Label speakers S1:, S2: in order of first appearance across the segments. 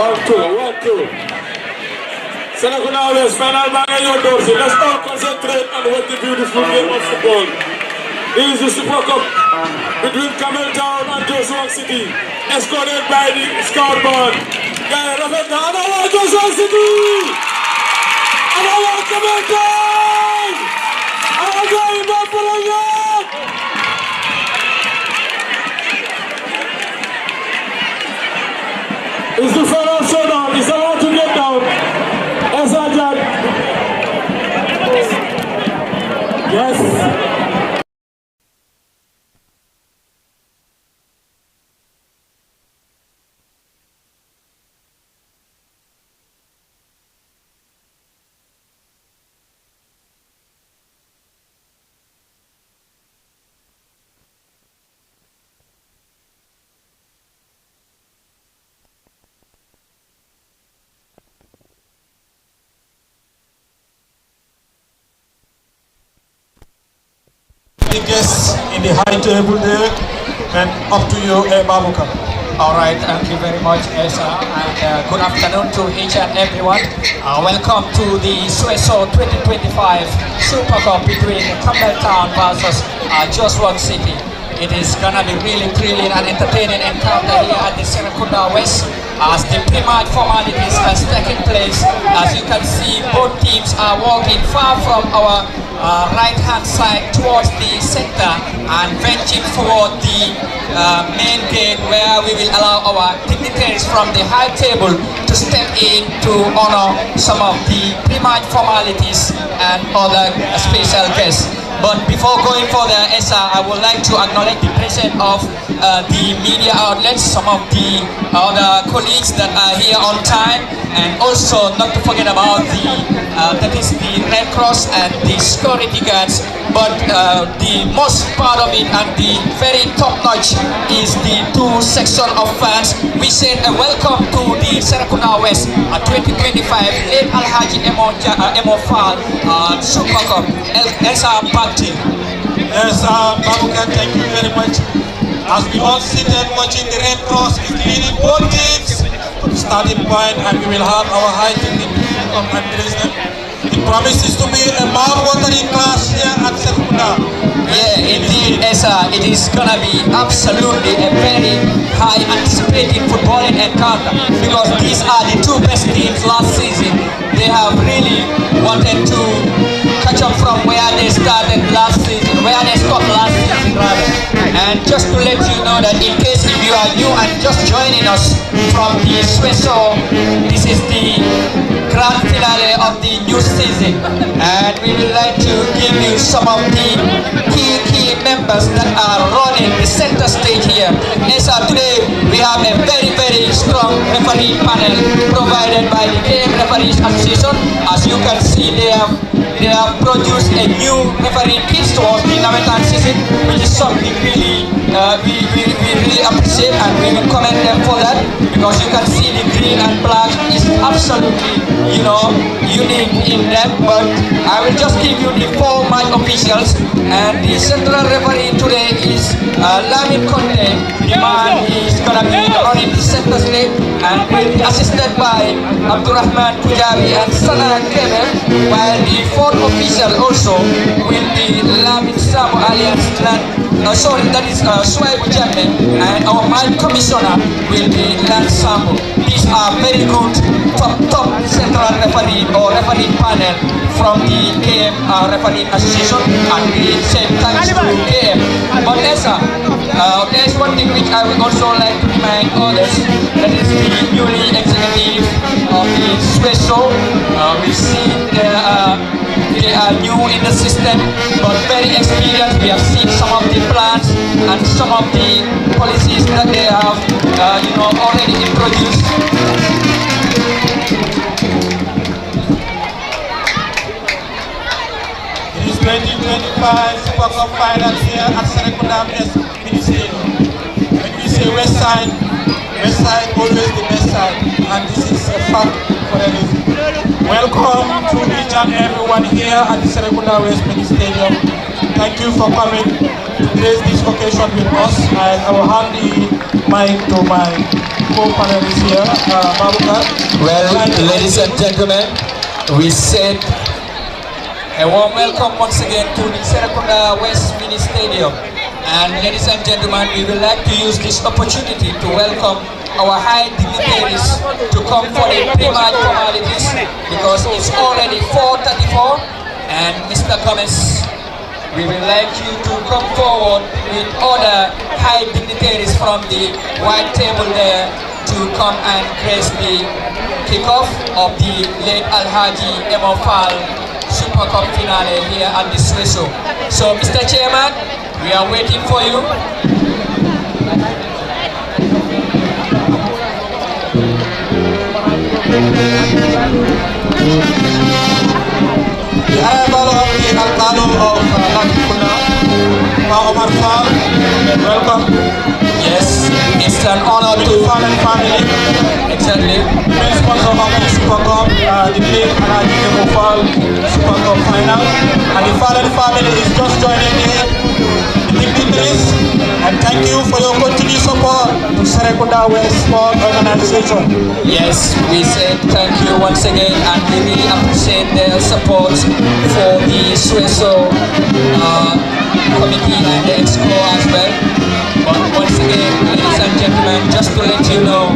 S1: 1-2. Serrekunda West, final bang in your doors. Let's all concentrate on what the beautiful game of football. This is the Super Cup between Cambel and Jeshwang City, escorted by the scoreboard. Yeah, Ravenda, and I want Jeshwang City! And I want Cambel Town! And I'm going back for a year! It's the final showdown. It's about to get down. Yes.
S2: The guests in the high table there, and up to you, Babuka.
S3: All right, thank you very much, Esa, and good afternoon to each and everyone. Welcome to the Sueso 2025 Super Cup between Cambel Town versus Jeshwang City. It is gonna be really thrilling and entertaining encounter here at the Serrekunda West as the pre-match formalities has taken place. As you can see, both teams are walking far from our right-hand side towards the center and venturing for the main gate, where we will allow our dignitaries from the high table to step in to honor some of the pre-match formalities and other special guests. But before going further, Esa, I would like to acknowledge the presence of the media outlets, some of the other colleagues that are here on time, and also not to forget about that is the Red Cross and the security guards. But the most part of it and the very top notch is the two section of fans. We said a welcome to the Serrekunda West 2025 late Alhaji Emo Fall Super Cup. Esa, back to you.
S2: Yes, Babuka, thank you very much. As we all seated watching the Red Cross is leading both teams starting point, and we will have our high dignity come and praise them. It promises to be a mouth-watering class here at Serrekunda.
S3: Yeah, indeed, Esa, it is gonna be absolutely a very high anticipated footballing encounter, because these are the two best teams last season. They have really wanted to catch up from where they started last season, where they stopped last season rather. And just to let you know that in case if you are new and just joining us from the Sueso, this is the grand finale of the new season, and we would like to give you some of the key members that are running the center stage here. Yes, today we have a very strong referee panel provided by the KM Referees Association. As you can see, they have produced a new referee kit towards the Nametan season, which is something really we really appreciate, and we will commend them for that, because you can see the green and black is absolutely, you know, unique in them. But I will just give you the 4 match officials, and the central referee today is Lamin Conte. The man is gonna be running the center slate and will be assisted by Abdurrahman Kujabi and Sana Cambel, while the 4th official also will be Lamin Samu alias that is Swai Bujame, and our match commissioner will be Lance Sambo. These are very good top central referee or referee panel from the KM Referee Association, and we say thanks to KM. But there's one thing which I would also like to remind others, that is the newly executive of the Sueso. We see they are new in the system, but very experienced. We have seen some of the plans and some of the policies that they have, already introduced.
S2: It is 2025 Super Cup final here at Serrekunda Ministerial. When we say West Side always the best side, and this is a fact for a reason. Welcome to each and everyone here at the Serrekunda West Mini Stadium. Thank you for coming to grace this occasion with us. I will hand the mic to my co-panelists here. Babukar.
S3: Well, ladies and gentlemen, we said a warm welcome once again to the Serrekunda West Mini Stadium. And ladies and gentlemen, we would like to use this opportunity to welcome our high dignitaries to come for the pre-match formalities because it's already 4:34. And Mr. Gomez, we would like you to come forward with other high dignitaries from the white table there to come and grace the kickoff of the late Alhaji Emofal Super Cup finale here at the Sweso. So, Mr. Chairman, we are waiting for you.
S2: The arrival of the Alcalo of Serrekunda, Omar Fall, welcome.
S3: Yes, it's an honor
S2: To
S3: to...
S2: the Fallen family,
S3: Exactly.
S2: main sponsor of the Super Cup, the late Alhaji Emofal Super Cup final. And the Fallen family is just joining the dignitaries. And thank you for your continued support to Serrekunda West Sport Organization.
S3: Yes, we said thank you once again and we really appreciate their support for the Sweso committee and the EXCO as well. But once again, ladies and gentlemen, just to let you know,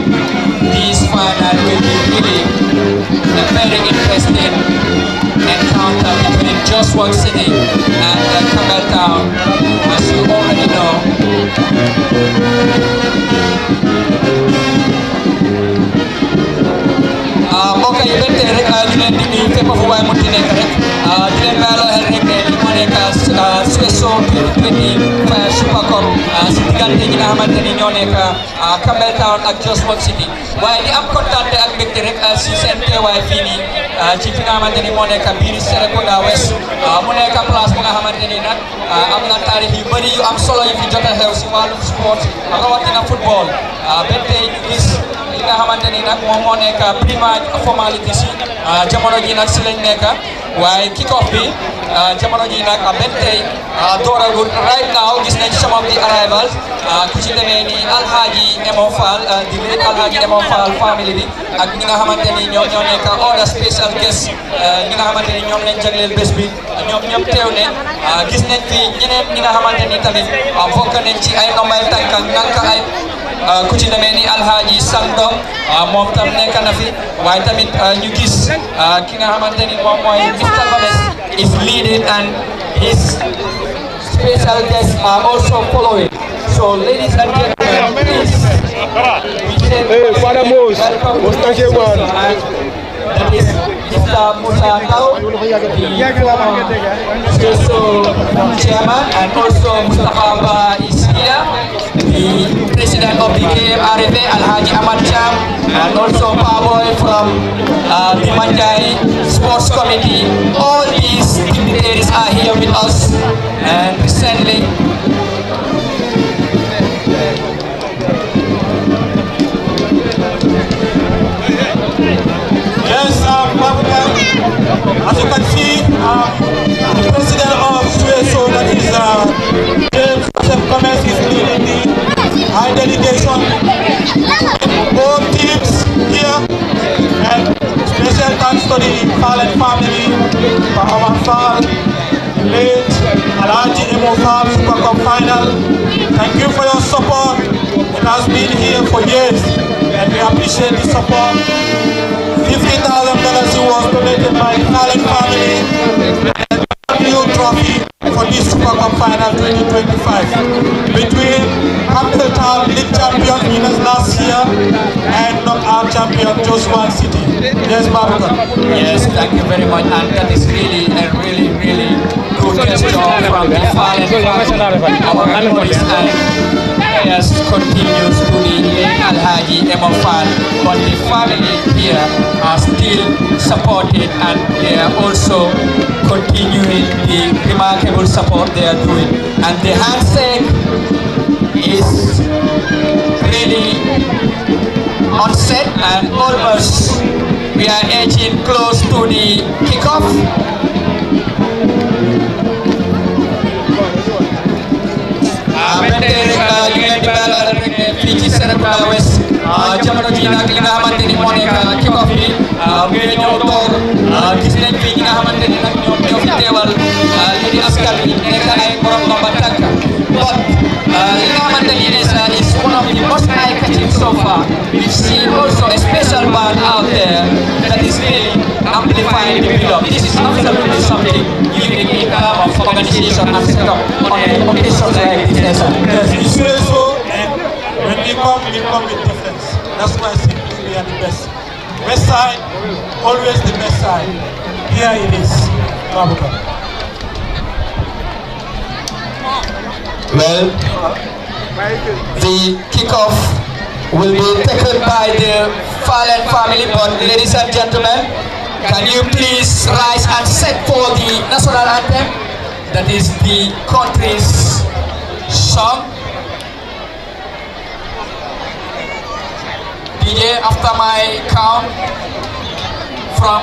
S3: this final will be really a very interesting encounter between Jeshwang City and Cambel Town, as you already know. Mbokk yi benn tey rek ñu leen di nuyu fépp fu waay mënti nekk rek di leen bàyyiloo xel rek ne li moo nekk Sweso 2025 Super Cup si diggante ñi nga xamante ni ñoo nekk Cambel Town ak Jeshwang City waaye di am kontaan ak mbégte rek si seen teewaay fii nii ci fi nga xamante ni moo nekk biir Serrekunda West mu nekk place bu nga xamante ni nag am na taarix yu bëri yu am solo yu fi jot a xew si wàllum sport rawatina football benn tey ñu gis li nga xamante ni nag moom moo nekk pre-match formalité si jamono ji nag si lañ nekk waaye kick-off bi jamono ji nag benn tey dooragul right now gis nañ some of the arrivals ku ci demee ni Alhaji Emofal di late Alhaji Emofal family bi ak ñi nga xamante ni ñoom ñoo nekk other special guest ñi nga xamante ni ñoom lañ jagleel bés bi ñoom ñëpp teew ne gis nañ fi ñeneen ñi nga xamante ni tamit bokk nañ ci ay ndombay tànk nanka ay ku ci demee ni Alhaji Sandong moom tam nekk na fi waaye tamit ñu gis ki nga xamante ni moom mooy Mr. Gomez is leading and his special guests are also following. So ladies and gentlemen, please welcome that is Mr. Musa Tau, the former chairman, and also Mustafa Ba is here, the president of the KMRFA, Alhaji Ahmad Cham, and also Paboy from the Manjai Sports Committee. All these dignitaries are here with us, and recently
S2: Yes, Babukar, as you can see, the president of Sweso, that is James Gomez, is leading the high delegation. Both teams here, and special thanks to the Fallen family, Omar Fall, late Alhaji Emofal Super Cup final. Thank you for your support. It has been here for years, and we appreciate the support. $50,000 was donated by the Fallen family and a new trophy for this Super Cup final 2025 between Cambel Town League champion winners last year and knockout champion Jeshwang City. Yes, Babukar.
S3: yes, thank you very much, and that is really a really good gesture from the Fallen family. Our memories and prayers continues to the late Alhaji Emofal, but the family here are still supported and they are also continuing the remarkable support they are doing. And the handshake is really on set and almost we are edging close to the kickoff. Serrekunda West nag li nga xamante ni moo nekk kick-off bi mu ngi ñëw toog gis nañ fi ñi nga xamante ni nag ñoom ñoo fi teewal lii di askan bi nekk ay borom ndomba tànk but li nga xamante ni is one of the most eye-catching so far. We've seen also a special man out there that is really amplifying the build-up. This is absolutely something unique in terms of organization and setup on occasions like this.
S2: Yes, we say so, and when we come with difference. That's why simply we are the best. West side, always the best side. Here it is, Babuka.
S3: Well, the kickoff will be taken by the Fallen family, but ladies and gentlemen, can you please rise and set for the national anthem? That is the country's song. DJ, after my count from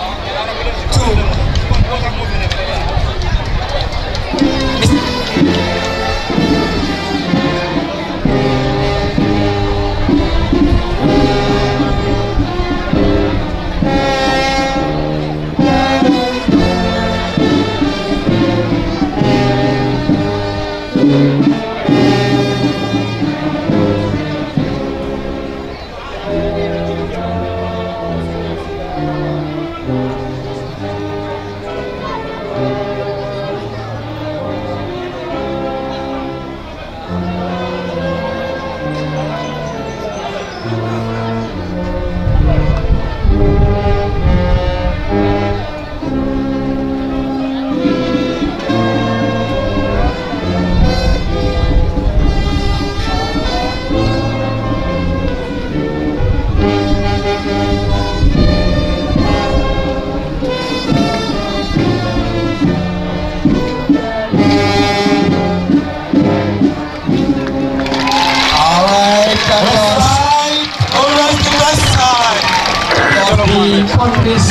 S3: 'This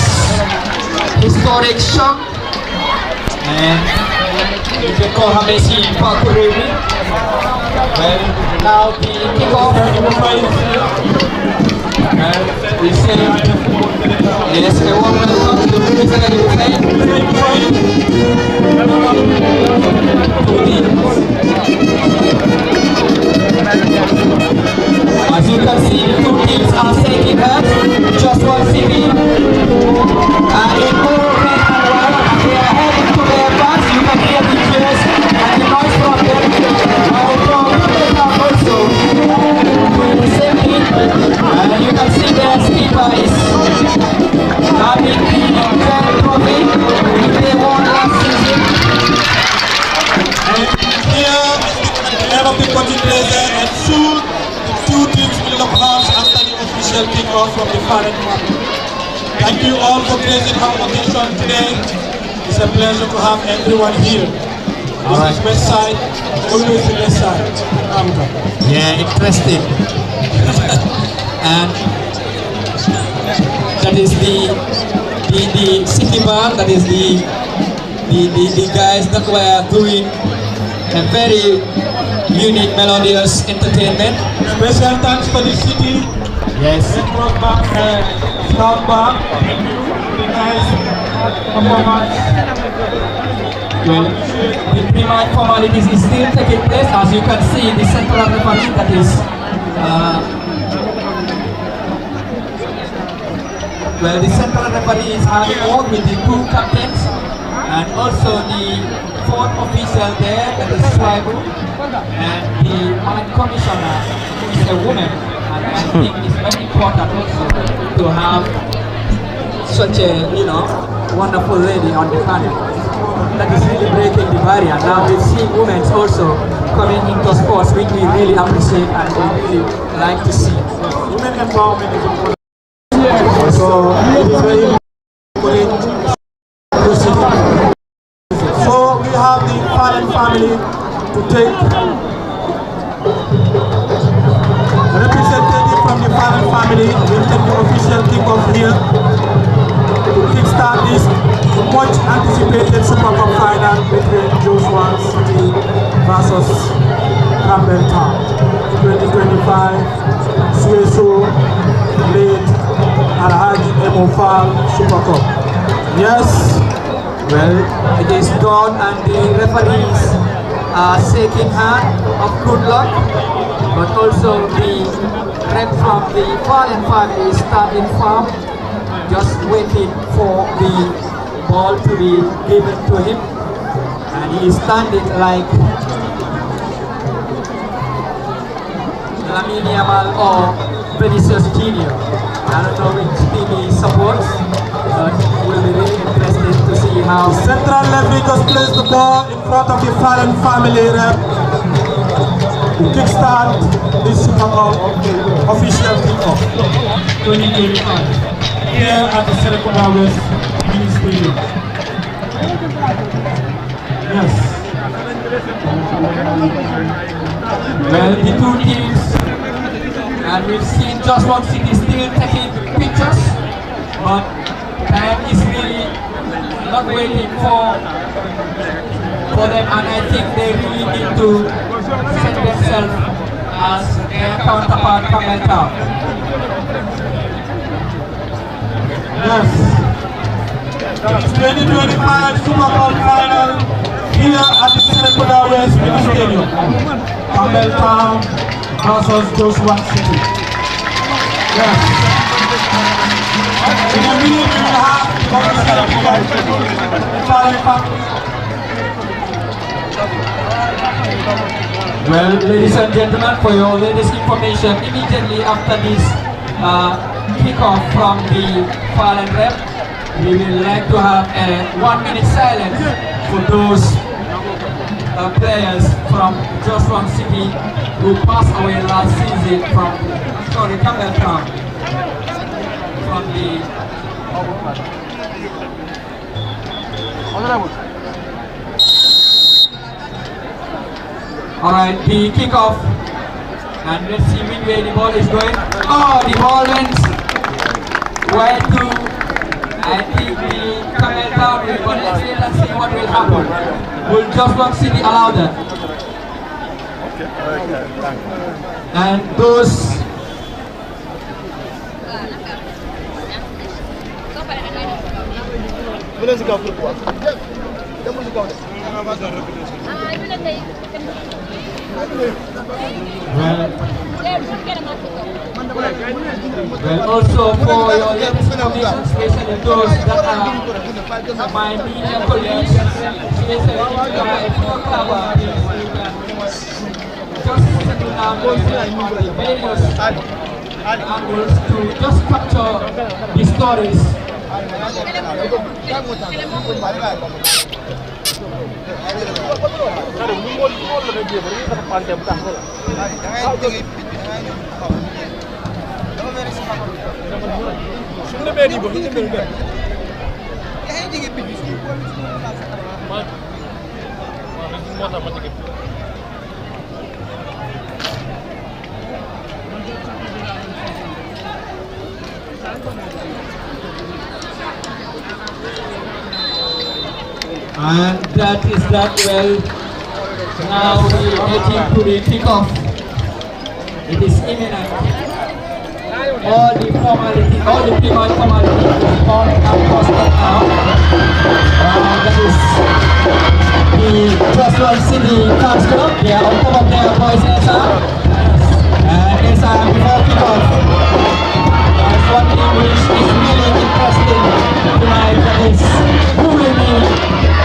S3: historic shock, and you can call how many Pakurumi. Well, now the kickoff, and we say yes, a warm welcome to Mr. As you can see, the two teams are shaking hands. Jeshwang City in blue, red and white. They are heading to their bus. You can hear the cheers and the noise from them. From Vietnam also doing the same thing. And you can see their skipper is having the grand trophy which they won last season.
S2: And here is the end of the continuation, and soon the two teams will lock arms after the official kickoff from the Fallen family. Thank you all for gracing our occasion today. It's a pleasure to have everyone here. This is West Side, always the West Side.
S3: Yeah, interesting. And that is the city band. That is the guys that were doing a very unique melodious entertainment.
S2: Special thanks for the city.
S3: Yes.
S2: Scout Bar. The nice performance.
S3: Well, the pre-match formalities is still taking place. As you can see, the central referee, that is well, the central referee is having work with the two captains and also the fourth official there, that is Tribal, and the man commissioner, who is a woman. And I think it's very important also to have such a, wonderful lady on the panel. That is really breaking the barrier. Now we see women also coming into sports, which we really appreciate and we really like to see.
S2: Women empowerment is important. So it is very important. So we have the Fallen family to take a representative from the Fallen family. Will take the official kickoff here to kickstart this much anticipated Super Cup final between Jeshwang City versus Cambel Town 2025 Sueso FAL Super Cup. Yes.
S3: Well, it is done and the referees are shaking hand of good luck, but also the rep from the Fallen family is standing firm, just waiting for the ball to be given to him, and he is standing like Lamine Yamal or Vinicius Junior. I don't know which team he supports, but it will be really interesting to see how
S2: Central referee just placed the ball in front of the Fallen family rep to kickstart this Super Cup official kickoff 2025 here at the Serrekunda West Mini Stadium. Yes.
S3: well, the two teams, and we've seen Jeshwang City still taking pictures, but time is really not waiting for them, and I think they really need to set themselves as their counterpart Cambel Town.
S2: Yes. 2025 Super Cup final here at the Serrekunda West Mini Stadium. Cambel Town versus Jeshwang City. Yes. In a minute we will have the Fallen family.
S3: Well, ladies and gentlemen, for your latest information, immediately after this kickoff from the Fallen rep, we will like to have a 1 minute silence for those players from Jeshwang City who passed away last season from, Cambel Town, from the Alright, the kickoff, and let's see which way the ball is going. Oh, the ball went wide to, I think, the Cambel Town way, but let's see what will happen. Will Jeshwang City allow that? And those well, also for your latest information, especially those that are my media colleagues, especially if you are a football club, you can just settle down on the various angles to just capture the stories. And that is that. Well, now we are getting to the kickoff. It is imminent. All the formalities, all the pre-match formalities is on and posted now. That is the Jeshwang City Fans Club. They are on top of their boys and before kickoff. There's one thing which is really interesting tonight, that is who will be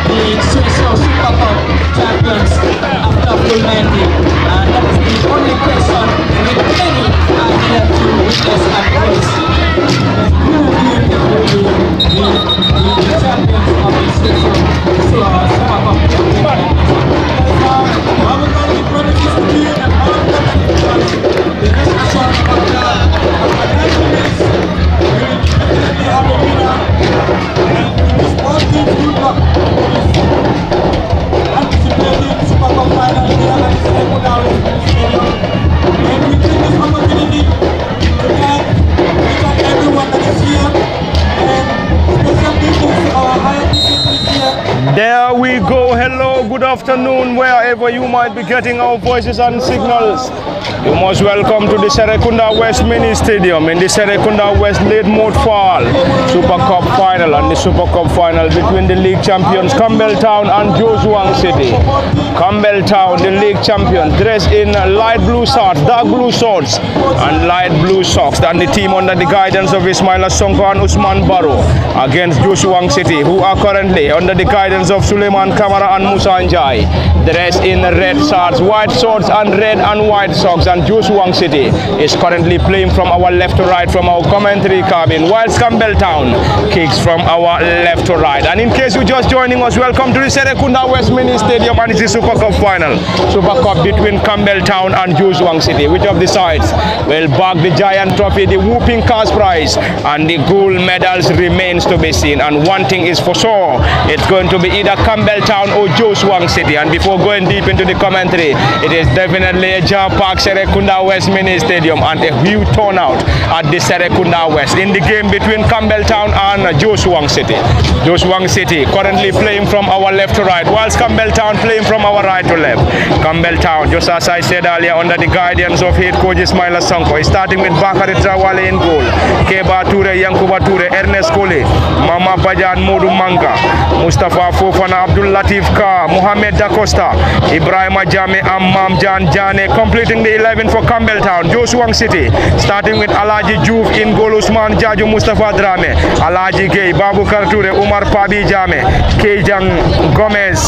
S3: the Special Super Cup champions after full 90, and that is the only question with many are here to witness and praise. Who do you think will be the champions of the Special Super Cup championship? The discussion about that
S4: There we go. Hello, good afternoon, wherever you might be getting our voices and signals. You most welcome to the Serrekunda West Mini Stadium in the Serrekunda West Late Mode Fall Super Cup Final and the Super Cup Final between the league champions Cambel Town and Jeshwang City. Cambel Town, the league champions, dressed in light blue shorts, dark blue shorts and light blue socks. And the team under the guidance of Ismaila Sonko and Usman Barrow against Jeshwang City, who are currently under the guidance of Suleiman Kamara and Musa Njai, dressed in red shorts, white shorts and red and white socks. And Jeshwang City is currently playing from our left to right from our commentary cabin, whilst Cambel Town kicks from our left to right. And in case you're just joining us, welcome to the Serrekunda West Mini Stadium, and it's the Super Cup Final. Super Cup between Cambel Town and Jeshwang City. Which of the sides will bag the giant trophy, the whooping cash prize, and the gold medals remains to be seen. And one thing is for sure, it's going to be either Cambel Town or Jeshwang City. And before going deep into the commentary, it is definitely a jam-packed Serrekunda West Mini Stadium and a huge turnout at the Serrekunda West in the game between Cambel Town and Jeshwang City. Jeshwang City currently playing from our left to right, whilst Cambel Town playing from our right to left. Cambel Town, just as I said earlier, under the guidance of head coach Ismaila Sonko, is starting with Bakari Trawale in goal, Keba Toure, Yankuba Toure, Ernest Kole, Mama Bajan, Modu Manga, Mustafa Fofana, Abdul Latif Ka, Mohamed Da Costa, Ibrahima Jame, Ammam Jan Jane, completing the 11 for Cambel Town. Jeshwang City, starting with Alaji Juve in goal, Usman Jaju, Mustafa Drame, Alaji Gay, Babu Karture, Umar Pabi Jame, Kejang Gomez,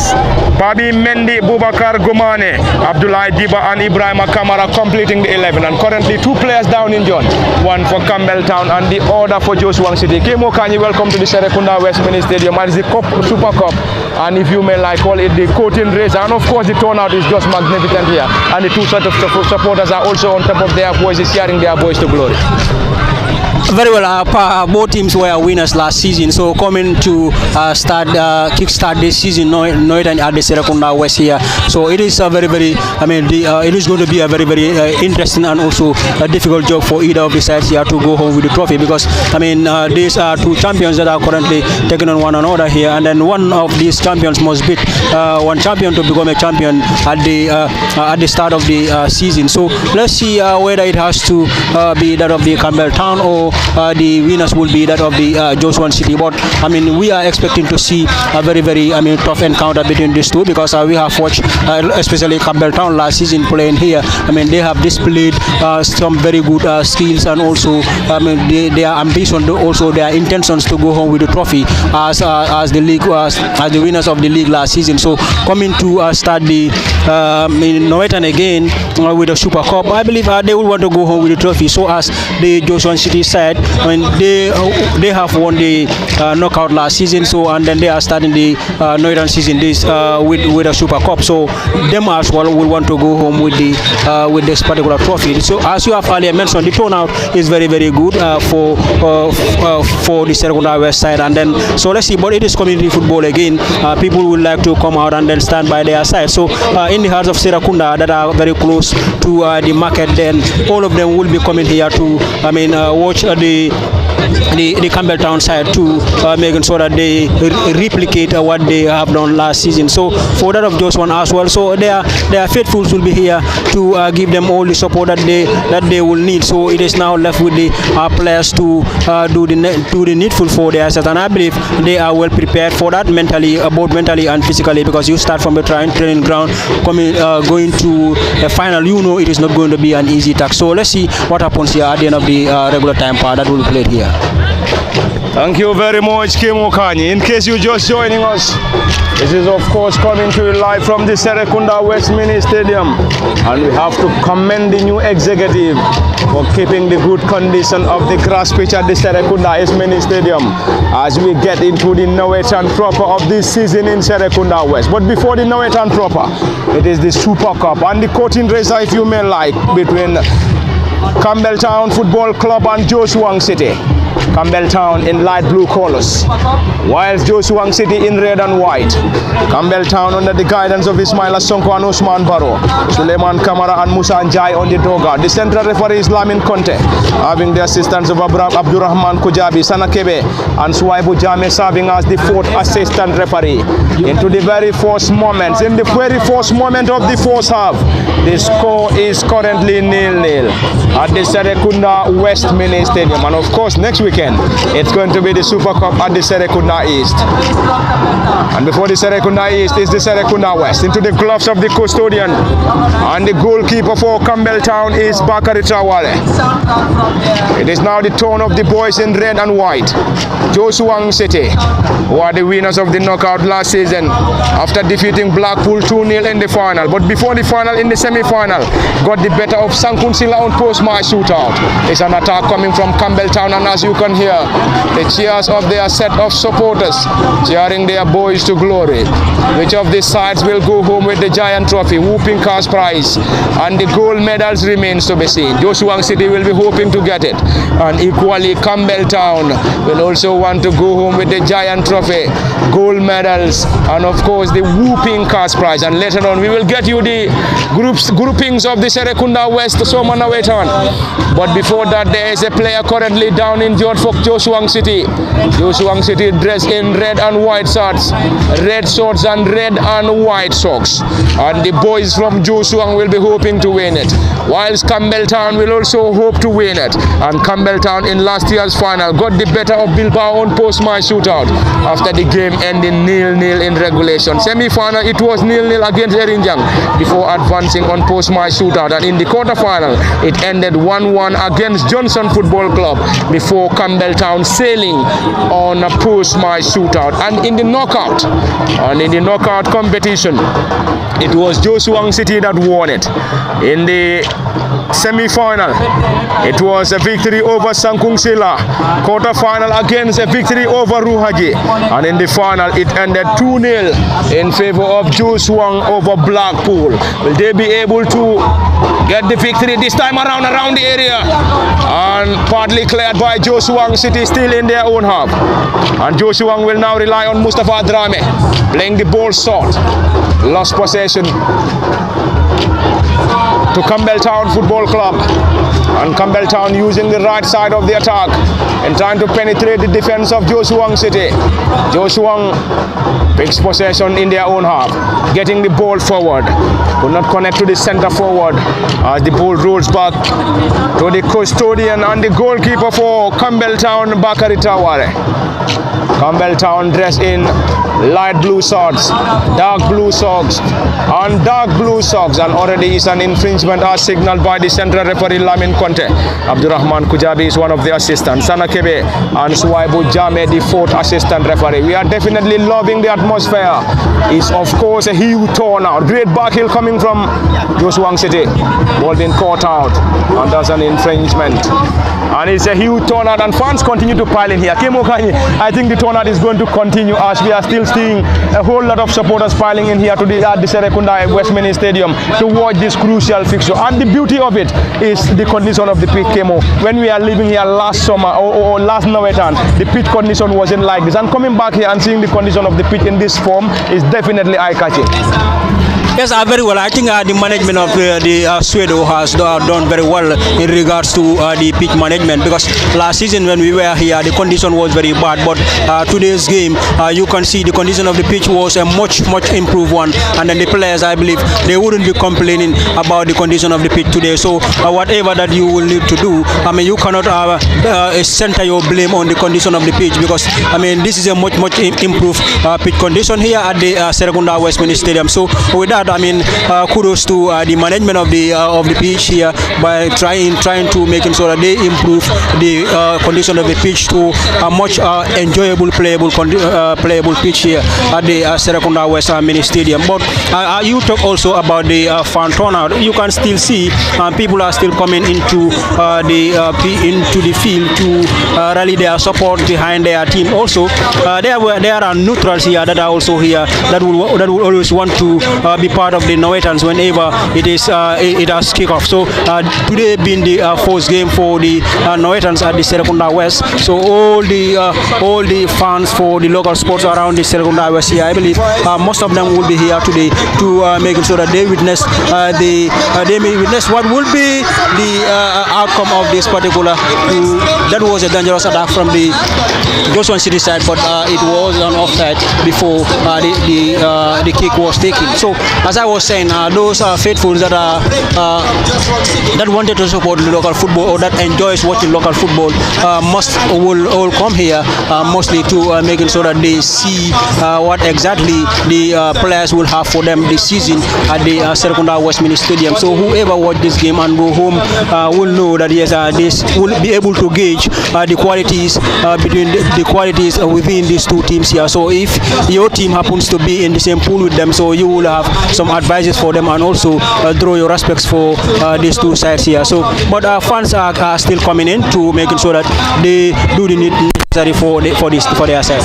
S4: Pabi Mendi, Bubakar Gumane, Abdullah Diba and Ibrahima Kamara completing the 11. And currently 2 players down in John, one for Cambel Town and the other for Jeshwang City. Kemo Kanyi, welcome to the Serrekunda West Mini Stadium, and it's the Cup, Super Cup, and if you may like call it the coating race. And of course the turnout is just magnificent here, and the two sort of supporters are also on top of their voices, sharing their voice to glory.
S5: Very well, both teams were winners last season, so coming to kickstart this season, Noit and at the Serrekunda West here. So it is a very, it is going to be a very, interesting and also a difficult job for either of the sides here to go home with the trophy, because these are two champions that are currently taking on one another here, and then one of these champions must beat one champion to become a champion at the start of the season. So let's see whether it has to be that of the Cambel Town or the winners will be that of the Jeshwang City. But we are expecting to see a very, tough encounter between these two, because we have watched especially Cambel Town last season playing here. They have displayed some very good skills, and also their ambition, also their intentions to go home with the trophy as the league as the winners of the league last season. So coming to start the Noetan again with the Super Cup, I believe they will want to go home with the trophy. So as the Jeshwang City side, they have won the knockout last season, so and then they are starting the Noetan season this with a Super Cup. So them as well will want to go home with this particular trophy. So as you have earlier mentioned, the turnout is very, good for the Serrekunda West side, and then so let's see. But it is community football again. People would like to come out and then stand by their side. So in the hearts of Serrekunda that are very close to the market, then all of them will be coming here to watch the Cambel Town side to making sure that they replicate what they have done last season. So for that of Jeshwang as well, so their faithfuls will be here to give them all the support that they will need. So it is now left with the players to do the needful for their set, and I believe they are well prepared for that mentally, both mentally and physically, because you start from the training ground going to a final, it is not going to be an easy task. So let's see what happens here at the end of the regular time part that will be played here.
S4: Thank you very much, Kim Okanyi. In case you're just joining us, this is of course coming to you live from the Serrekunda West Mini Stadium, and we have to commend the new executive for keeping the good condition of the grass pitch at the Serrekunda West Mini Stadium as we get into the Noetan proper of this season in Serrekunda West. But before the Noetan proper, it is the Super Cup and the coating race, if you may like, between Cambel Town Football Club and Jeshwang City. Cambel Town in light blue colors, whilst Jeshwang City in red and white. Cambel Town under the guidance of Ismaila Sonko and Usman Barrow, Suleiman Kamara and Musa Njai on the dogger. The central referee is Lamin Conte, having the assistance of Abdurrahman Kujabi, Sana Kebe and Suwaibu Jame serving as the fourth assistant referee. Into the very first moments, in the very first moment of the first half, the score is currently 0-0 at the Serrekunda West Mini Stadium, and of course next weekend it's going to be the Super Cup at the Serrekunda East. And before the Serrekunda East is the Serrekunda West. Into the gloves of the custodian, and the goalkeeper for Cambel Town is Bakari Trawale. It is now the turn of the boys in red and white, Jeshwang City, who are the winners of the knockout last season after defeating Blackpool 2-0 in the final. But before the final, in the semi-final, got the better of Sankun Sila on post-match shootout. It's an attack coming from Cambel Town, and as you can hear, the cheers of their set of supporters cheering their boys to glory. Which of these sides will go home with the giant trophy, whooping cash prize, and the gold medals remains to be seen. Jeshwang City will be hoping to get it, and equally Cambel Town will also want to go home with the giant trophy, gold medals, and of course the whooping cash prize. And later on we will get you the groupings of the Serrekunda West Somana Wetan. But before that, there is a player currently down injured for Jeshwang City. Jeshwang City dressed in red and white shorts, red shorts and red and white socks. And the boys from Jeshwang will be hoping to win it, whilst Cambel Town will also hope to win it. And Cambel Town in last year's final got the better of Bilbao on post-match shootout after the game ending 0-0 in regulation. Semi-final it was 0-0 against Erinjang before advancing on post-match shootout, and in the quarter-final it ended 1-1 against Johnson Football Club before Cambel Town sailing on a post-match shootout. And in the knockout competition, it was Jeshwang City that won it. In the semi-final, it was a victory over Sankung Sila. Quarter-final against a victory over Ruhaji, and in the final it ended 2-0 in favor of Jeshwang over Blackpool. Will they be able to get the victory this time around the area? And partly cleared by Jeshwang City, still in their own half. And Jeshwang will now rely on Mustafa Drame playing the ball short. Lost possession to Cambel Town Football Club, and Cambel Town using the right side of the attack and trying to penetrate the defense of Jeshwang City. Jeshwang picks possession in their own half, getting the ball forward, could not connect to the center forward as the ball rolls back to the custodian and the goalkeeper for Cambel Town, Bakari Taware. Cambel Town dressed in light blue shorts, dark blue socks, and dark blue socks, and already is an infringement as signaled by the central referee Lamin Conte. Abdurrahman Kujabi is one of the assistants, Sana Kebe and Suwaibu Jame the fourth assistant referee. We are definitely loving the atmosphere. It's of course a huge turnout. Great backheel coming from Jeshwang City. Ball being caught out, and that's an infringement. And it's a huge turnout, and fans continue to pile in here. I think the turnout is going to continue as we are still seeing a whole lot of supporters piling in here at the Serrekunda West Mini Stadium to watch this crucial fixture. And the beauty of it is the condition of the pitch, Kemo. When we are living here last summer or last Novetan, the pitch condition wasn't like this. And coming back here and seeing the condition of the pitch in this form is definitely eye-catching.
S5: Yes, very well. I think the management of the Swedo has done very well in regards to the pitch management, because last season when we were here the condition was very bad, but today's game you can see the condition of the pitch was a much improved one, and then the players, I believe, they wouldn't be complaining about the condition of the pitch today. So whatever that you will need to do, I mean, you cannot center your blame on the condition of the pitch, because I mean this is a much improved pitch condition here at the Serrekunda West Mini Stadium. So with that, I mean, kudos to the management of the pitch here by trying to making sure that they improve the condition of the pitch to a much enjoyable, playable pitch here at the Serrekunda West Mini Stadium. But you talk also about the fan turnout. You can still see people are still coming into the field to rally their support behind their team. Also, there are neutrals here that are also here that will always want to be part of the Norwegians whenever it has kick off. So today being the first game for the Norwegians at the Serrekunda West. So all the fans for the local sports around the Serrekunda West here, I believe most of them will be here today to make sure that they witness what will be the outcome of this particular. That was a dangerous attack from the Jeshwang City side, but it was an offside before the kick was taken. So as I was saying, those faithfuls that wanted to support the local football or that enjoys watching local football will all come here mostly to making sure that they see what exactly the players will have for them this season at the Serrekunda West Mini Stadium. So whoever watch this game and go home will know that yes, this will be able to gauge the qualities within these two teams here. So if your team happens to be in the same pool with them, so you will have some advices for them and also draw your respects for these two sides here. So but fans are still coming in to making sure that they do the necessary for their side.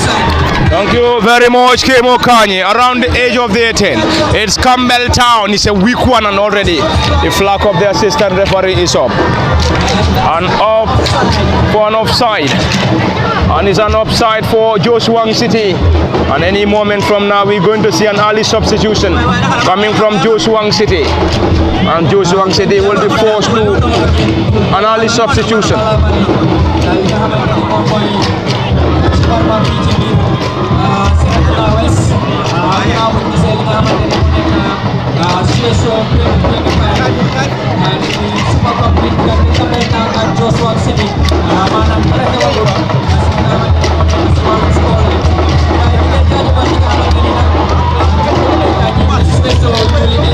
S4: Thank you very much, Kemo Kanye. Around the age of the 18, it's Cambel Town. It's a weak one, and already the flag of the assistant referee is up. And up for an offside. And it's an offside for Jeshwang City. And any moment from now, we're going to see an early substitution coming from Jeshwang City. And Jeshwang City will be forced to an early substitution.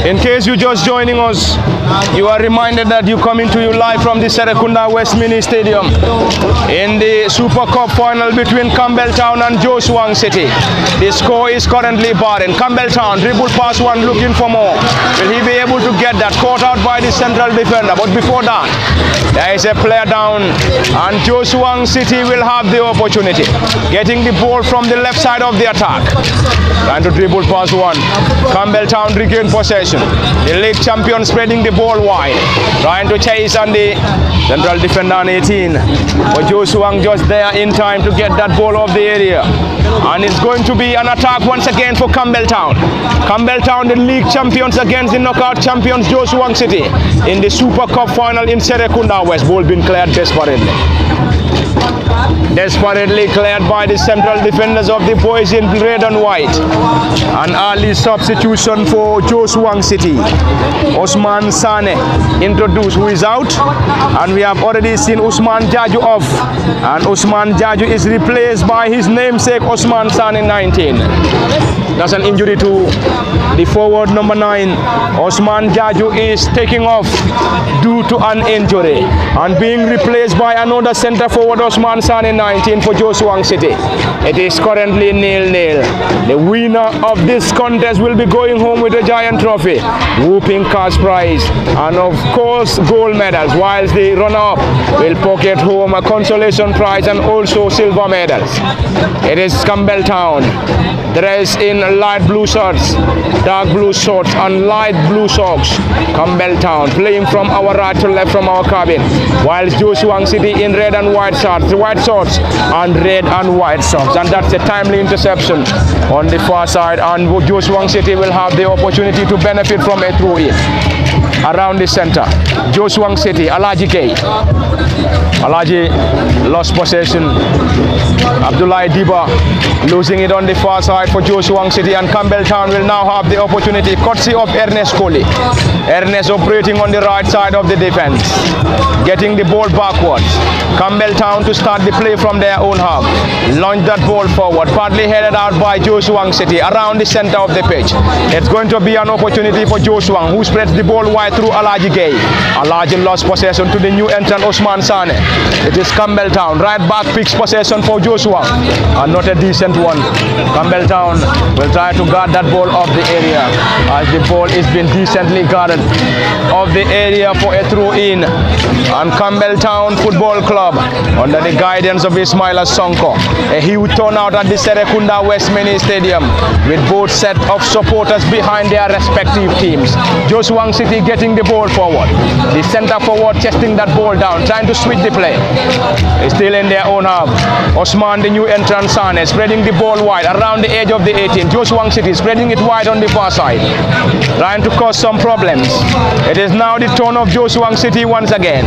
S4: In case you're just joining us, you are reminded that you're coming to you live from the Serrekunda West Mini Stadium in the Super Cup final between Cambel Town and Jeshwang City. The score is currently barren. Cambel Town dribble pass one, looking for more. Will he be able to get that? Caught out by the central defender. But before that, there is a player down, and Jeshwang City will have the opportunity. Getting the ball from the left side of the attack. Trying to dribble pass one. Cambel Town regain possession. The league champion spreading the ball wide. Trying to chase on the central defender on 18. But Jeshwang just there in time to get that ball off the area. And it's going to be an attack once again for Cambel Town. Cambel Town, the league champions against the knockout champions Jeshwang City in the Super Cup final in Serrekunda West. Ball being cleared desperately. Desperately cleared by the central defenders of the boys in red and white. An early substitution for Jeshwang City. Osman Sane introduced, who is out, and we have already seen Usman Jaju off, and Usman Jaju is replaced by his namesake Osman Sane 19. That's an injury to the forward number 9. Osman Jaju is taking off due to an injury and being replaced by another center forward Osman Sane 19 for Jeshwang City. It is currently 0-0. The winner of this contest will be going home with a giant trophy, whooping cash prize, and of course gold medals, whilst the runner-up will pocket home a consolation prize and also silver medals. It is Cambel Town, dressed in light blue shirts, dark blue shorts and light blue socks. Cambel Town playing from our right to left from our cabin, whilst Jeshwang City in red and white shorts and red and white socks. And that's a timely interception on the far side, and Jeshwang City will have the opportunity to benefit from a throw-in. Around the center, Jeshwang City, Alaji K. Alaji lost possession. Abdullah Diba losing it on the far side for Jeshwang City, and Cambel Town will now have the opportunity, courtesy of Ernest Kohli. Ernest operating on the right side of the defense, getting the ball backwards. Cambel Town to start the play from their own half. Launch that ball forward, partly headed out by Jeshwang City around the center of the pitch. It's going to be an opportunity for Jeshwang, who spreads the ball wide through Alaji Gay. Alaji lost possession to the new entrant Osman Sane. It is Cambel Town. Right back picks possession for Jeshwang, and not a decent one. Cambel Town will try to guard that ball off the area, as the ball is being decently guarded off the area for a throw in. And Cambel Town Football Club, under the guidance guidance of Ismaila Sonko. A huge turnout at the Serrekunda West Mini Stadium with both set of supporters behind their respective teams. Jeshwang City getting the ball forward. The center forward chesting that ball down, trying to switch the play. Still in their own half. Osman, the new entrant, Sane, spreading the ball wide around the edge of the 18. Jeshwang City spreading it wide on the far side, trying to cause some problems. It is now the turn of Jeshwang City once again.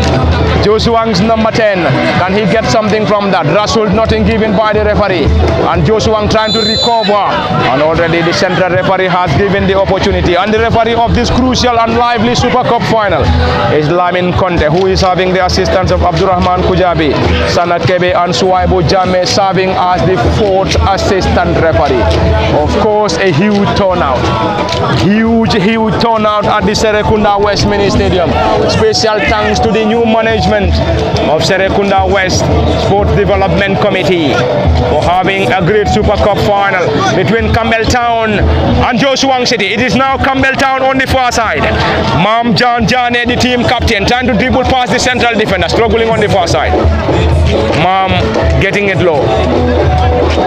S4: Jeshwang's number 10. Can he get something from that? Rasul nothing given by the referee. And Jeshwang trying to recover. And already the central referee has given the opportunity. And the referee of this crucial and lively Super Cup final is Lamin Conte, who is having the assistance of Abdurrahman Kujabi, Sanat Kebe and Suwaibu Jame serving as the fourth assistant referee. Of course, a huge turnout. Huge turnout at the Serrekunda West Mini Stadium. Special thanks to the new management of Serrekunda West Sports Development Committee for having a great Super Cup final between Cambel Town and Jeshwang City. It is now Cambel Town on the far side. Mam John Jane, the team captain, trying to dribble past the central defender, struggling on the far side. Mam getting it low.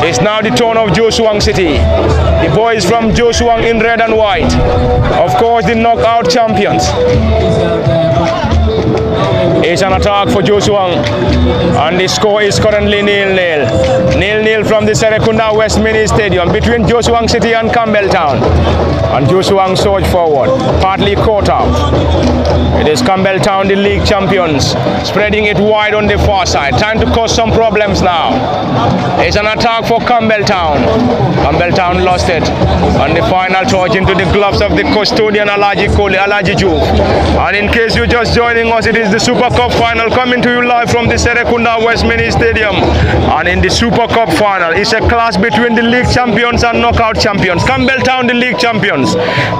S4: It's now the turn of Jeshwang City. The boys from Jeshwang in red and white. Of course, the knockout champions. It's an attack for Jeshwang, and the score is currently 0-0. 0-0 from the Serrekunda West Mini Stadium between Jeshwang City and Cambel Town. And Jeshwang surge forward, partly caught out. It is Cambel Town, the league champions, spreading it wide on the far side, trying to cause some problems now. It's an attack for Cambel Town. Cambel Town lost it. And the final touch into the gloves of the custodian Alaji Koli, Alaji Juve. And in case you're just joining us, it is the Super Cup final coming to you live from the Serrekunda West Mini Stadium. And in the Super Cup final, it's a clash between the league champions and knockout champions. Cambel Town, the league champions,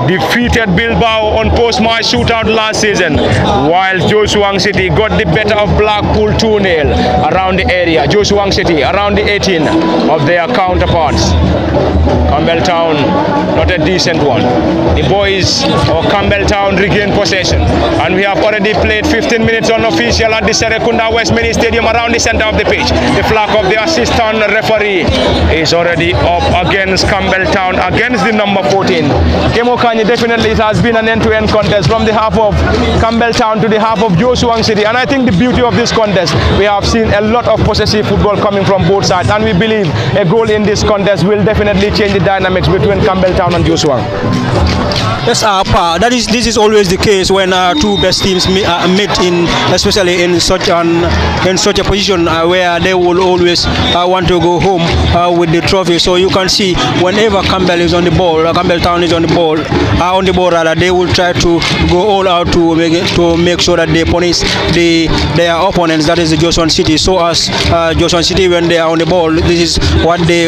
S4: defeated Bilbao on post-match shootout last season, while Jeshwang City got the better of Blackpool 2-0 around the area. Jeshwang City around the 18 of their counterparts. Cambel Town, not a decent one. The boys of Cambel Town regain possession, and we have already played 15 minutes unofficial at the Serrekunda West Mini Stadium around the center of the pitch. The flag of the assistant referee is already up against Cambel Town, against the number 14. Kemokanye, definitely it has been an end-to-end contest from the half of Cambel Town to the half of Jeshwang City, and I think the beauty of this contest, we have seen a lot of possessive football coming from both sides, and we believe a goal in this contest will definitely change the dynamics between Cambel Town and Jeshwang.
S5: Yes, this is always the case when two best teams meet especially in such a position where they will always want to go home with the trophy. So you can see whenever Cambel is on the ball, Cambel Town is on the ball rather, they will try to go all out to make sure that they punish their opponents, that is the Jeshwang City. So as Jeshwang City, when they are on the ball, this is what they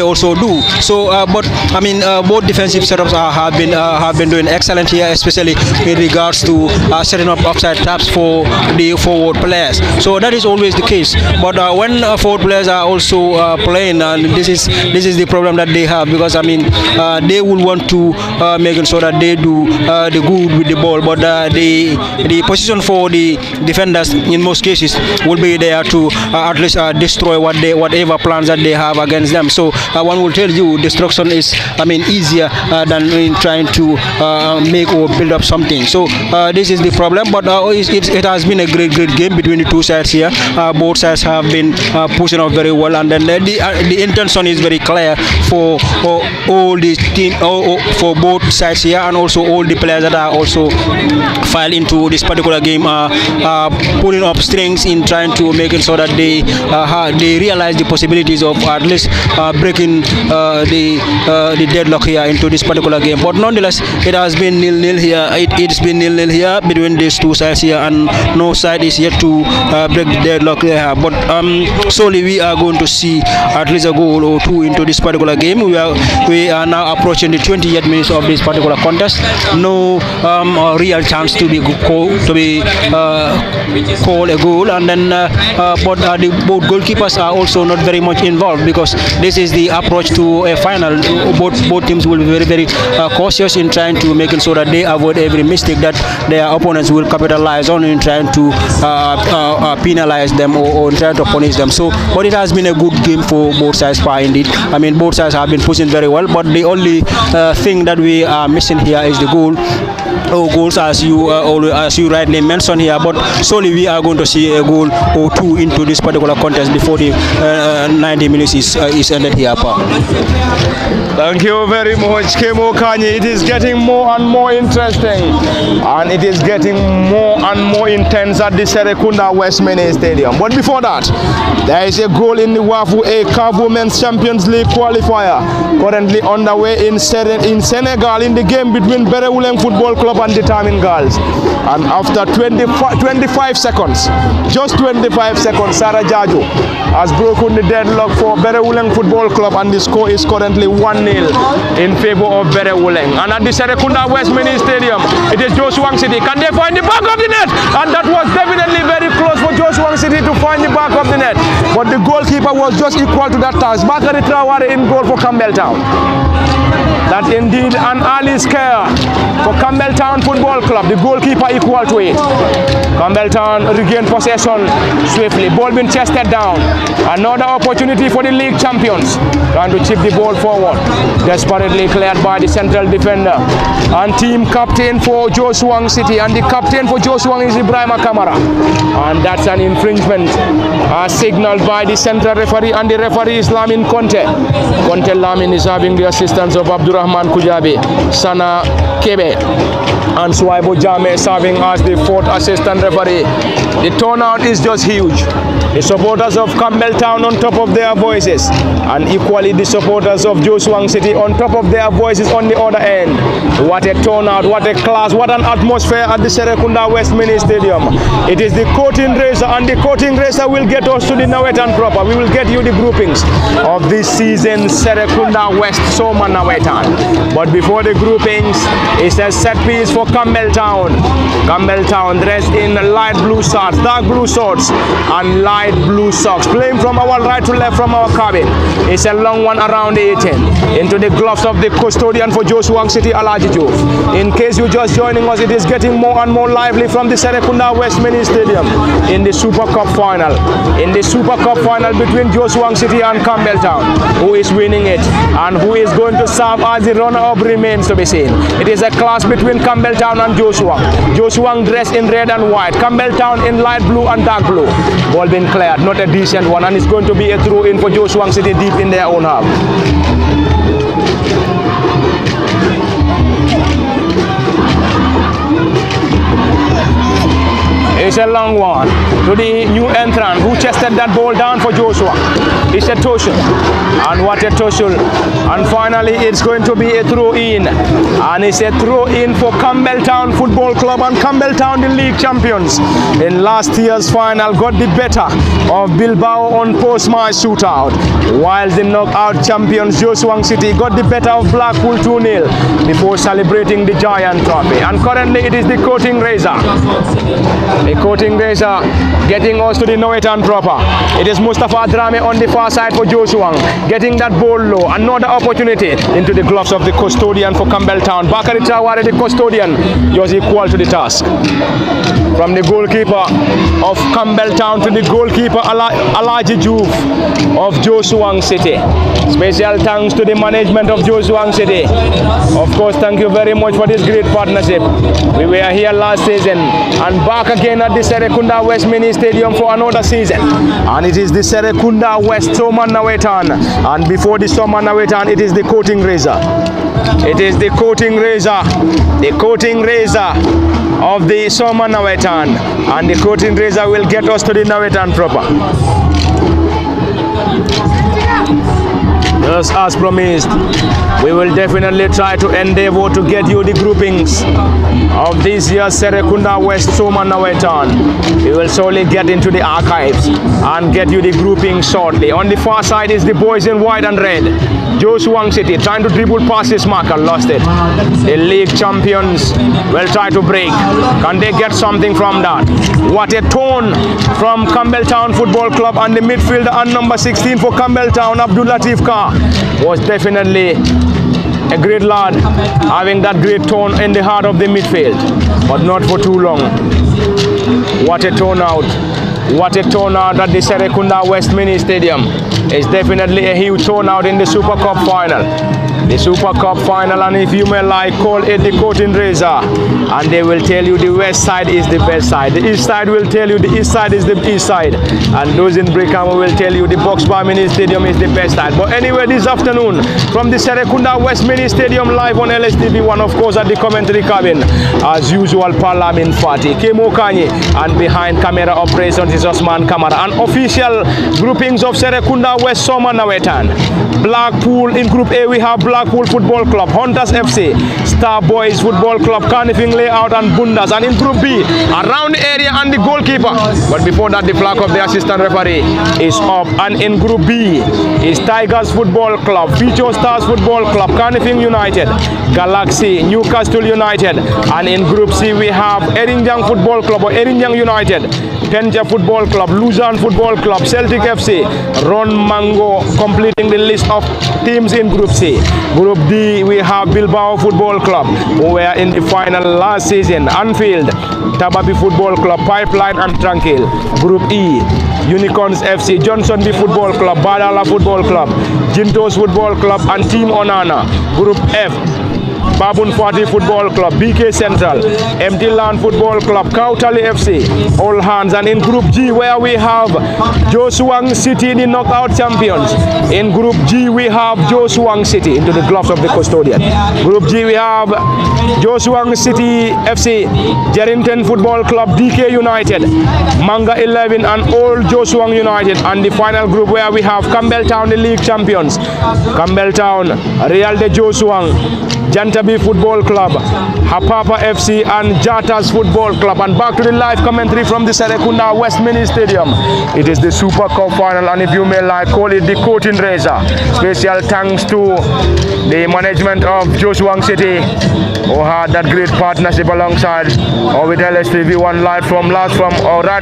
S5: also do. So but I mean both defensive setups have been doing excellent here, especially in regards to setting up offside traps for the forward players. So that is always the case. But when forward players are also playing, this is the problem that they have, because I mean they will want to make sure that they do the good with the ball, but the position for the defenders in most cases will be there to at least destroy whatever plans that they have against them. So one will tell you destruction is easier than in trying to make or build up something. So this is the problem, but it has been a great game between the two sides here. Both sides have been pushing up very well, and then the intention is very clear for all the team, for both sides here, and also all the players that are also filed into this particular game are pulling up strings in trying to make it so that they realize the possibilities of at least breaking the deadlock here into this particular game. But nonetheless, it has been 0-0 here. It's been 0-0 here between these two sides here, and no side is yet to break the deadlock there. But slowly we are going to see at least a goal or two into this particular game. We are now approaching the 20th minutes of this particular contest. No real chance to be called a goal, and then but both goalkeepers are also not very much involved, because this is the approach to a final final, both teams will be very cautious in trying to make it so that they avoid every mistake that their opponents will capitalize on in trying to penalize them or try to punish them. So, but it has been a good game for both sides, indeed. I mean, both sides have been pushing very well, but the only thing that we are missing here is the goal. Goals, as you rightly mentioned here, but solely we are going to see a goal or two into this particular contest before the 90 minutes is ended here.
S4: Thank you very much, Kemo Kanye. It is getting more and more interesting, and it is getting more and more intense at the Serrekunda West Mini Stadium. But before that, there is a goal in the WAFU A CAF Women's Champions League qualifier currently underway in Senegal in the game between Berewuleng Football Club and Determined Girls. And after 25 seconds, just 25 seconds, Sarah Jaju has broken the deadlock for Berewuleng Football Club, and the score is currently 1-0 in favor of Berewuleng. And at the Serrekunda West Mini Stadium, it is Jeshwang City. Can they find the back of the net? And that was definitely very close for Jeshwang City to find the back of the net. But the goalkeeper was just equal to that task. Bakari Traore in goal for Cambel Town. That's indeed an early scare for Cambel Town Football Club. The goalkeeper equal to it. Cambel Town regained possession swiftly. Ball being chested down. Another opportunity for the league champions. Trying to chip the ball forward. Desperately cleared by the central defender. And team captain for Jeshwang City. And the captain for Jeshwang is Ibrahim Kamara. And that's an infringement signaled by the central referee, and the referee is Lamin Conte. Conte Lamin is having the assistance of Abdurrahman Kujabi, Sana Kebe, and Swaibo Jame serving as the fourth assistant referee. The turnout is just huge. The supporters of Cambel Town on top of their voices, and equally the supporters of Jeshwang City on top of their voices on the other end. What a turnout, what a class, what an atmosphere at the Serrekunda West Mini Stadium. It is the coating racer, and the coating racer will get us to the Nawetan proper. We will get you the groupings of this season's Serrekunda West Soma Nawetan. But before the groupings, it's a set piece for Cambel Town. Cambel Town dressed in light blue shorts, dark blue shorts, and light blue socks. Playing from our right to left from our cabin. It's a long one around the 18 into the gloves of the custodian for Jeshwang City, Alaji Juf. In case you're just joining us, it is getting more and more lively from the Serrekunda West Mini Stadium in the Super Cup final. In the Super Cup final between Jeshwang City and Cambel Town. Who is winning it and who is going to serve as the runner-up remains to be seen. It is a clash between Cambel Town and Jeshwang. Jeshwang dressed in red and white. Cambel Town in light blue and dark blue. Ball being cleared, not a decent one, and it's going to be a throw-in for Jeshwang City deep in their own half. It's a long one to the new entrant who chested that ball down for Joshua. It's a Toshul, and what a Toshul. And finally it's going to be a throw-in, and it's a throw-in for Cambel Town Football Club, and Cambel Town, the league champions in last year's final, got the better of Bilbao on post-match shootout, while the knockout champions Jeshwang City got the better of Blackpool 2-0 before celebrating the Giant Trophy. And currently it is the coating razor. The coating razor getting us to the Nawetan proper. It is Mustafa Drame on the far side for Jeshwang, getting that ball low. Another opportunity into the gloves of the custodian for Cambel Town. Bakari Traore, the custodian, just equal to the task. From the goalkeeper of Cambel Town to the goalkeeper Alaji Juf of Jeshwang City. Special thanks to the management of Jeshwang City. Of course, thank you very much for this great partnership. We were here last season and back again at the Serrekunda West Mini Stadium for another season. And it is the Serrekunda West Soma Nawetan. And before the Soma Nawetan, it is the coating razor. It is the coating razor. The coating razor of the Soma Nawetan. And the coating razor will get us to the Nawetan proper. Just as promised, we will definitely try to endeavor to get you the groupings of this year's Serrekunda West Soma Nawetan. We will slowly get into the archives and get you the groupings shortly. On the far side is the boys in white and red. Jeshwang City trying to dribble past this marker, lost it. The league champions will try to break. Can they get something from that? What a tone from Cambel Town Football Club, and the midfielder and number 16 for Cambel Town, Abdul Latif Kar. was definitely a great lad, having that great tone in the heart of the midfield, but not for too long. What a turnout. What a turnout at the Serrekunda West Mini Stadium. It's definitely a huge turnout in the Super Cup final. The Super Cup final, and if you may like, call it the curtain raiser, and they will tell you the west side is the best side. The east side will tell you the east side is the east side, and those in Brikama will tell you the Box Bar Mini Stadium is the best side. But anyway, this afternoon from the Serrekunda West Mini Stadium, live on LSTV1, of course, at the commentary cabin, as usual, Parlamin Fati, Kemo Kanye, and behind camera operations is Osman Kamara, and official groupings of Serrekunda West Soma Nawetan. Blackpool in Group A, we have Blackpool Football Club, Hunters FC, Star Boys Football Club, Carnifing Layout and Bundas. And in Group B, around the area and the goalkeeper. But before that, the flag of the assistant referee is up. And in Group B is Tigers Football Club, Future Stars Football Club, Carnifing United, Galaxy, Newcastle United. And in Group C, we have Erinjang Football Club or Erinjang United, Penja Football Club, Luzon Football Club, Celtic FC, Ron Mango completing the list of teams in Group C. Group D, we have Bilbao Football Club, who were in the final last season, Anfield, Tabapi Football Club, Pipeline and Tranquil. Group E, Unicorns FC, Johnson B Football Club, Badala Football Club, Jintos Football Club and Team Onana. Group F, Babun Fati Football Club, BK Central, Empty Land Football Club, Kautali FC, All Hands. And in Group G, where we have Jeshwang City, the knockout champions. In Group G, we have Jeshwang City, into the gloves of the custodian. Group G, we have Jeshwang City FC, Jerrington Football Club, DK United, Manga 11 and Old Jeshwang United. And the final group, where we have Cambel Town, the league champions, Cambel Town, Real de Jeshwang, Jantabi Football Club, Hapapa FC and Jatas Football Club. And back to the live commentary from the Serrekunda West Mini Stadium. It is the Super Cup final, and if you may like, call it the curtain raiser. Special thanks to the management of Jeshwang City, who had that great partnership alongside or with LSTV1 right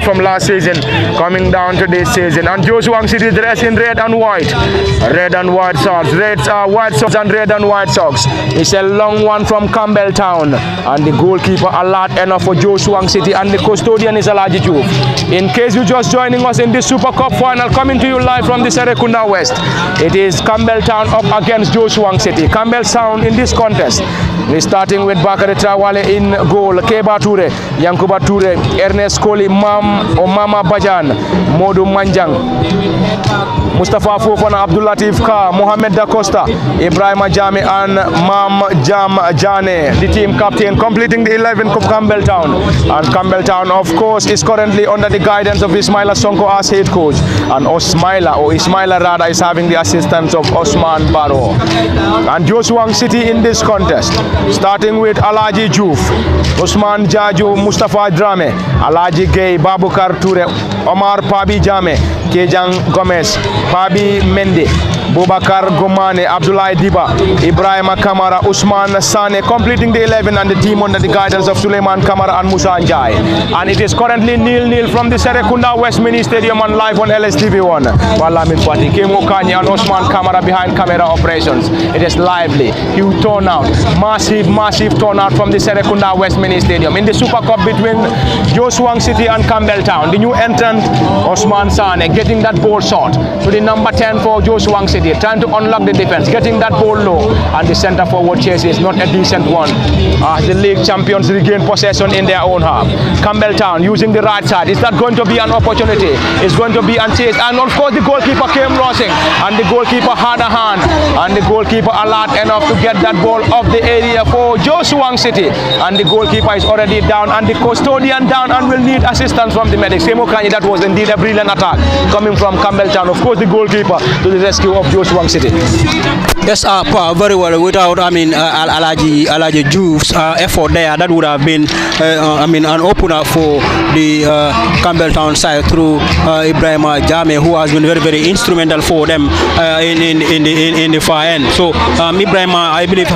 S4: from last season coming down to this season. And Jeshwang City dressed in red and white socks, white socks and red and white socks. It's a long one from Cambel Town, and the goalkeeper alert enough for Jeshwang City, and the custodian is Alaji Juf. In case you're just joining us in this Super Cup final, coming to you live from the Serrekunda West, it is Cambel Town up against Jeshwang City. Cambel Town in this contest, we're starting with Bakary Trawale in goal, Keba Toure, Yankuba Toure, Ernest Koli, Mama Bajan, Modu Manjang, Mustafa Fofana, Abdul Latif Ka, Mohamed Da Costa, Ibrahim Jame and Mam Jam Jane, the team captain, completing the 11th of Cambel Town. And Cambel Town, of course, is currently under the guidance of Ismaila Sonko as head coach, and Ismaila Rada is having the assistance of Osman Baro. And Jeshwang City in this contest, starting with Alaji Juf, Osman Jaju, Mustafa Drame, Alaji Gay, Babukar Toure, Omar Pabi Jame, Kejang Gomez, Pabi Mende, Bobakar Gomane, Abdullah Diba, Ibrahim Kamara, Usman Sane, completing the 11, and the team under the guidance of Suleiman Kamara and Musa Anjai. And it is currently 0-0 from the Serrekunda West Mini Stadium and live on LSTV1. Parlamin Fati, Kemo Kanye and Osman Kamara behind camera operations. It is lively, huge turnout, massive turnout from the Serrekunda West Mini Stadium in the Super Cup between Jeshwang City and Cambel Town. The new entrant, Osman Sane, getting that ball short to the number 10 for Jeshwang City, trying to unlock the defense, getting that ball low, and the center forward chase is not a decent one. The league champions regain possession in their own half. Cambel Town using the right side. Is that going to be an opportunity? It's going to be a chase, and of course the goalkeeper came rushing, and the goalkeeper had a hand, and the goalkeeper alert enough to get that ball off the area for Jeshwang City, and the goalkeeper is already down, and the custodian down, and will need assistance from the medics. Kemo Kanye, that was indeed a brilliant attack coming from Cambel Town. Of course the goalkeeper to the rescue of Jeshwang City.
S5: Yes, very well. Without, Alaji Juf's effort there, that would have been, an opener for the Cambel Town side through Ibrahim Jame, who has been very instrumental for them in the far end. So Ibrahim, I believe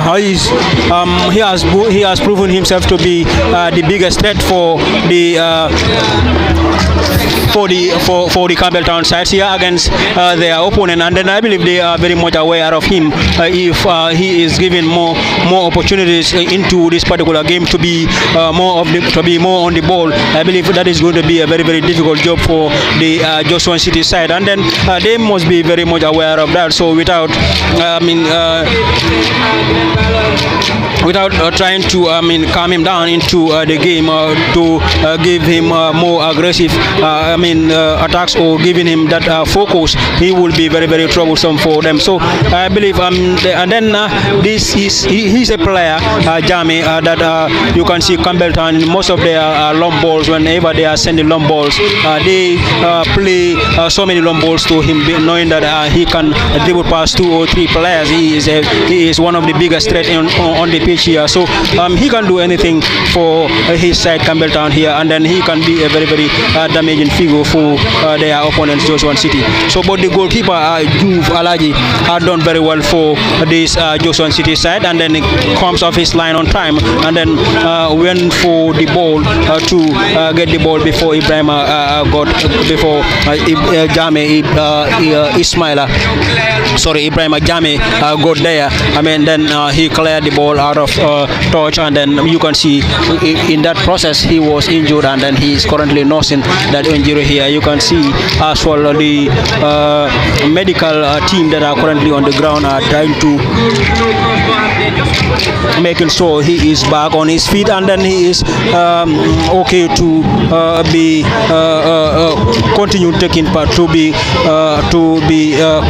S5: he has proven himself to be the biggest threat for the Cambel Town sides here against their opponent, and then I believe they are very much aware of him. If he is given more opportunities into this particular game to be more on the ball, I believe that is going to be a very, very difficult job for the Jeshwang City side, and then they must be very much aware of that. So without trying to calm him down into the game, to give him more aggressive attacks, or giving him that focus, he will be very, very troublesome for them. So I believe he's a player, Jame, that you can see Cambel Town in most of their long balls. Whenever they are sending long balls, they play so many long balls to him, knowing that he can dribble past 2 or 3 players. He is one of the biggest threats on the pitch here. So he can do anything for his side, Cambel Town here, and then he can be a very, very damaging figure for their opponents, Jeshwang City. So both the goalkeeper, Juve Alaji, had done very well for this Jeshwang City side, and then it comes off his line on time, and then went for the ball to get the ball before Ibrahim Ibrahim Jame got there. Then he cleared the ball out of touch, and then you can see in that process he was injured, and then he is currently nursing that injury here. You can see as well the medical team that are currently on the ground are trying to making sure he is back on his feet, and then he is okay to be continue taking part, to be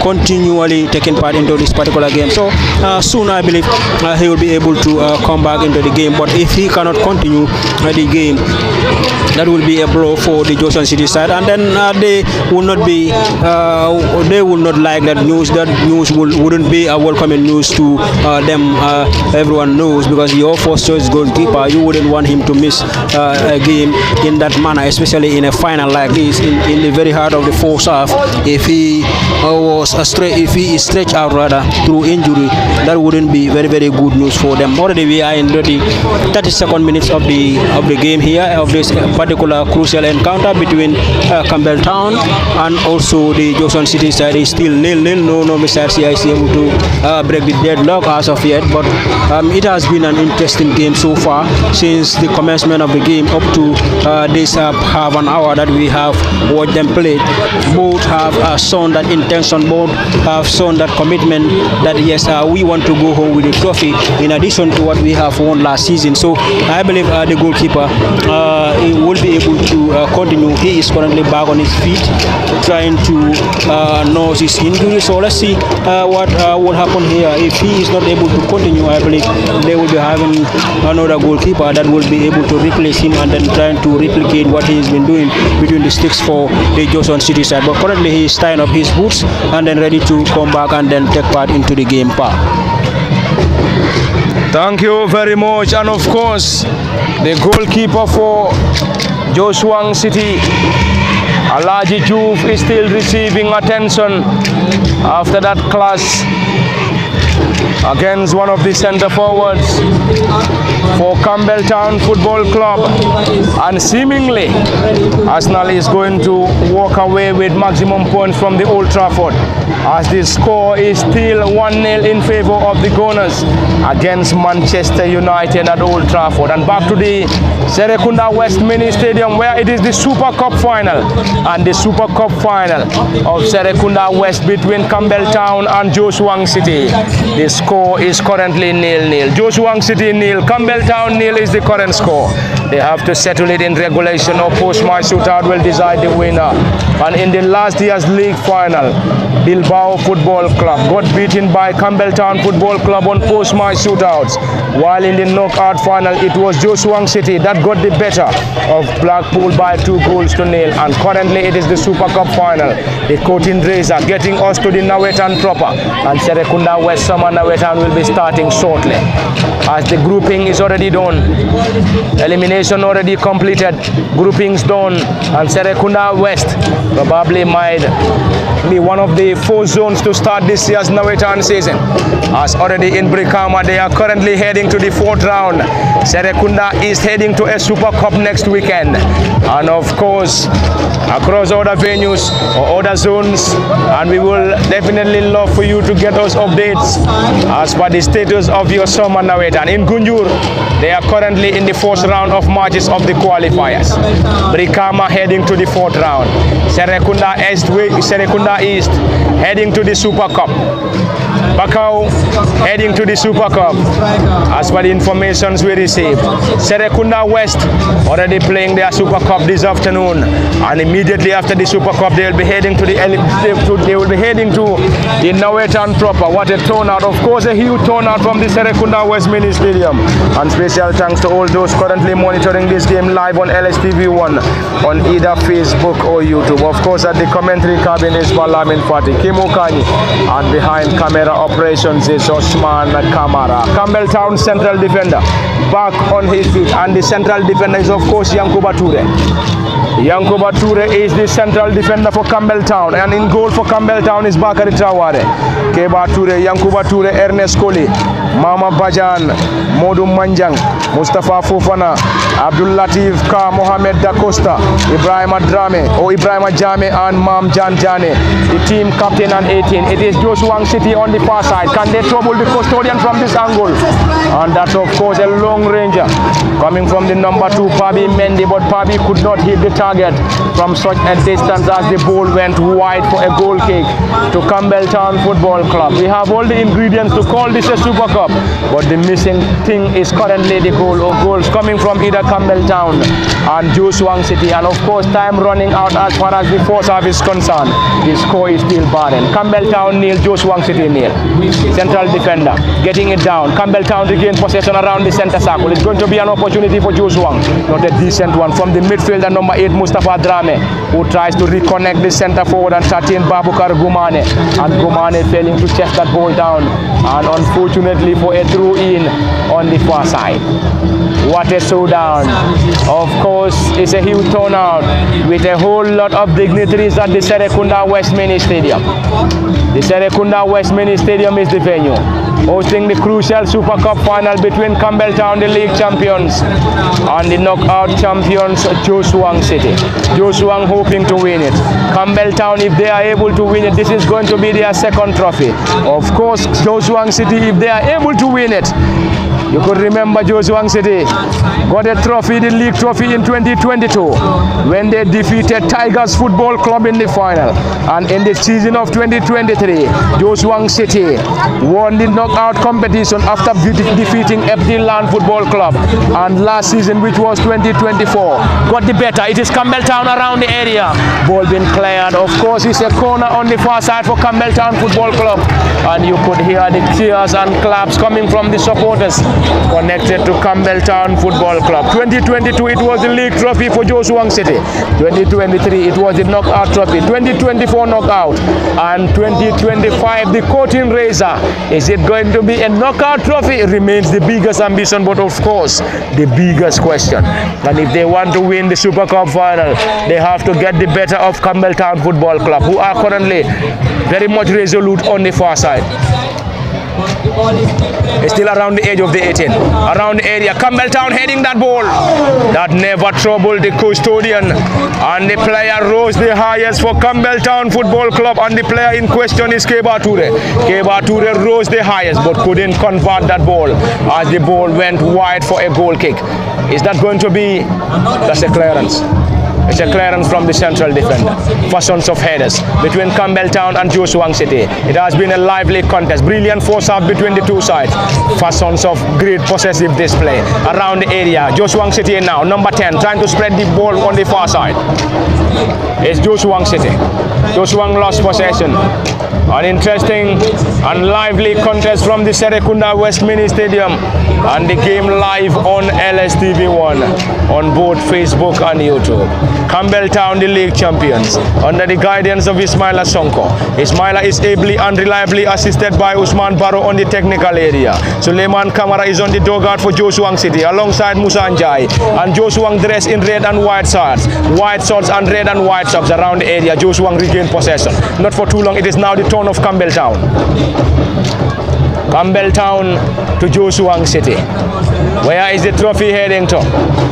S5: continually taking part into this particular game. So soon I believe he will be able to come back into the game. But if he cannot continue the game, that will be a blow for the Jeshwang City side, and then they will not be they will not like that news. That news wouldn't be a welcoming news to them. Everyone knows, because your first choice goalkeeper, you wouldn't want him to miss a game in that manner, especially in a final like this, in the very heart of the fourth half. If he is stretched out rather through injury, that wouldn't be very, very good news for them. Already we are in the 32nd minutes of the game here, of this particular crucial encounter between Cambel Town and also the Jeshwang City side. Is still 0-0. No Mr. CIC able to break the deadlock as of yet, but it has been an interesting game so far since the commencement of the game up to this half an hour that we have watched them play. Both have shown that intention, both have shown that commitment that yes, we want to go home with the trophy, in addition to what we have won last season. So I believe the goalkeeper will be able to continue. He is currently back on his feet, trying to nurse his injury. So let's see what will happen here. If he is not able to continue, I believe they will be having another goalkeeper that will be able to replace him, and then trying to replicate what he has been doing between the sticks for the Jeshwang City side. But currently he is tying up his boots and then ready to come back and then take part into the game.
S4: Thank you very much. And of course, the goalkeeper for Jeshwang City, Alaji Juve, is still receiving attention after that clash against one of the centre forwards for Cambel Town Football Club, and seemingly Arsenal is going to walk away with maximum points from the Old Trafford, as the score is still 1-0 in favour of the Gunners against Manchester United at Old Trafford. And back to the Serrekunda West Mini Stadium, where it is the Super Cup final, and the Super Cup final of Serrekunda West between Cambel Town and Jeshwang City. The score is currently 0-0. Jeshwang City 0, Cambel Town 0 is the current score. They have to settle it in regulation, or post-match shootout will decide the winner. And in the last year's league final, Bilbao Football Club got beaten by Cambel Town Football Club on post-match shootouts, while in the knockout final it was Jeshwang City that got the better of Blackpool by 2-0. And currently it is the Super Cup final. The Cotin Rays are getting us to the Nawetan proper, and Serrekunda West Summer Nawetan will be starting shortly, as the grouping is already done. Elimination Elimination already completed. Groupings done. And Serrekunda West probably might be one of the 4 zones to start this year's Nawetan season. As already in Brikama, they are currently heading to the 4th round. Serrekunda is heading to a Super Cup next weekend. And of course, across other venues or other zones, and we will definitely love for you to get us updates as per the status of your summer Nawetan. In Gunjur, they are currently in the 4th round of matches of the qualifiers. Brikama heading to the 4th round. Serrekunda East heading to the Super Cup. Bakau heading to the Super Cup as per the information we received. Serrekunda West already playing their Super Cup this afternoon, and immediately after the Super Cup they will be heading to the Nawetan proper. What a turnout, of course a huge turnout from the Serrekunda West Mini Stadium, and special thanks to all those currently monitoring this game live on LSTV1 on either Facebook or YouTube. Of course at the commentary cabin is Malamin Fati, Kimo Kani, and behind camera operations is Osman Kamara. Campbelltown central defender back on his feet, and the central defender is of course Yankuba Ture. Yankuba Ture is the central defender for Campbelltown, and in goal for Campbelltown is Bakari Traware. Keba Ture, Yankuba Ture, Ernest Koli, Mama Bajan, Modu Manjang, Mustafa Fofana, Abdul Latif Ka, Mohamed Da Costa, Ibrahim Jame, and Mam Jan Jane, the team captain and 18. It is Jeshwang City on the far side. Can they trouble the custodian from this angle? And that's of course a long ranger coming from the number 2 Pabi Mendy, but Pabi could not hit the target from such a distance as the ball went wide for a goal kick to Campbelltown Football Club. We have all the ingredients to call this a Super Cup, but the missing thing is currently the goal or goals coming from either Campbelltown and Jeshwang City, and of course time running out as far as the first half is concerned. The score is still barren. Campbelltown nil, Jeshwang City nil. Central defender getting it down. Campbelltown regains possession around the center circle. It's going to be an opportunity for Jeshwang, not a decent one from the midfielder number 8 Mustafa Drame, who tries to reconnect the center forward and 13 Babukar Gumane, and Gumane failing to chest that ball down, and unfortunately for a throw in on the far side. What a showdown. Of course, it's a huge turnout with a whole lot of dignitaries at the Serrekunda West Mini Stadium. The Serrekunda West Mini Stadium is the venue, hosting the crucial Super Cup final between Campbelltown, the league champions, and the knockout champions Jeshwang City. Jeshwang hoping to win it. Campbelltown, if they are able to win it, this is going to be their second trophy. Of course, Jeshwang City, if they are able to win it, you could remember Jeshwang City got a trophy, the league trophy in 2022 when they defeated Tigers Football Club in the final. And in the season of 2023, Jeshwang City won the knockout competition after defeating FD Land Football Club. And last season, which was 2024, got the better. It is Campbelltown around the area. Ball being cleared. Of course, it's a corner on the far side for Campbelltown Football Club. And you could hear the cheers and claps coming from the supporters connected to Campbelltown Football Club. 2022 it was the league trophy for Jeshwang City. 2023 it was the knockout trophy. 2024 knockout, and 2025 the curtain raiser. Is it going to be a knockout trophy? It remains the biggest ambition, but of course the biggest question. And if they want to win the Super Cup final, they have to get the better of Campbelltown Football Club, who are currently very much resolute on the far side. It's still around the edge of the 18, around the area. Campbelltown heading that ball. That never troubled the custodian, and the player rose the highest for Campbelltown Football Club, and the player in question is Keba Ture. Keba Ture rose the highest but couldn't convert that ball as the ball went wide for a goal kick. Is that going to be? That's a clearance. It's a clearance from the central defender. Fashions of headers between Campbelltown and Jeshwang City. It has been a lively contest. Brilliant force-out between the two sides. Fashions of great possessive display around the area. Jeshwang City now, number 10, trying to spread the ball on the far side. It's Jeshwang City. Jeshwang lost possession. An interesting and lively contest from the Serrekunda West Mini Stadium, and the game live on LSTV1 on both Facebook and YouTube. Cambel Town, the league champions, under the guidance of Ismaila Sonko. Ismaila is ably and reliably assisted by Usman Barrow on the technical area. Suleiman Kamara is on the dugout for Jeshwang City alongside Musa Njai, and Jeshwang dressed in red and white shorts and red and white socks around the area. Jeshwang regained possession. Not for too long, it is now the turn of Cambel Town. Cambel Town to Jeshwang City. Where is the trophy heading to?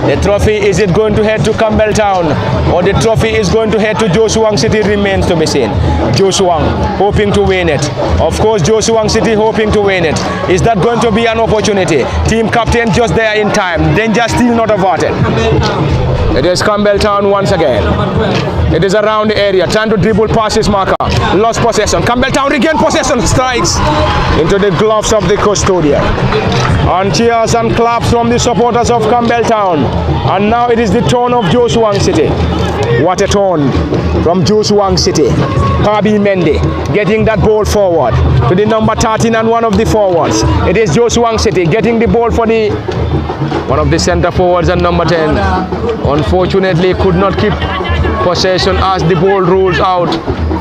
S4: The trophy, is it going to head to Cambel Town, or the trophy is going to head to Jeshwang City, remains to be seen. Jeshwang hoping to win it. Of course, Jeshwang City hoping to win it. Is that going to be an opportunity? Team captain just there in time. Danger still not averted. It is Cambel Town once again. It is around the area, trying to dribble past his marker. Lost possession. Cambel Town regain possession, strikes into the gloves of the custodian. And cheers and claps from the supporters of Cambel Town. And now it is the turn of Jeshwang City. What a turn from Jeshwang City. Pabi Mende getting that ball forward to the number 13 and one of the forwards. It is Jeshwang City getting the ball for the one of the center forwards and number 10. Unfortunately, could not keep possession as the ball rolls out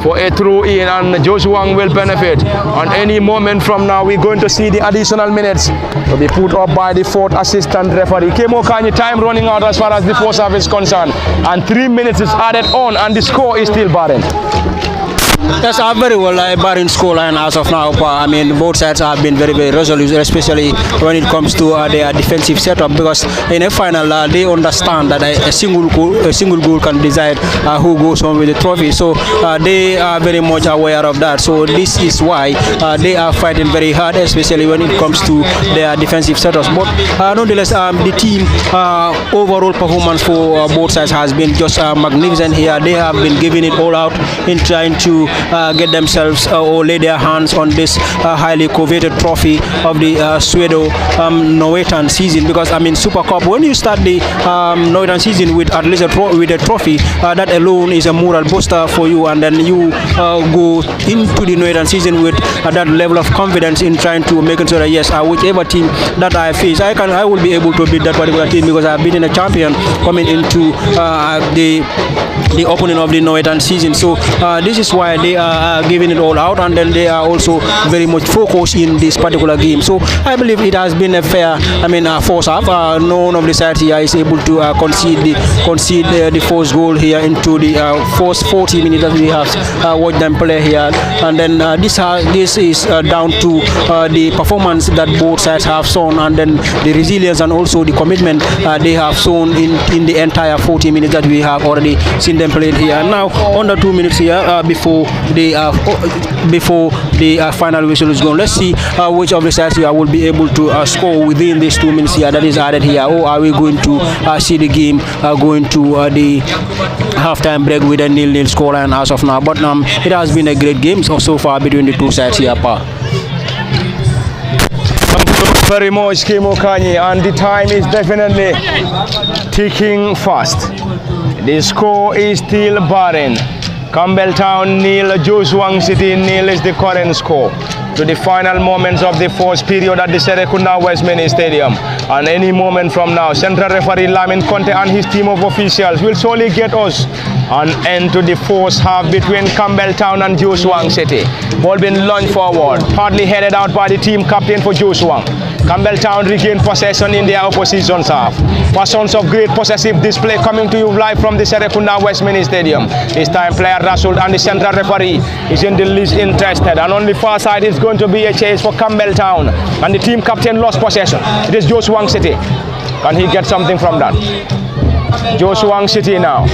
S4: for a throw in, and Jeshwang will benefit. And any moment from now, we're going to see the additional minutes to be put up by the fourth assistant referee. Kemo Kanye, time running out as far as the first half is concerned, and 3 minutes is added on, and the score is still barren.
S5: Yes, very well barren scoreline as of now. I mean, both sides have been very, very resolute, especially when it comes to their defensive setup, because in a final they understand that a single goal can decide who goes home with the trophy. So they are very much aware of that. So this is why they are fighting very hard, especially when it comes to their defensive setups. But nonetheless, the team overall performance for both sides has been just magnificent here. They have been giving it all out in trying to get themselves or lay their hands on this highly coveted trophy of the Pseudo-Norwegian season. Because I mean, Super Cup, when you start the Norwegian season with at least with a trophy, that alone is a moral booster for you, and then you go into the Norwegian season with that level of confidence in trying to make sure that yes, whichever team that I face, I will be able to beat that particular team, because I've been a champion coming into the opening of the Norwegian season. So this is why they are giving it all out, and then they are also very much focused in this particular game. So I believe it has been a fair, first half. None of the sides here is able to concede the first goal here into the first 40 minutes that we have watched them play here. And then this is down to the performance that both sides have shown, and then the resilience and also the commitment they have shown in the entire 40 minutes that we have already seen them played here. And now under 2 minutes here before the final whistle is gone. Let's see which of the sides here will be able to score within these 2 minutes here that is added here, or are we going to see the game going to the halftime break with a 0-0 scoreline as of now. But it has been a great game so far between the two sides here, Pa.
S4: Very much, Kemo Kanye, and the time is definitely ticking fast. The score is still barren. Cambel Town 0, Jeshwang City 0 is the current score. To the final moments of the first period at the Serrekunda West Mini Stadium. And any moment from now, Central Referee Lamin Conte and his team of officials will surely get us an end to the first half between Cambel Town and Jeshwang City. Ball being launched forward, partly headed out by the team captain for Jeshwang. Cambel Town regained possession in their opposition's half. Persons of great possessive display coming to you live from the Serrekunda West Mini Stadium. This time player Rasul and the central referee is in the least interested, and on the far side is going to be a chase for Cambel Town, and the team captain lost possession. It is Jeshwang City. Can he get something from that? Jeshwang City now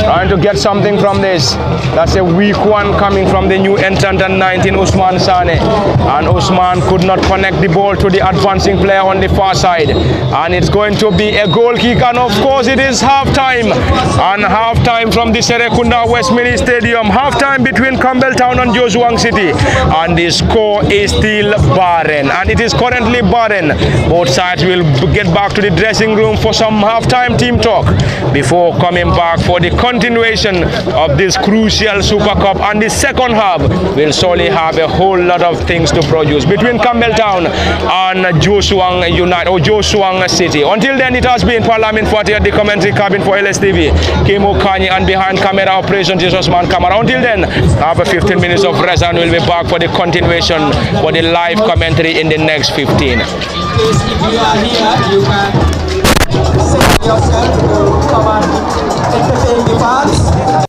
S4: trying to get something from this. That's a weak one coming from the new entrant at 19, Usman Sane, and Usman could not connect the ball to the advancing player on the far side, and it's going to be a goal kick, and of course it is half-time, and half-time from the Serrekunda West Mini Stadium, half-time between Cambel Town and Jeshwang City, and the score is still barren, and it is currently barren. Both sides will get back to the dressing room for some half-time team talk before coming back for the continuation of this crucial Super Cup. And the second half will surely have a whole lot of things to produce between Campbelltown and Jeshwang United or Jeshwang City. Until then, it has been Parliament 40 at the commentary cabin for LSTV. Kim Okanye, and behind camera operation Jesus Man Camera. Until then, after 15 minutes of rest, and we'll be back for the continuation for the live commentary in the next 15.
S3: If you are here, you can set yourself to come and entertain the fans.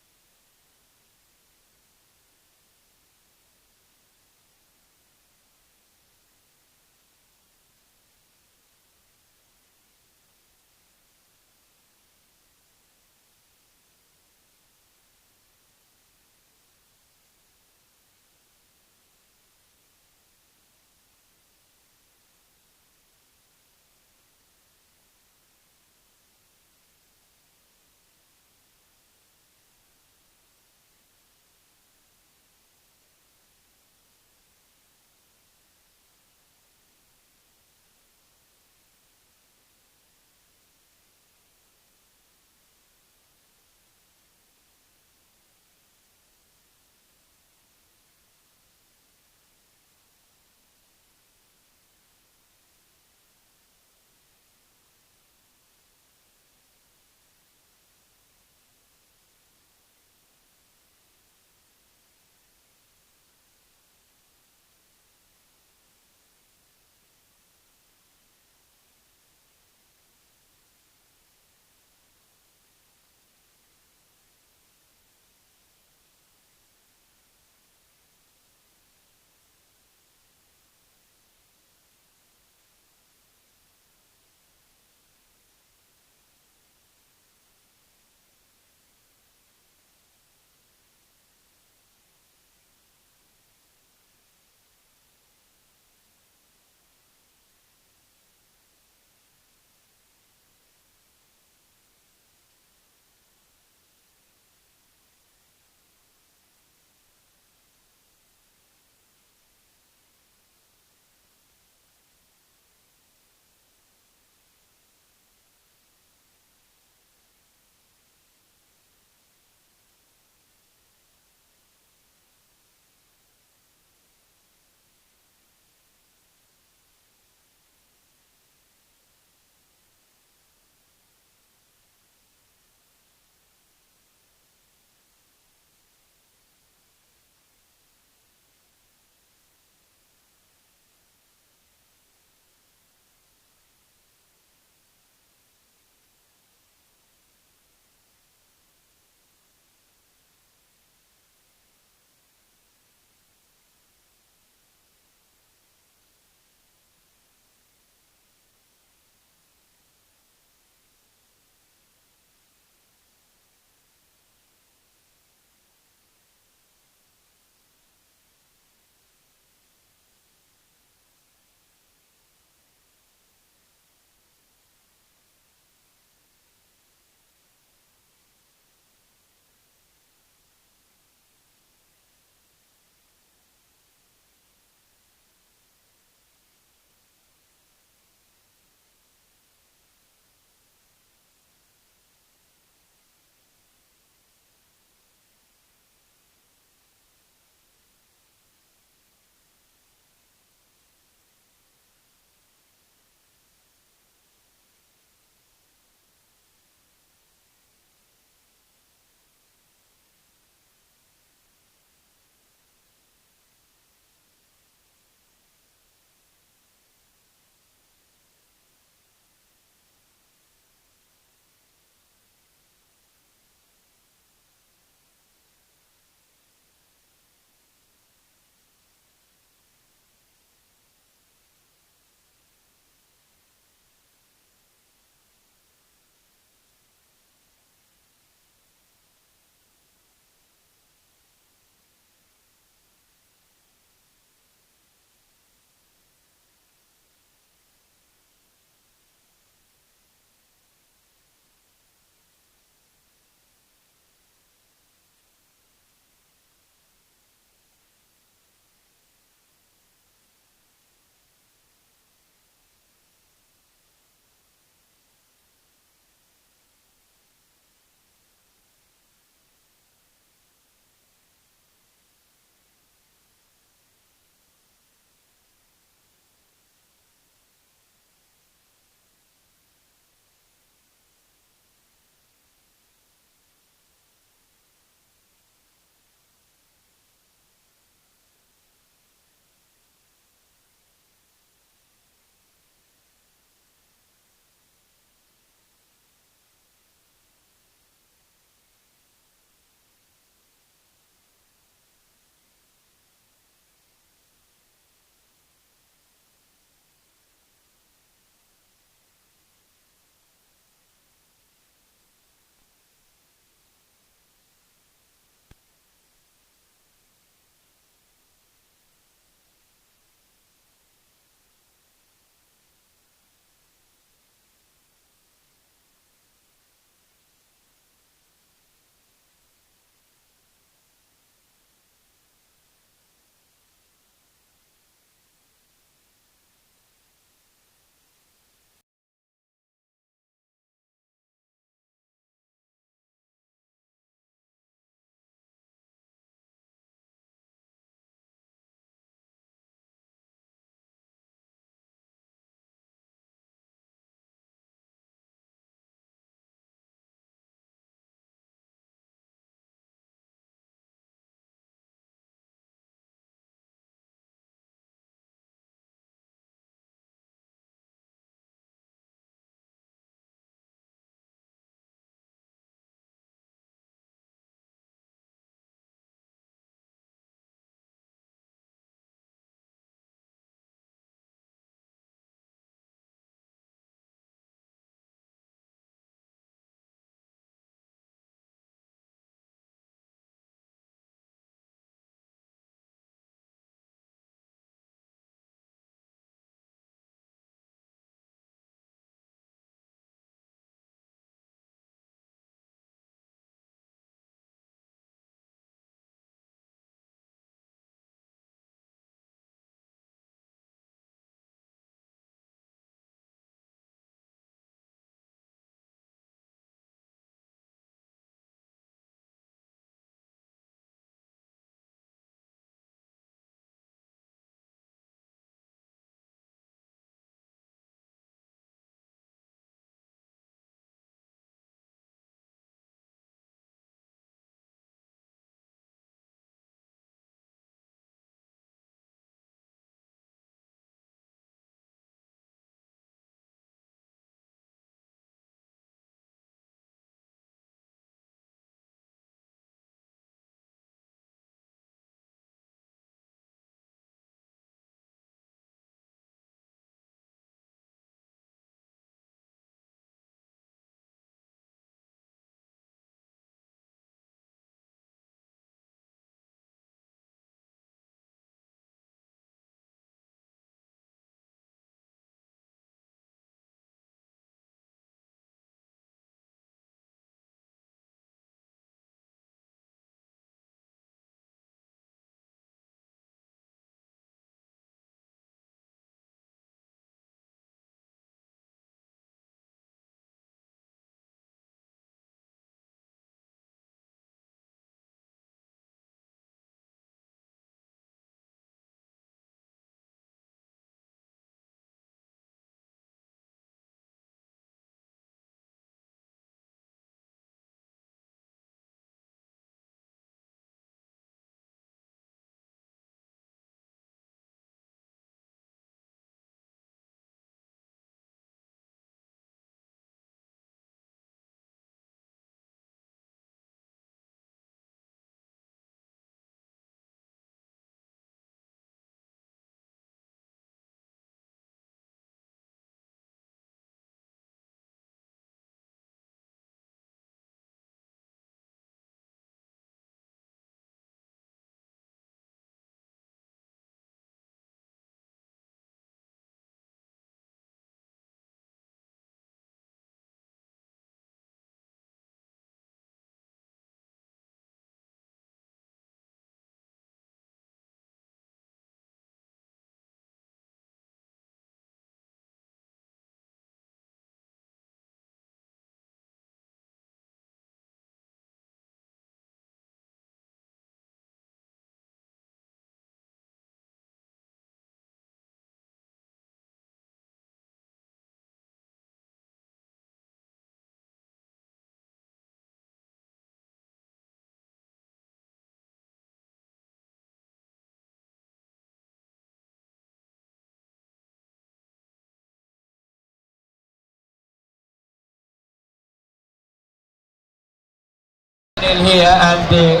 S3: Cambel here, and the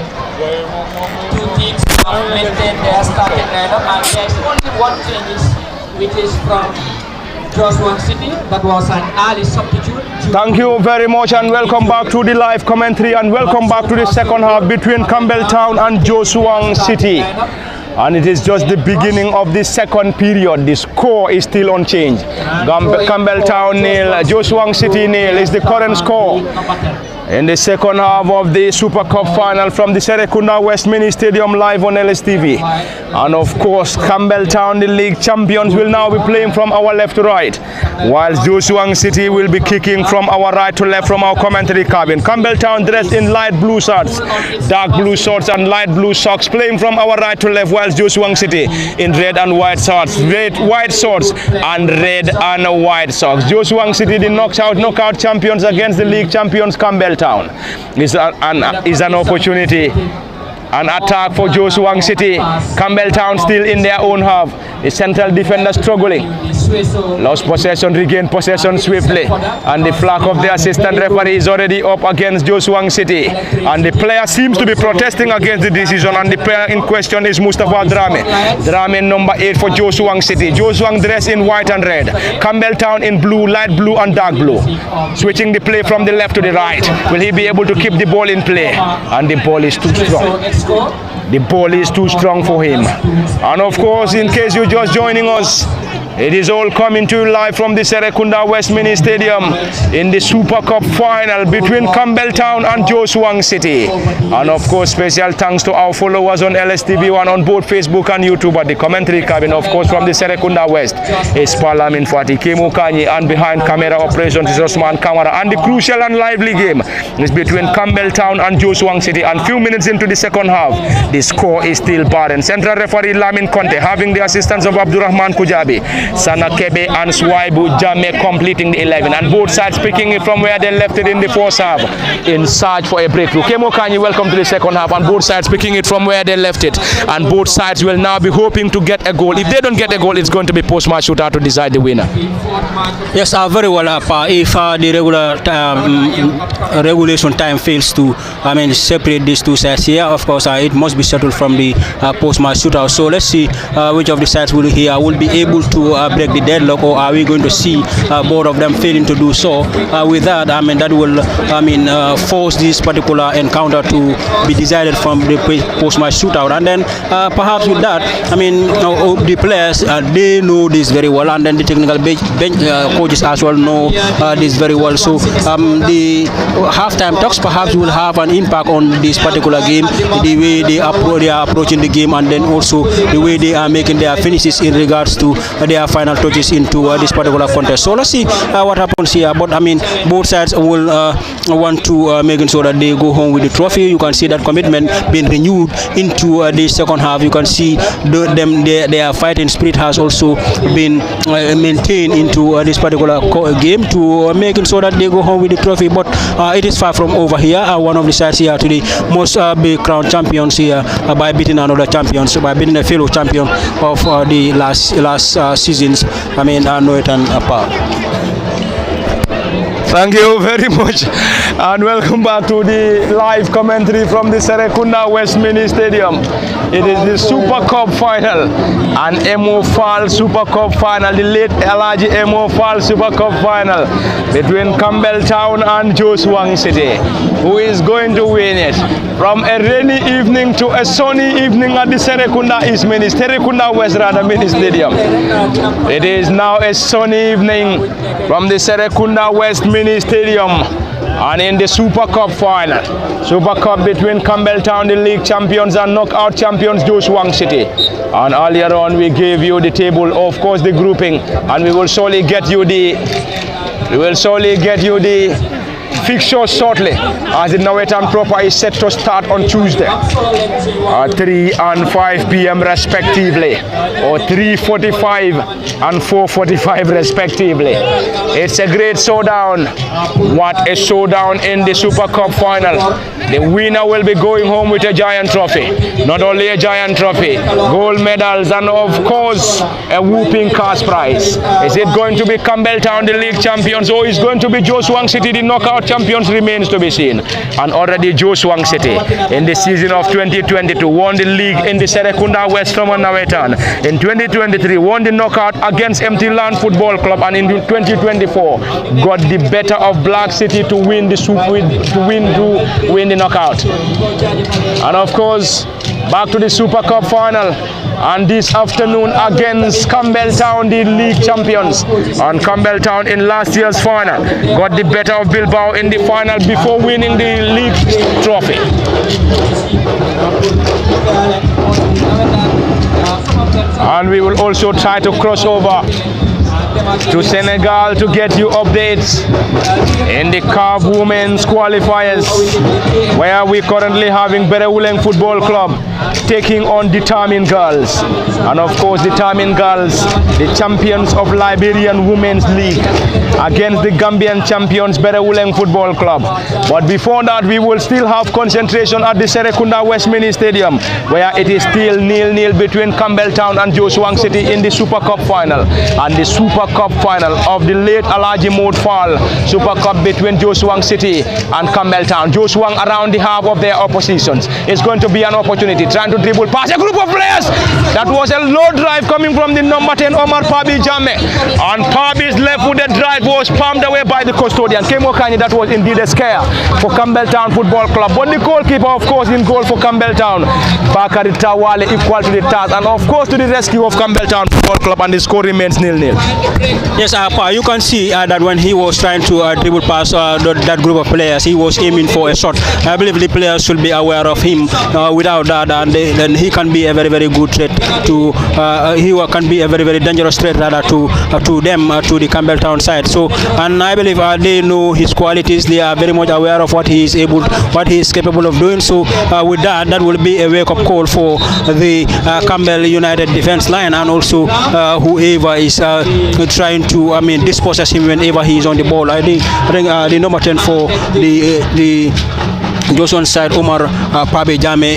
S3: two teams have maintained their starting lineup, and there's only one change, which is from Jeshwang City. That was an early substitute.
S4: Thank you very much, and welcome back to the live commentary, and welcome back to the second half between Cambel Town and Jeshwang City. And it is just the beginning of the second period. The score is still unchanged. Cambel Town nil, Jeshwang City nil is the current score in the second half of the Super Cup final from the Serrekunda West Mini Stadium, live on LSTV. And of course, Cambel Town, the league champions, will now be playing from our left to right, whilst Jeshwang City will be kicking from our right to left from our commentary cabin. Cambel Town dressed in light blue shirts, dark blue shorts and light blue socks, playing from our right to left, whilst Jeshwang City in red and white shorts, white shorts and red and white socks. Jeshwang City, the knockout champions against the league champions Cambel Town, is an opportunity. An attack for Jeshwang City. Cambel Town still in their own half. The central defender struggling. Lost possession, regained possession swiftly. And the flag of the assistant referee is already up against Jeshwang City. And the player seems to be protesting against the decision. And the player in question is Mustafa Drame. Drame number 8 for Jeshwang City. Jeshwang dressed in white and red. Cambel Town in blue, light blue and dark blue. Switching the play from the left to the right. Will he be able to keep the ball in play? And the ball is too strong. The ball is too strong for him. And of course, in case you're just joining us, it is all coming to you live from the Serrekunda West Mini Stadium in the Super Cup final between Cambel Town and Jeshwang City. And of course, special thanks to our followers on LSTV1 on both Facebook and YouTube at the commentary cabin. Of course, from the Serrekunda West is Parlamin Fati, Kemu Kanyi, and behind camera operations is Osman Kamara. And the crucial and lively game is between Cambel Town and Jeshwang City. And few minutes into the second half, the score is still barren. Central referee Lamin Conte having the assistance of Abdurrahman Kujabi, Sana Kebe and Swaibu Jame completing the 11, and both sides picking it from where they left it in the first half in search for a breakthrough. Kemo Kanyi, welcome to the second half, and both sides picking it from where they left it, and both sides will now be hoping to get a goal. If they don't get a goal, it's going to be post-match shootout to decide the winner.
S5: Yes, very well. If the regulation time fails to, separate these two sides here, of course, it must be settled from the post-match shootout. So let's see which of the sides will be able to break the deadlock, or are we going to see both of them failing to do so? With that, that will force this particular encounter to be decided from the post-match shootout. And then perhaps with that, the players, they know this very well, and then the technical bench coaches as well know this very well. So the halftime talks perhaps will have an impact on this particular game, the way they are approaching the game, and then also the way they are making their finishes in regards to their final touches into this particular contest. So let's see what happens here. But both sides will want to make sure that they go home with the trophy. You can see that commitment being renewed into the second half. You can see their fighting spirit has also been maintained into this particular game to making sure that they go home with the trophy. But it is far from over here. One of the sides here today must be crowned champions here by beating another champion, so by beating a fellow champion of the last seasons, Noit and Apa.
S4: Thank you very much, and welcome back to the live commentary from the Serrekunda West Mini Stadium. It is the Super Cup final, an Emo Fall Super Cup final, the late Elaji Emo Fall Super Cup final between Cambel Town and Jeshwang City. Who is going to win it? From a rainy evening to a sunny evening at the Serrekunda West Mini Stadium. It is now a sunny evening from the Serrekunda West Mini Stadium, and in the Super Cup final, Super Cup between Cambel Town, the league champions, and knockout champions Jeshwang City. And earlier on we gave you the table, of course the grouping, and we will surely get you the fixture shortly, as the Norwegian Proper is set to start on Tuesday at 3 and 5 p.m. respectively, or 3:45 and 4:45 respectively. It's a great showdown. What a showdown in the Super Cup final. The winner will be going home with a giant trophy. Not only a giant trophy, gold medals, and of course a whooping cash prize. Is it going to be Cambel Town, the league champions, or is it going to be Jeshwang City, the knockout champions? champions remains to be seen. And already Jeshwang City in the season of 2022 won the league in the Serrekunda West from Nawetan. In 2023 won the knockout against Empty Land Football Club, and in 2024 got the better of Black City to win the knockout. And of course, back to the Super Cup final, and this afternoon against Cambel Town, the league champions. And Cambel Town in last year's final got the better of Bilbao in the final before winning the league trophy. And we will also try to cross over to Senegal to get you updates in the CAF Women's Qualifiers, where we currently having Berewuleng Football Club taking on Determined Girls. And of course, Determined Girls, the champions of Liberian Women's League, against the Gambian champions Berewuleng Football Club. But before that, we will still have concentration at the Serrekunda West Mini Stadium, where it is still 0-0 between Cambel Town and Jeshwang City in the Super Cup final. And the Super Cup final of the late Alaji Mod Fall Super Cup between Jeshwang City and Cambel Town. Jeshwang around the half of their oppositions. It's going to be an opportunity, trying to dribble past a group of players. That was a low drive coming from the number 10 Omar Pabi Jame, and Pabi's left-footed drive was palmed away by the custodian Kemo Kani. That was indeed a scare for Cambel Town Football Club. But the goalkeeper, of course, in goal for Cambel Town, Bakari Tawale, equal to the task, and of course to the rescue of Cambel Town Football Club, and the score remains 0-0.
S5: Yes, you can see that when he was trying to dribble past that group of players, he was aiming for a shot. I believe the players should be aware of him. Without that, and then he can be a very, very good threat to. He can be a very, very dangerous threat rather to them, to the Cambel Town side. So, and I believe they know his qualities. They are very much aware of what he is capable of doing. So, with that will be a wake-up call for the Cambel United defense line, and also whoever is trying to, dispossess him whenever he is on the ball. I think the number 10 for the Jeshwang side, Omar Pabe Jame,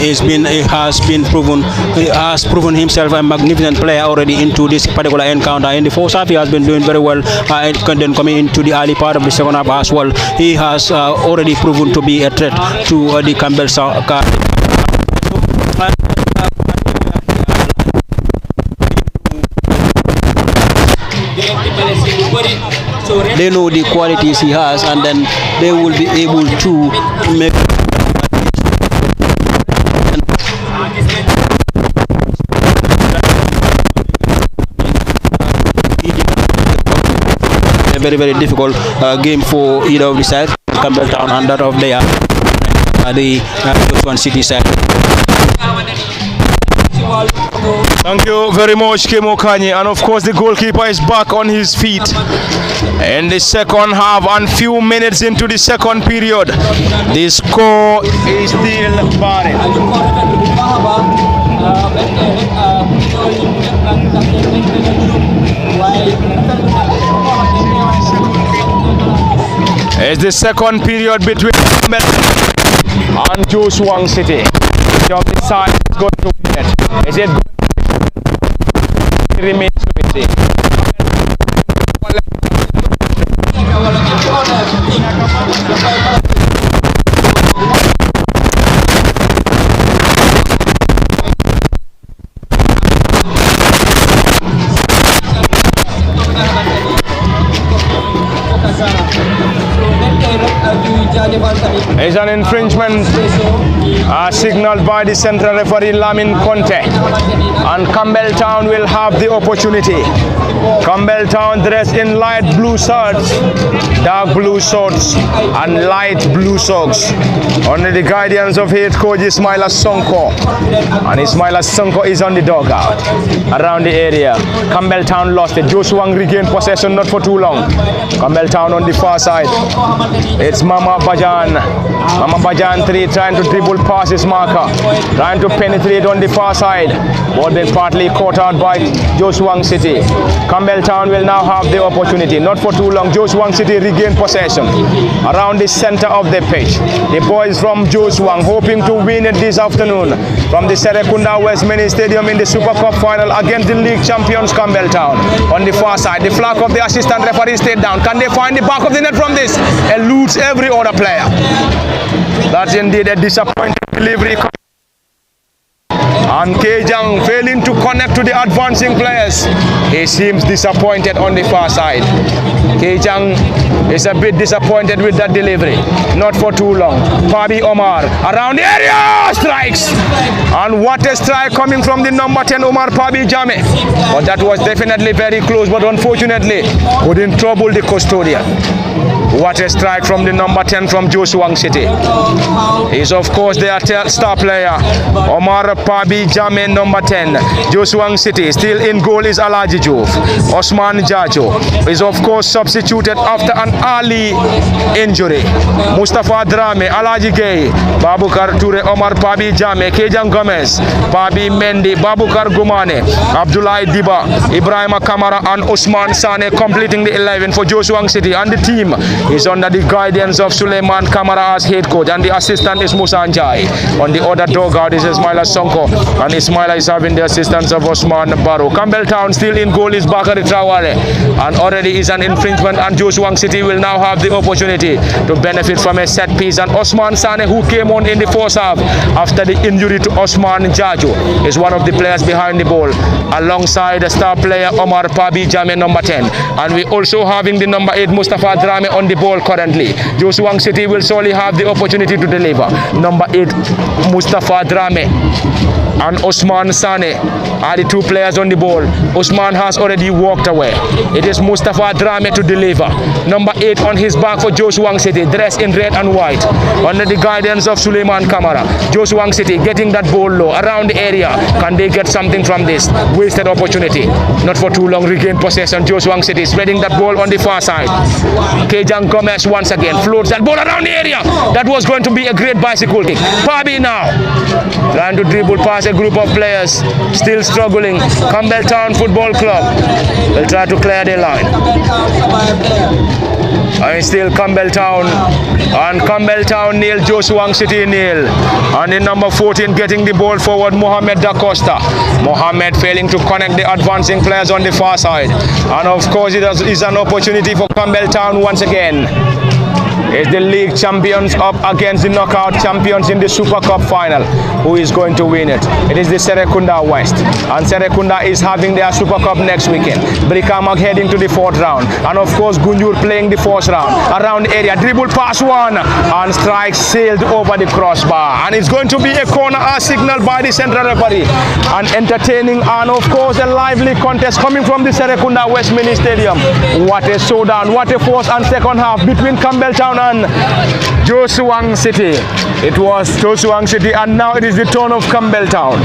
S5: has proven himself a magnificent player already into this particular encounter. In the first half, he has been doing very well, and then coming into the early part of the second half as well, he has already proven to be a threat to the Cambel side. They know the qualities he has, and then they will be able to make a very, very difficult game for either of the sides, Cambel Town and that of the Jeshwang City side.
S4: Thank you very much, Kemo Kanye. And of course, the goalkeeper is back on his feet in the second half, and few minutes into the second period. The score is still varied. It's the second period between Cambel and Jeshwang City. Of the side is going to win it. Is it going to remain to be seen? It's an infringement signaled by the central referee Lamin Conte, and Cambel Town will have the opportunity. Cambel Town dressed in light blue shirts, dark blue shorts and light blue socks under the guidance of head coach Ismaila Sonko, and Ismaila Sonko is on the dugout around the area. Cambel Town lost it. Jeshwang regained possession not for too long. Cambel Town on the far side. It's Mama Bajan Kejan 3 trying to dribble past his marker, trying to penetrate on the far side. Ball been partly caught out by Jeshwang City. Cambel Town will now have the opportunity. Not for too long. Jeshwang City regain possession around the center of the pitch. The boys from Jeshwang hoping to win it this afternoon from the Serrekunda West Mini Stadium in the Super Cup final against the league champions Cambel Town. On the far side, the flag of the assistant referee stayed down. Can they find the back of the net from this? Eludes every other player. That's indeed a disappointing delivery. And Kejang failing to connect to the advancing players. He seems disappointed on the far side. Kejang is a bit disappointed with that delivery. Not for too long. Pabi Omar around the area, strikes. And what a strike coming from the number 10 Omar Pabi Jame. But that was definitely very close, but unfortunately couldn't trouble the custodian. What a strike from the number 10 from Jeshwang City. He's of course their star player, Omar Pabi Jame, number 10. Jeshwang City. Still in goal is Alaji Juf. Osman Jajo is of course substituted after an early injury. Mustafa Drame, Alaji Gay, Babukar Ture, Omar Pabi Jame, Kejang Gomez, Pabi Mendy, Babukar Gumane, Abdullah Diba, Ibrahim Kamara and Osman Sane completing the 11 for Jeshwang City. And the team is under the guidance of Suleiman Kamara as head coach, and the assistant is Musa Njai. On the other dugout is Ismaila Sonko, and Ismaila is having the assistance of Osman Barrow. Cambel Town still in goal is Bakari Traore, and already is an infringement, and Jeshwang City will now have the opportunity to benefit from a set piece. And Osman Sane, who came on in the first half after the injury to Osman Jajo, is one of the players behind the ball, alongside the star player Omar Pabi Jame, number 10. And we also having the number 8 Mustafa Drame on the ball currently. Jeshwang City will surely have the opportunity to deliver. Number 8 Mustafa Drame and Osman Sane are the two players on the ball. Osman has already walked away. It is Mustafa Drame to deliver. Number 8 on his back for Jeshwang City, dressed in red and white, under the guidance of Suleiman Kamara. Jeshwang City getting that ball low around the area. Can they get something from this? Wasted opportunity. Not for too long. Regain possession. Jeshwang City spreading that ball on the far side. Kejang Gomez once again floats that ball around the area. That was going to be a great bicycle kick. Pabi now trying to dribble past a group of players, still struggling. Cambel Town Football Club will try to clear the line. And still Cambel Town, and Cambel Town nil, Jeshwang City nil. And in number 14 getting the ball forward, Mohamed Da Costa. Mohamed failing to connect the advancing players on the far side. And of course it is an opportunity for Cambel Town once again. It's the league champions up against the knockout champions in the Super Cup final. Who is going to win it? It is the Serrekunda West. And Serrekunda is having their Super Cup next weekend. Brikamak heading to the 4th round. And of course Gunjur playing the 4th round. Around the area, dribble pass one. And strike sailed over the crossbar. And it's going to be a corner as signaled by the central referee. An entertaining and of course a lively contest coming from the Serrekunda West Mini Stadium. What a showdown, what a first and second half between Cambel Town and Jeshwang City. It was Jeshwang City, and now it is the turn of Cambel Town.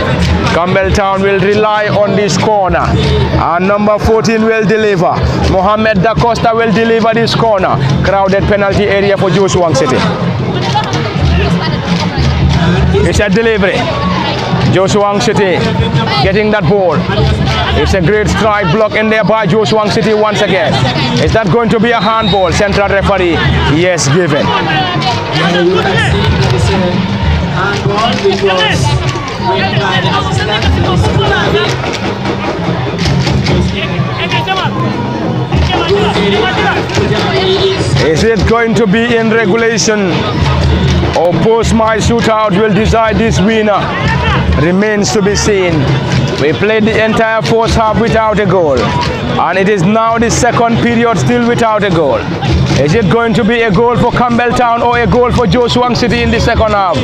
S4: Cambel Town will rely on this corner, and number 14 will deliver. Mohamed Da Costa will deliver this corner. Crowded penalty area for Jeshwang City. It's a delivery. Jeshwang City getting that ball. It's a great strike block in there by Jeshwang City once again. Is that going to be a handball? Central referee, yes, given. Is it going to be in regulation or post-match shootout will decide this winner? Remains to be seen. We played the entire first half without a goal, and it is now the second period still without a goal. Is it going to be a goal for Cambel Town or a goal for Jeshwang City in the second half?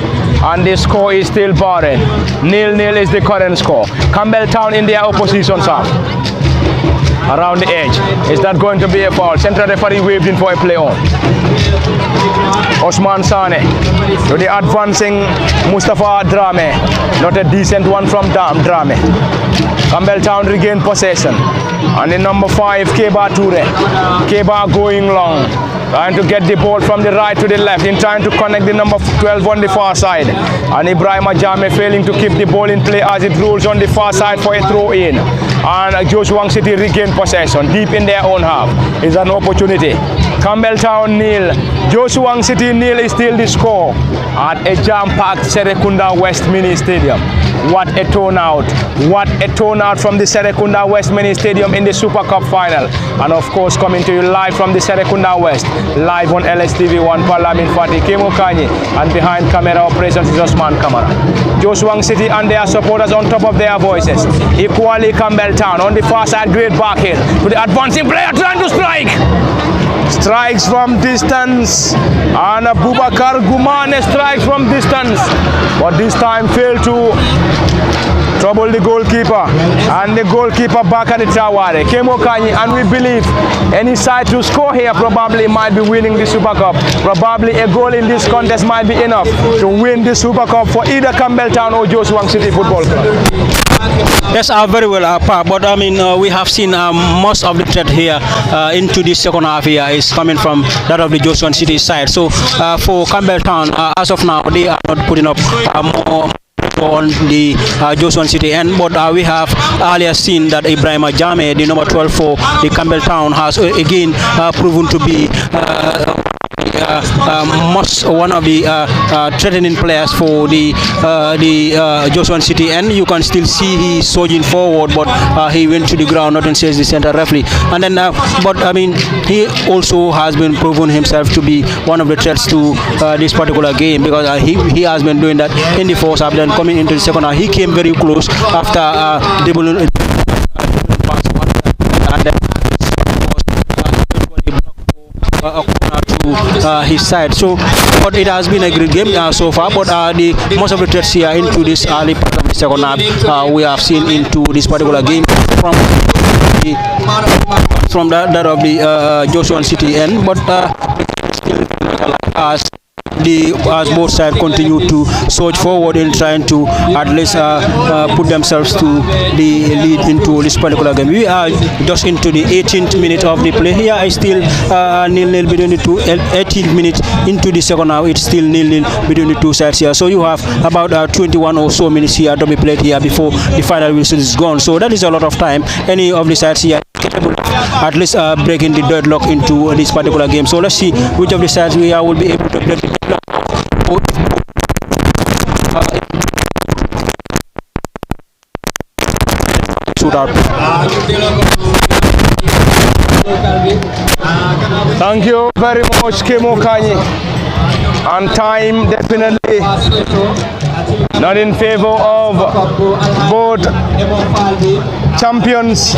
S4: And the score is still barren. 0-0 is the current score. Cambel Town in their opposition half. Around the edge. Is that going to be a foul? Central referee waved in for a play on. Osman Sane to the advancing Mustafa Drame. Not a decent one from Drame. Cambel Town regain possession. And in number 5, Keba Ture. Keba going long. Trying to get the ball from the right to the left, in trying to connect the number 12 on the far side. And Ibrahim Ajame failing to keep the ball in play as it rolls on the far side for a throw in. And Jeshwang City regain possession deep in their own half. Is an opportunity. Campbelltown nil, Jeshwang City nil is still the score at a jam-packed Serrekunda West Mini Stadium. What a turnout. What a turnout from the Serrekunda West Mini Stadium in the Super Cup final. And of course, coming to you live from the Serrekunda West, live on LSTV1, Parliament Fati, Kemo Kanyi, and behind camera operations is Osman Kamara. Jeshwang City and their supporters on top of their voices. Equally Campbelltown on the far side, great back heel to the advancing player trying to strike. Strikes from distance, and Abubakar Gumane strikes from distance, but this time failed to trouble the goalkeeper, and the goalkeeper back at the Taware, Kemo Kanyi, and we believe any side to score here probably might be winning the Super Cup. Probably a goal in this contest might be enough to win the Super Cup for either Campbelltown or Jeshwang City Football Club.
S5: Yes, very well, but I mean, we have seen most of the threat here into the second half here is coming from that of the Jeshwang City side. So for Campbelltown, as of now, they are not putting up more on the Jeshwang City end, but we have earlier seen that Ibrahim Ajame, the number 12 for the Campbelltown, has again proven to be one of the threatening players for the Jeshwang City, and you can still see he surging forward, but he went to the ground, nothing says the center referee. And then but I mean, he also has been proven himself to be one of the threats to this particular game, because he has been doing that in the first half. Then coming into the second half, he came very close after dribbling and then to his side. So but it has been a great game so far, but most of the threats here into this early part of the second half we have seen into this particular game from that of the Jeshwang City end, but still as both sides continue to surge forward in trying to at least put themselves to the lead into this particular game. We are just into the 18th minute of the play. Here is still nil-nil between the two. 18th minute into the second half, it's still nil-nil between the two sides here. So you have about 21 or so minutes here to be played here before the final whistle is gone. So that is a lot of time. Any of the sides here capable of at least breaking the deadlock into this particular game. So let's see which of the sides we will be able to break the deadlock.
S4: Thank you very much, Kemo Kanyi. And time definitely not in favor of both champions.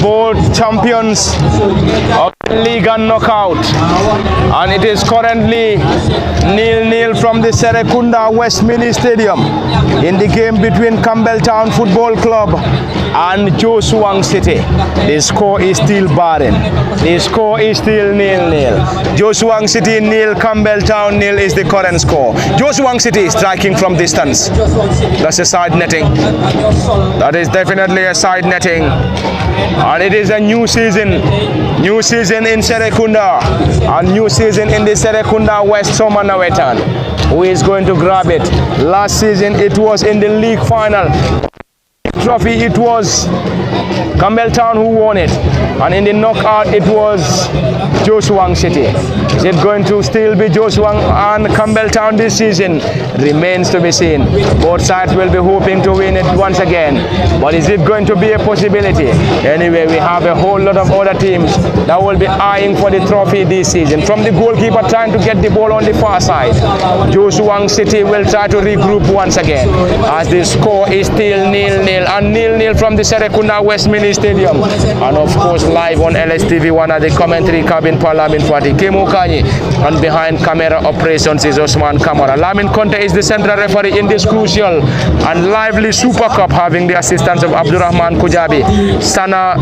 S4: Both champions of the league and knockout, and it is currently nil-nil from the Serrekunda West Mini Stadium in the game between Campbelltown Football Club and Jeshwang City. The score is still barren. The score is still nil-nil. Jeshwang City nil, Campbelltown nil is the current score. Jeshwang City striking from distance. That's a side netting. That is definitely a side netting. And it is a new season in Serrekunda, and new season in the Serrekunda West Somanawetan. Who is going to grab it? Last season it was in the league final trophy, it was Campbelltown who won it, and in the knockout it was Jeshwang City. Is it going to still be Jeshwang and Campbelltown this season? Remains to be seen. Both sides will be hoping to win it once again, but is it going to be a possibility? Anyway, we have a whole lot of other teams that will be eyeing for the trophy this season. From the goalkeeper trying to get the ball on the far side, Jeshwang City will try to regroup once again as the score is still nil-nil, and nil-nil from the Serrekunda West West Mini Stadium. And of course, live on LSTV1 at the commentary cabin for Lamin Fati. Kemo Kanyi, and behind camera operations is Osman Kamara. Lamin Conte is the central referee in this crucial and lively Super Cup, having the assistance of Abdurrahman Kujabi, Sana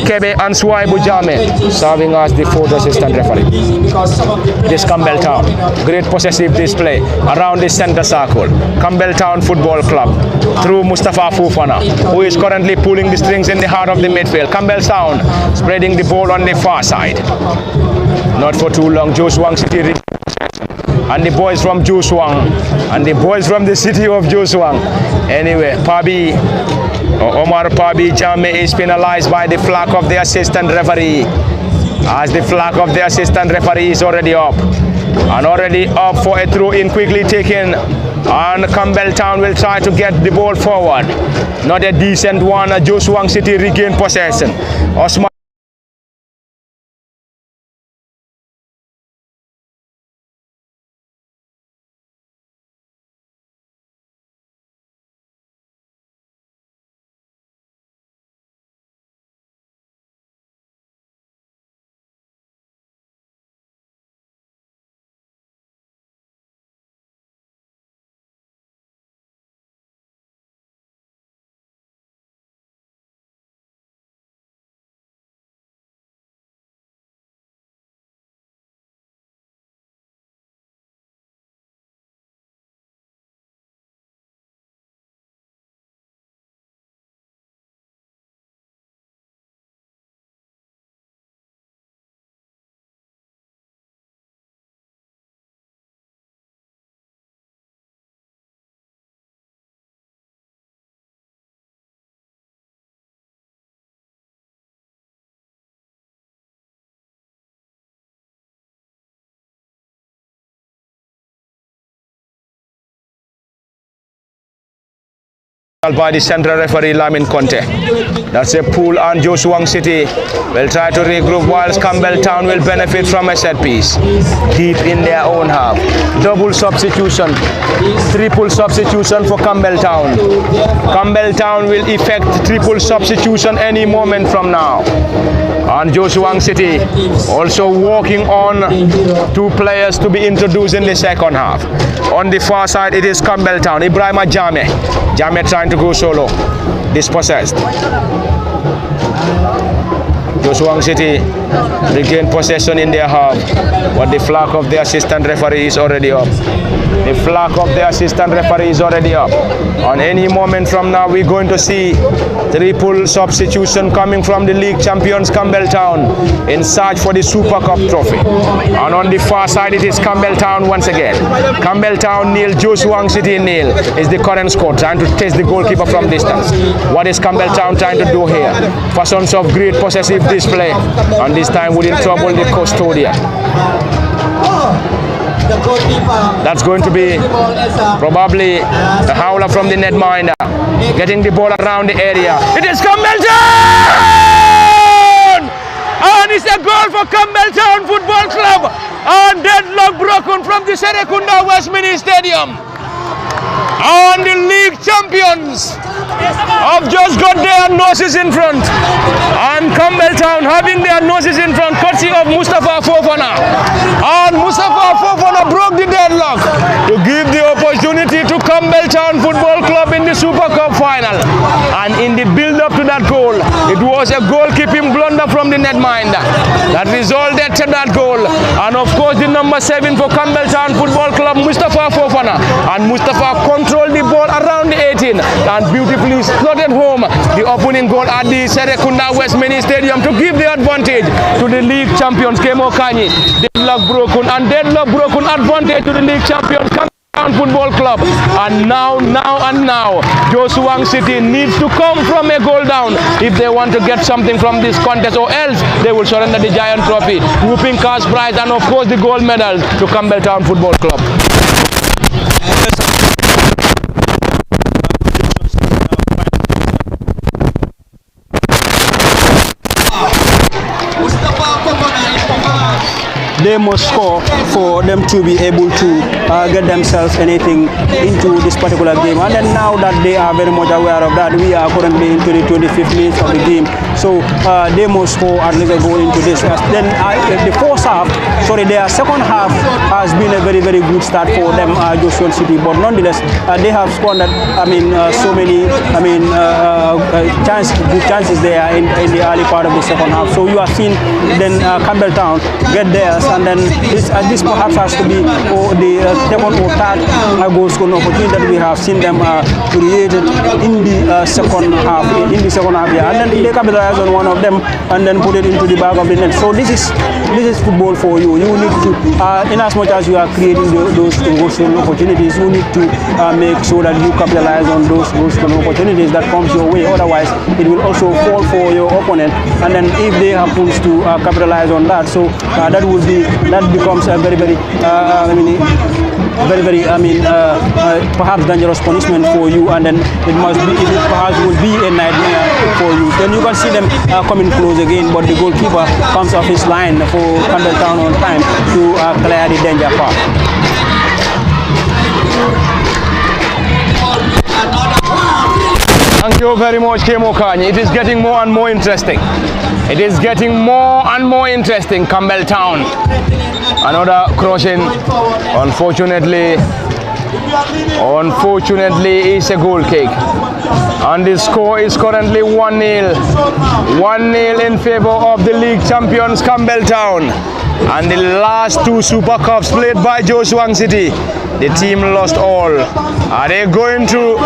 S4: Kebe and Suwaibu Jame serving as the fourth assistant referee. This Cambel Town, great possessive display around the center circle. Cambel Town Football Club through Mustafa Fofana, who is currently pulling the strings in the heart of the midfield. Cambel Town spreading the ball on the far side. Not for too long, Jeshwang City and the boys from Jeshwang and the boys from the city of Jeshwang. Anyway, Omar Pabi Jame is penalized by the flag of the assistant referee, as the flag of the assistant referee is already up. And already up for a throw-in, quickly taken, and Cambel Town will try to get the ball forward. Not a decent one. Jeshwang City regain possession. Osman by the central referee Lamin Conte. That's a pull, and Jeshwang City will try to regroup, whilst Cambel Town will benefit from a set piece deep in their own half. Double substitution, triple substitution for Cambel Town. Cambel Town will effect triple substitution any moment from now. And Jeshwang City also working on two players to be introduced in the second half. On the far side, it is Cambel Town. Ibrahima Jame. Jame trying to go solo. Dispossessed. Jeshwang City regain possession in their half, but the flag of the assistant referee is already up. The flag of the assistant referee is already up. On any moment from now, we're going to see triple substitution coming from the league champions Cambel Town in search for the Super Cup trophy. And on the far side, it is Cambel Town once again. Cambel Town nil, Jeshwang City nil is the current score, trying to test the goalkeeper from distance. What is Cambel Town trying to do here? Fashions of great possessive display, and this time wouldn't trouble the custodian. That's going to be probably a howler from the netminder, getting the ball around the area. It is Cambel Town! And it's a goal for Cambel Town Football Club, and deadlock broken from the Serrekunda West Mini Stadium. And the league champions have just got their noses in front, and Cambel Town having their noses in front courtesy of Mustafa Fofana. And Mustafa Fofana broke the deadlock to give the opportunity to Cambel Town Football Club in the Super Cup final. And in the build-up to that goal, it was a goalkeeping blunder from the netminder that resulted to that goal. And of course, the number 7 for Cambel Town Football Club, Mustafa Fofana. And Mustafa controlled the ball around the 18 and beautifully slotted home the opening goal at the Serrekunda West Mini Stadium to give the advantage to the league champions Kemo Kanyi. Deadlock broken, and deadlock broken advantage to the league champions Cambel Town Football Club. And now, Jeshwang City needs to come from a goal down if they want to get something from this contest, or else they will surrender the giant trophy, whooping cash prize, and of course the gold medal to Cambel Town Football Club.
S5: they must score for them to be able to get themselves anything into this particular game. And then now that they are very much aware of that, we are currently into the 25th minute of the game. So they must score at least a goal into this. Then the first half, their second half has been a very, very good start for them, Jeshwang City. But nonetheless, they have scored so many, good chances there in the early part of the second half. So you have seen then Cambel Town get theirs, and then this perhaps has to be the second or third goal scoring opportunity that we have seen them created in the second half. Yeah. And then they capitalize on one of them and then put it into the back of the net. So this is football for you. You need to, in as much as you are creating those goal scoring opportunities, you need to make sure that you capitalize on those goal scoring opportunities that comes your way. Otherwise, it will also fall for your opponent. And then if they happens to capitalize on that, so that becomes a very, very perhaps dangerous punishment for you, and then it perhaps will be a nightmare for you. Then you can see them coming close again, but the goalkeeper comes off his line for Cambel Town on time to clear the danger path.
S4: Thank you very much, Kemo Kanye. It is getting more and more interesting. It is getting more and more interesting, Cambel Town. Another crossing, unfortunately, it's a goal kick. And the score is currently 1-0. 1-0 in favor of the league champions, Cambel Town. And the last two Super Cups played by Jeshwang City, the team lost all. Are they going to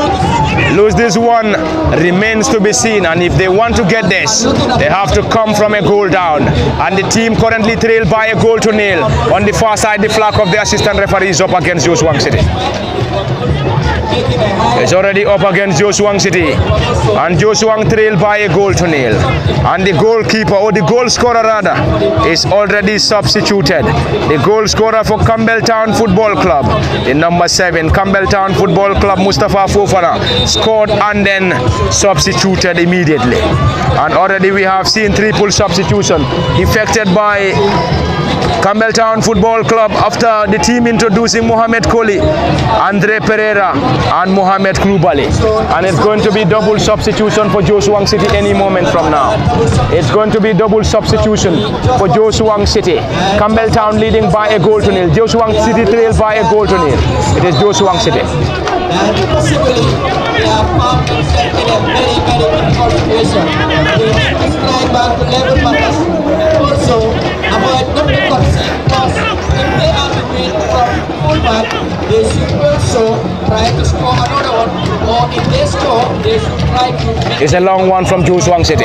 S4: lose this one? Remains to be seen. And if they want to get this, they have to come from a goal down. And the team currently trailed by a goal to nil. On the far side, the flag of the assistant referee is up against Jeshwang City. It's already up against Jeshwang City, and Jeshwang trailed by a goal to nil. And the goalkeeper, or the goal scorer rather, is already substituted. The goal scorer for Cambel Town Football Club, the number 7 Cambel Town Football Club, Mustafa Fofana, scored and then substituted immediately. And already we have seen triple substitution effected by Cambel Town Football Club after the team introducing Mohamed Koli, Andre Pereira and Mohamed Krubali. And it's going to be double substitution for Jeshwang City any moment from now. It's going to be double substitution for Jeshwang City. Cambel Town leading by a goal to nil. Jeshwang City trailed by a goal to nil. It is Jeshwang City.
S3: And possibly they are found themselves in a very, very difficult situation. They must try back to level matters. Also, avoid not to concede because if they are to win from fullback, they should also try to score another one, or if they score, they should try to...
S4: It's a long one from Jeshwang City.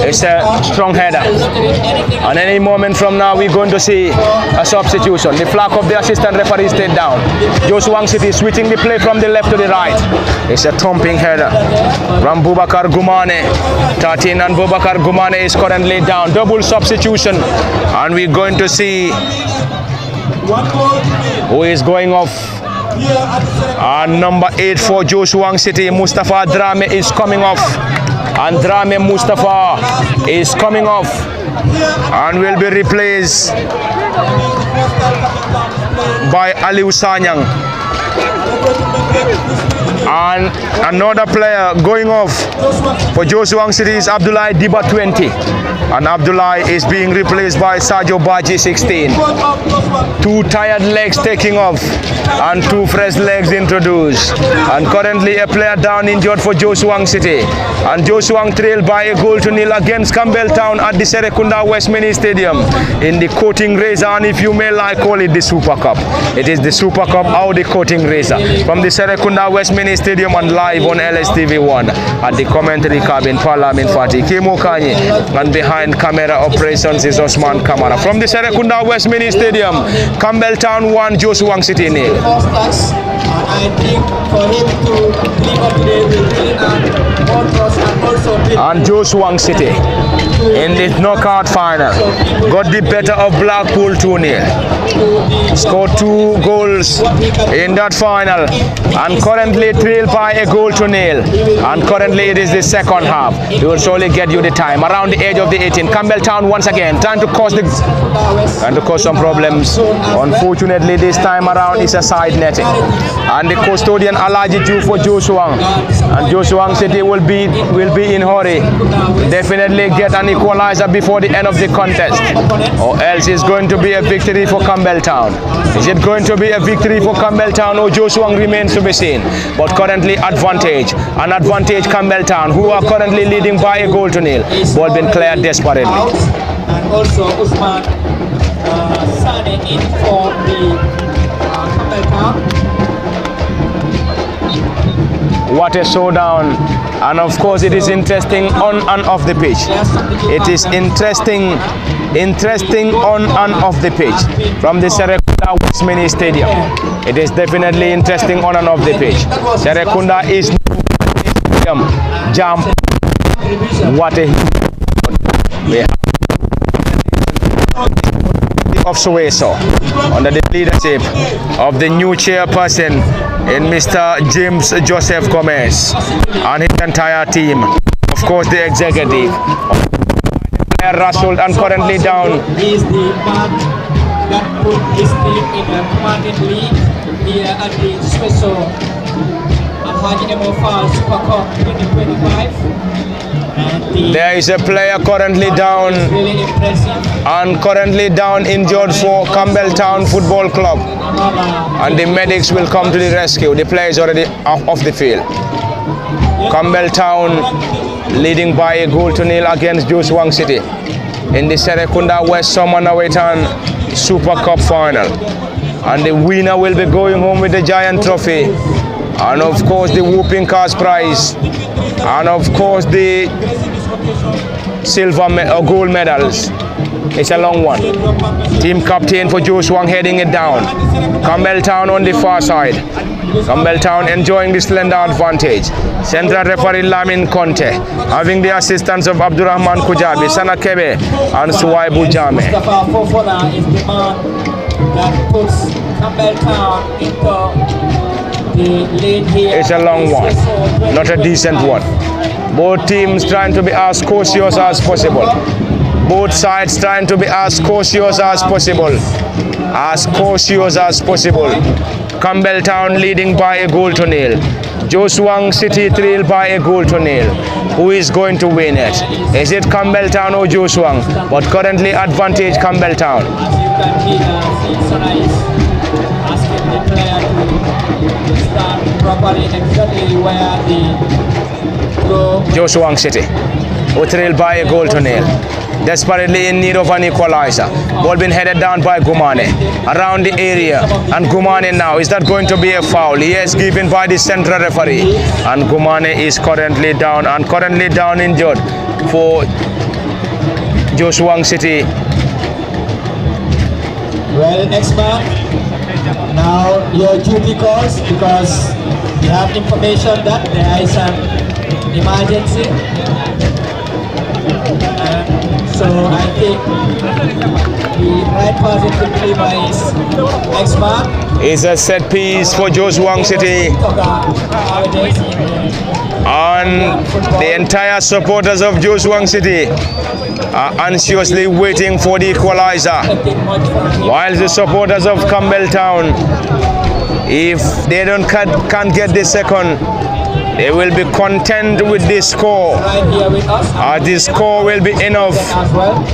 S4: It's a strong header. And any moment from now, we're going to see a substitution. The flag of the assistant referee stayed down. Jeshwang City switching the play from the left to the right. It's a thumping header from Bubakar Gumane. 13 and Bubakar Gumane is currently down. Double substitution. And we're going to see who is going off. And number 8 for Jeshwang City, Mustafa Drame, is coming off. And Drame Mustafa is coming off and will be replaced by Aliou Sanyang. And another player going off for Jeshwang City is Abdullah Diba 20. And Abdullah is being replaced by Sadio Baji 16. 2 tired legs taking off and 2 fresh legs introduced. And currently a player down injured for Jeshwang City. And Jeshwang trailed by a goal to nil against Cambel Town at the Serrekunda West Mini Stadium in the coating razor, and if you may like call it the Super Cup. It is the Super Cup or the coating razor from the Serrekunda West Mini Stadium and live on LSTV1 at the commentary cabin, Parliament Fati, Kemo Kanye, and behind camera operations is Osman Kamara. From the Serrekunda West Mini Stadium, Cambel Town 1, Jeshwang City nil.
S3: I think for him to deliver today will bring more trust and also
S4: and Jeshwang City in the its knockout final. Got the better of Blackpool 2-0. Scored 2 goals in that final and currently trailed by a goal to nil. And currently it is the second half. He will surely get you the time. Around the edge of the 18. Campbell Town once again trying to cause some problems. Unfortunately this time around it's a side netting. And the custodian Alaji Ju for Jeshwang. And Jeshwang City will be in hurry. Definitely get an equalizer before the end of the contest, or else it's going to be a victory for Cambel Town. Is it going to be a victory for Cambel Town, or Jeshwang remains to be seen? But currently advantage Cambel Town, who are currently leading by a goal to nil. Ball been cleared desperately.
S3: And also Usman Sane in for the Cambel Town.
S4: What a showdown, and of course it is interesting on and off the pitch. It is interesting on and off the pitch from the Serrekunda West Mini Stadium. It is definitely interesting on and off the pitch. Serrekunda is jump. What a we have of Sueso under the leadership of the new chairperson in Mr. James Joseph Gomez and his entire team. Of course the executive Russell and currently down.
S3: He is the man that put his team in the commanding league here at the special Haji Emo Fall Super Cup 2025.
S4: There is a player currently down and currently down injured for Cambel Town Football Club, and the medics will come to the rescue. The player is already off the field. Cambel Town leading by a goal to nil against Jeshwang City in the Serrekunda West Summer Nawetan Super Cup final, and the winner will be going home with the giant trophy, and of course the whooping cash prize, and of course the silver or gold medals. It's a long one. Team captain for Jeshwang heading it down. Cambel Town on the far side. Cambel Town enjoying the slender advantage. Central referee Lamin Conte having the assistance of Abdurrahman Kujabi, Sana Kebe and Suwaibu Jame.
S3: Mustafa Fofana is the man that puts Cambel Town into the lead here.
S4: It's a long one, not a decent one. Both teams trying to be as cautious as possible. Both sides trying to be as cautious as possible. As cautious as possible. Cambel Town leading by a goal to nil. Jeshwang City trailed by a goal to nil. Who is going to win it? Is it Cambel Town or Jeshwang? But currently advantage Cambel Town.
S3: As you can see, Sana is asking the player to stand properly exactly where the
S4: Jeshwang City, who trailed by a goal to nil. Desperately in need of an equalizer. Ball being headed down by Gumane around the area, and Gumane now, is that going to be a foul? Yes, given by the central referee, and Gumane is currently down injured for Jeshwang City.
S3: Well, expert, now your duty calls, because you have information that there is an emergency. So I think the right person to deliver is expert.
S4: It's a set piece for Jeshwang City. And the entire supporters of Jeshwang City are anxiously waiting for the equalizer, while the supporters of Cambel Town, if they can't get the second, they will be content with this score. This score will be enough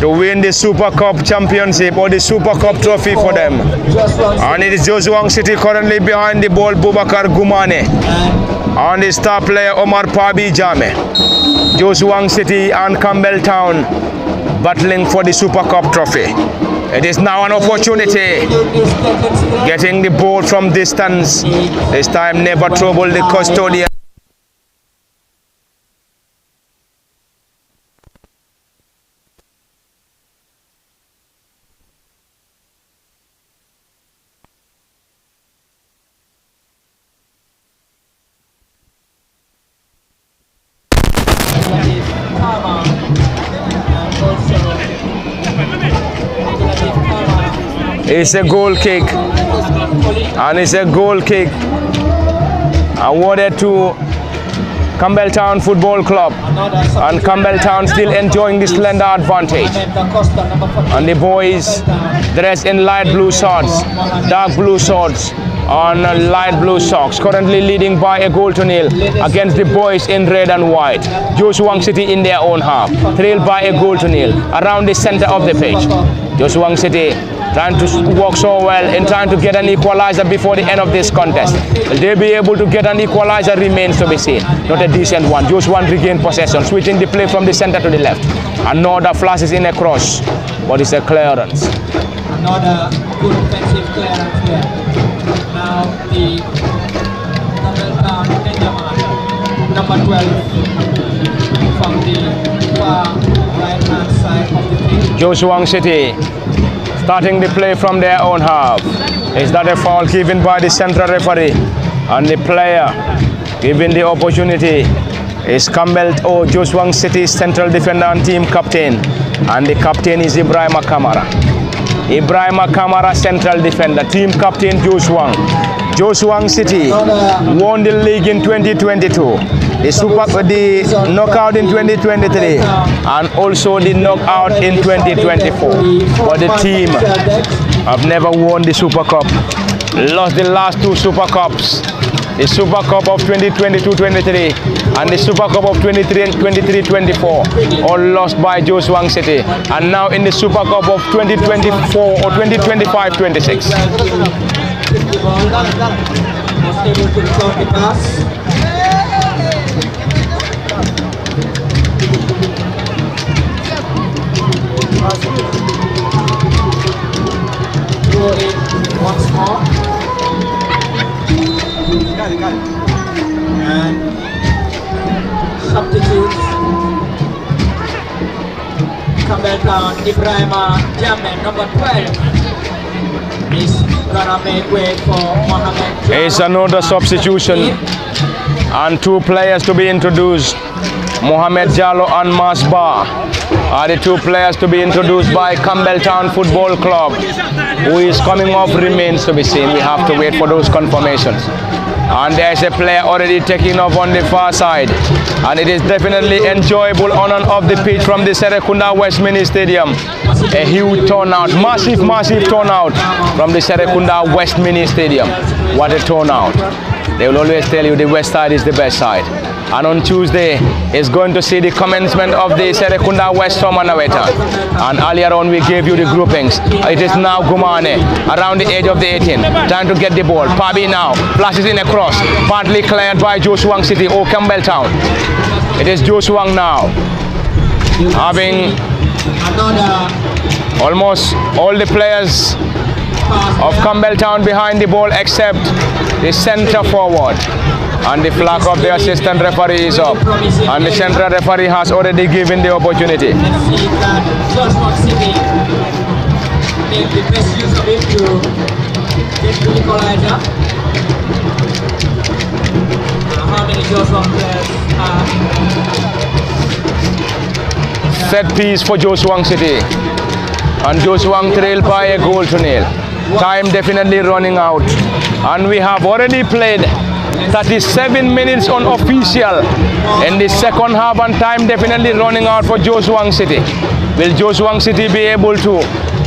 S4: to win the Super Cup championship or the Super Cup trophy for them. And it is Jeshwang City currently behind the ball, Bubakar Gumane, and the star player Omar Pabi Jame. Jeshwang City and Cambel Town battling for the Super Cup trophy. It is now an opportunity, getting the ball from distance. This time never trouble the custodian. It's a goal kick. And it's a goal kick awarded to Campbelltown Football Club, and Campbelltown still enjoying the slender advantage. And the boys dressed in light blue shorts, dark blue shorts on light blue socks, currently leading by a goal to nil against the boys in red and white. Jeshwang City in their own half, trailed by a goal to nil around the center of the pitch. Jeshwang City trying to work so well in trying to get an equalizer before the end of this contest. Will they be able to get an equalizer remains to be seen. Not a decent one. Jeshwang regain possession, switching the play from the center to the left. Another flashes in a cross, but it's a clearance.
S3: Another good defensive clearance there. Now the Campbelltown Benjamin, number 12, from the far right hand side of the field.
S4: Jeshwang City starting the play from their own half. Is that a foul given by the central referee? And the player given the opportunity is Jeshwang City central defender and team captain. And the captain is Ibrahim Kamara. Ibrahim Kamara, central defender, team captain Jeshwang. Jeshwang City won the league in 2022, the knockout in 2023, and also the knockout in 2024. But the team have never won the Super Cup. Lost the last two Super Cups. The Super Cup of 2022-23 and the Super Cup of 23-24, all lost by Jeshwang City, and now in the Super Cup of 2024 or 2025-26.
S3: Once more. And substitutes. Campbelltown, Ibrahim Jammeh, number 12, is gonna make way for Mohamed.
S4: It's another substitution and two players to be introduced. Mohamed Jallo and Masba are the two players to be introduced by Campbelltown Football Club. Who is coming off remains to be seen. We have to wait for those confirmations. And there's a player already taking off on the far side. And it is definitely enjoyable on and off the pitch from the Serrekunda West Mini Stadium. A huge turnout, massive turnout from the Serrekunda West Mini Stadium. What a turnout. They will always tell you the west side is the best side. And on Tuesday is going to see the commencement of the Serrekunda West Summer Naweta. And earlier on we gave you the groupings. It is now Gumane around the edge of the 18, trying to get the ball. Pabi now flashes in a cross, partly cleared by Jeshwang City or Campbelltown. It is Jeshwang now, having almost all the players of Campbelltown behind the ball except the centre forward. And the flag of the assistant referee is up. And the central referee has already given the opportunity.
S3: Let's see that Jeshwang City make the best use of it to get the equalizer. How many Jeshwang players are?
S4: Set piece for Jeshwang City. And Jeshwang trailed by a goal to nil. Time definitely running out. And we have already played 37 minutes unofficial in the second half, and time definitely running out for Jeshwang City. Will Jeshwang City be able to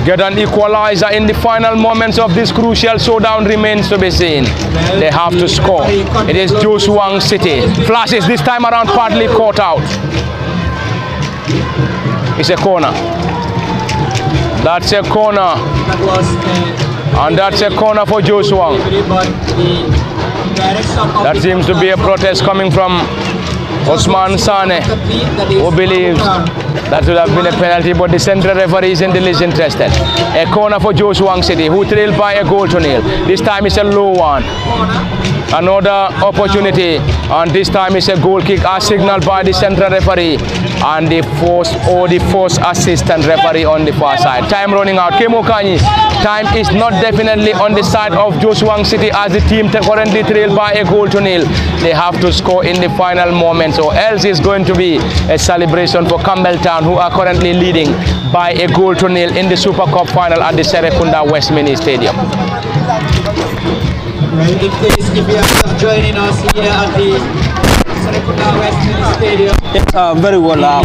S4: get an equalizer in the final moments of this crucial showdown remains to be seen. They have to score. It is Jeshwang City. Flashes this time around partly caught out. It's a corner. That's a corner. And that's a corner for Jeshwang. That seems to be a protest coming from Osman Sane, who believes that would have been a penalty, but the central referee isn't interested. A corner for Jeshwang City, who trailed by a goal to nil. This time it's a low one. Another opportunity, and this time it's a goal kick as signaled by the central referee and the first assistant referee on the far side. Time running out. Kemo Kanyi, time is not definitely on the side of Jeshwang City as the team currently trailed by a goal to nil. They have to score in the final moments, or else it's going to be a celebration for Campbelltown, who are currently leading by a goal to nil in the Super Cup final at the Serrekunda West Mini Stadium.
S3: In case if you are just joining us here at the Serrekunda West Mini Stadium.
S5: Yes, very well.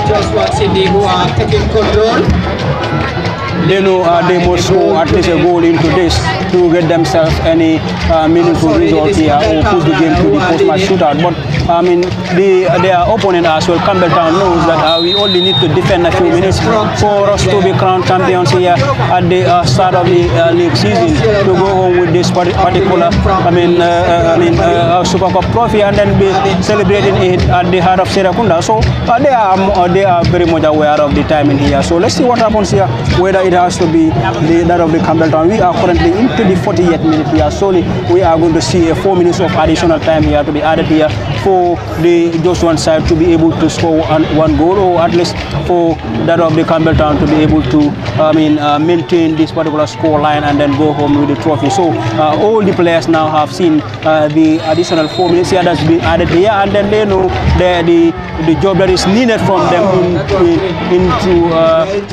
S3: Jeshwang City who are taking control.
S5: They know they must score at least a goal into this to get themselves any meaningful result here or put the game to the post-match shootout. But I mean, their opponent as well, Cambel Town, knows that we only need to defend a few minutes for us to be crowned champions here at the start of the league season, to go home with this particular, Super Cup trophy and then be celebrating it at the heart of Serrekunda. So they are very much aware of the timing here. So let's see what happens here, whether it has to be that of the Cambel Town. We are currently into the 40th minute here. Slowly we are going to see a 4 minutes of additional time here to be added here for the Jeshwang side to be able to score one goal, or at least for that of the Cambel Town to be able to maintain this particular score line and then go home with the trophy. So all the players now have seen the additional 4 minutes here that's been added here, and then they know the job that is needed from them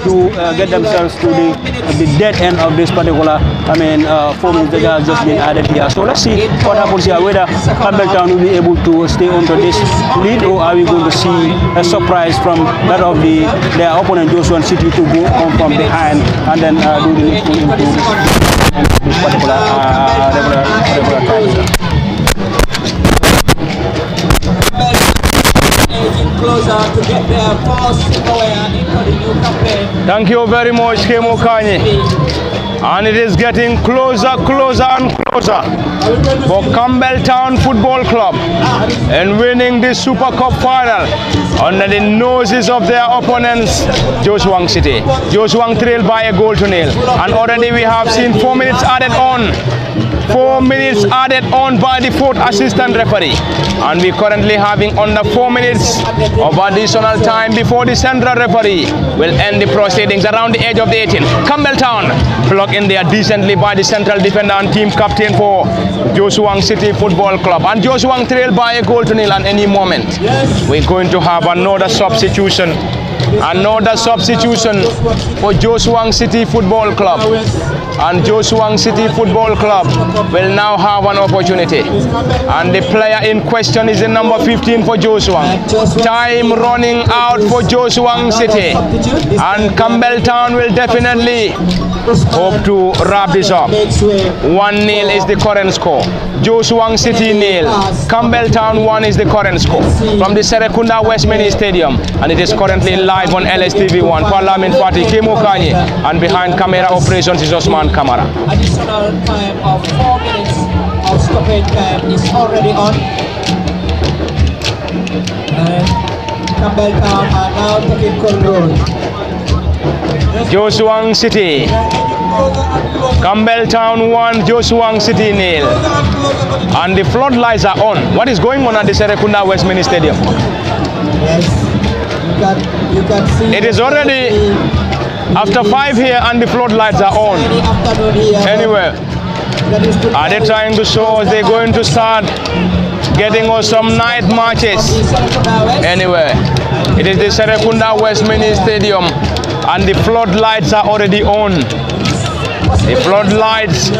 S5: to get themselves to the dead end of this particular 4 minutes that have just been added here. So let's see what happens here, whether Cambel Town will be able to stay onto this lead, or are we going to see a surprise from that of their opponent Jeshwang City to come from behind and then do the needful into this particular regular time.
S3: Closer to get their first silverware into the new campaign.
S4: Thank you very much, Kemo Kanye. And it is getting closer and closer for Cambel Town Football Club and winning the Super Cup final under the noses of their opponents, Jeshwang City. Jeshwang trailed by a goal to nil, and already we have seen 4 minutes added on. 4 minutes added on by the fourth assistant referee, and we currently having under 4 minutes of additional time before the central referee will end the proceedings around the edge of the 18. Cambel Town blocked in there decently by the central defender and team captain for Jeshwang City Football Club, and Jeshwang trailed by a goal to nil. At any moment we're going to have another substitution for Jeshwang City Football Club, and Jeshwang City Football Club will now have an opportunity, and the player in question is the number 15 for Jeshwang. Time running out for Jeshwang City, and Cambel Town will definitely hope to wrap this up. 1-0 is the current score. Jeshwang City 0, Cambel Town 1 is the current score from the Serrekunda West Mini Stadium, and it is currently live on LSTV1. Parliament Party Kemo Kanye, and behind camera operations is Osman Kamara.
S3: Additional time of 4 minutes of stoppage time is already on, and Cambel Town are now taking control.
S4: Jeshwang City, Cambel Town 1, Jeshwang City 0, and the floodlights are on. What is going on at the Serrekunda West Mini Stadium?
S3: Yes, you can see
S4: it is already after 5 here, and the floodlights are on. Anyway, are they trying to show us they're going to start getting us some night marches? Anyway, it is the Serrekunda West Mini Stadium, and the floodlights are already on. The floodlights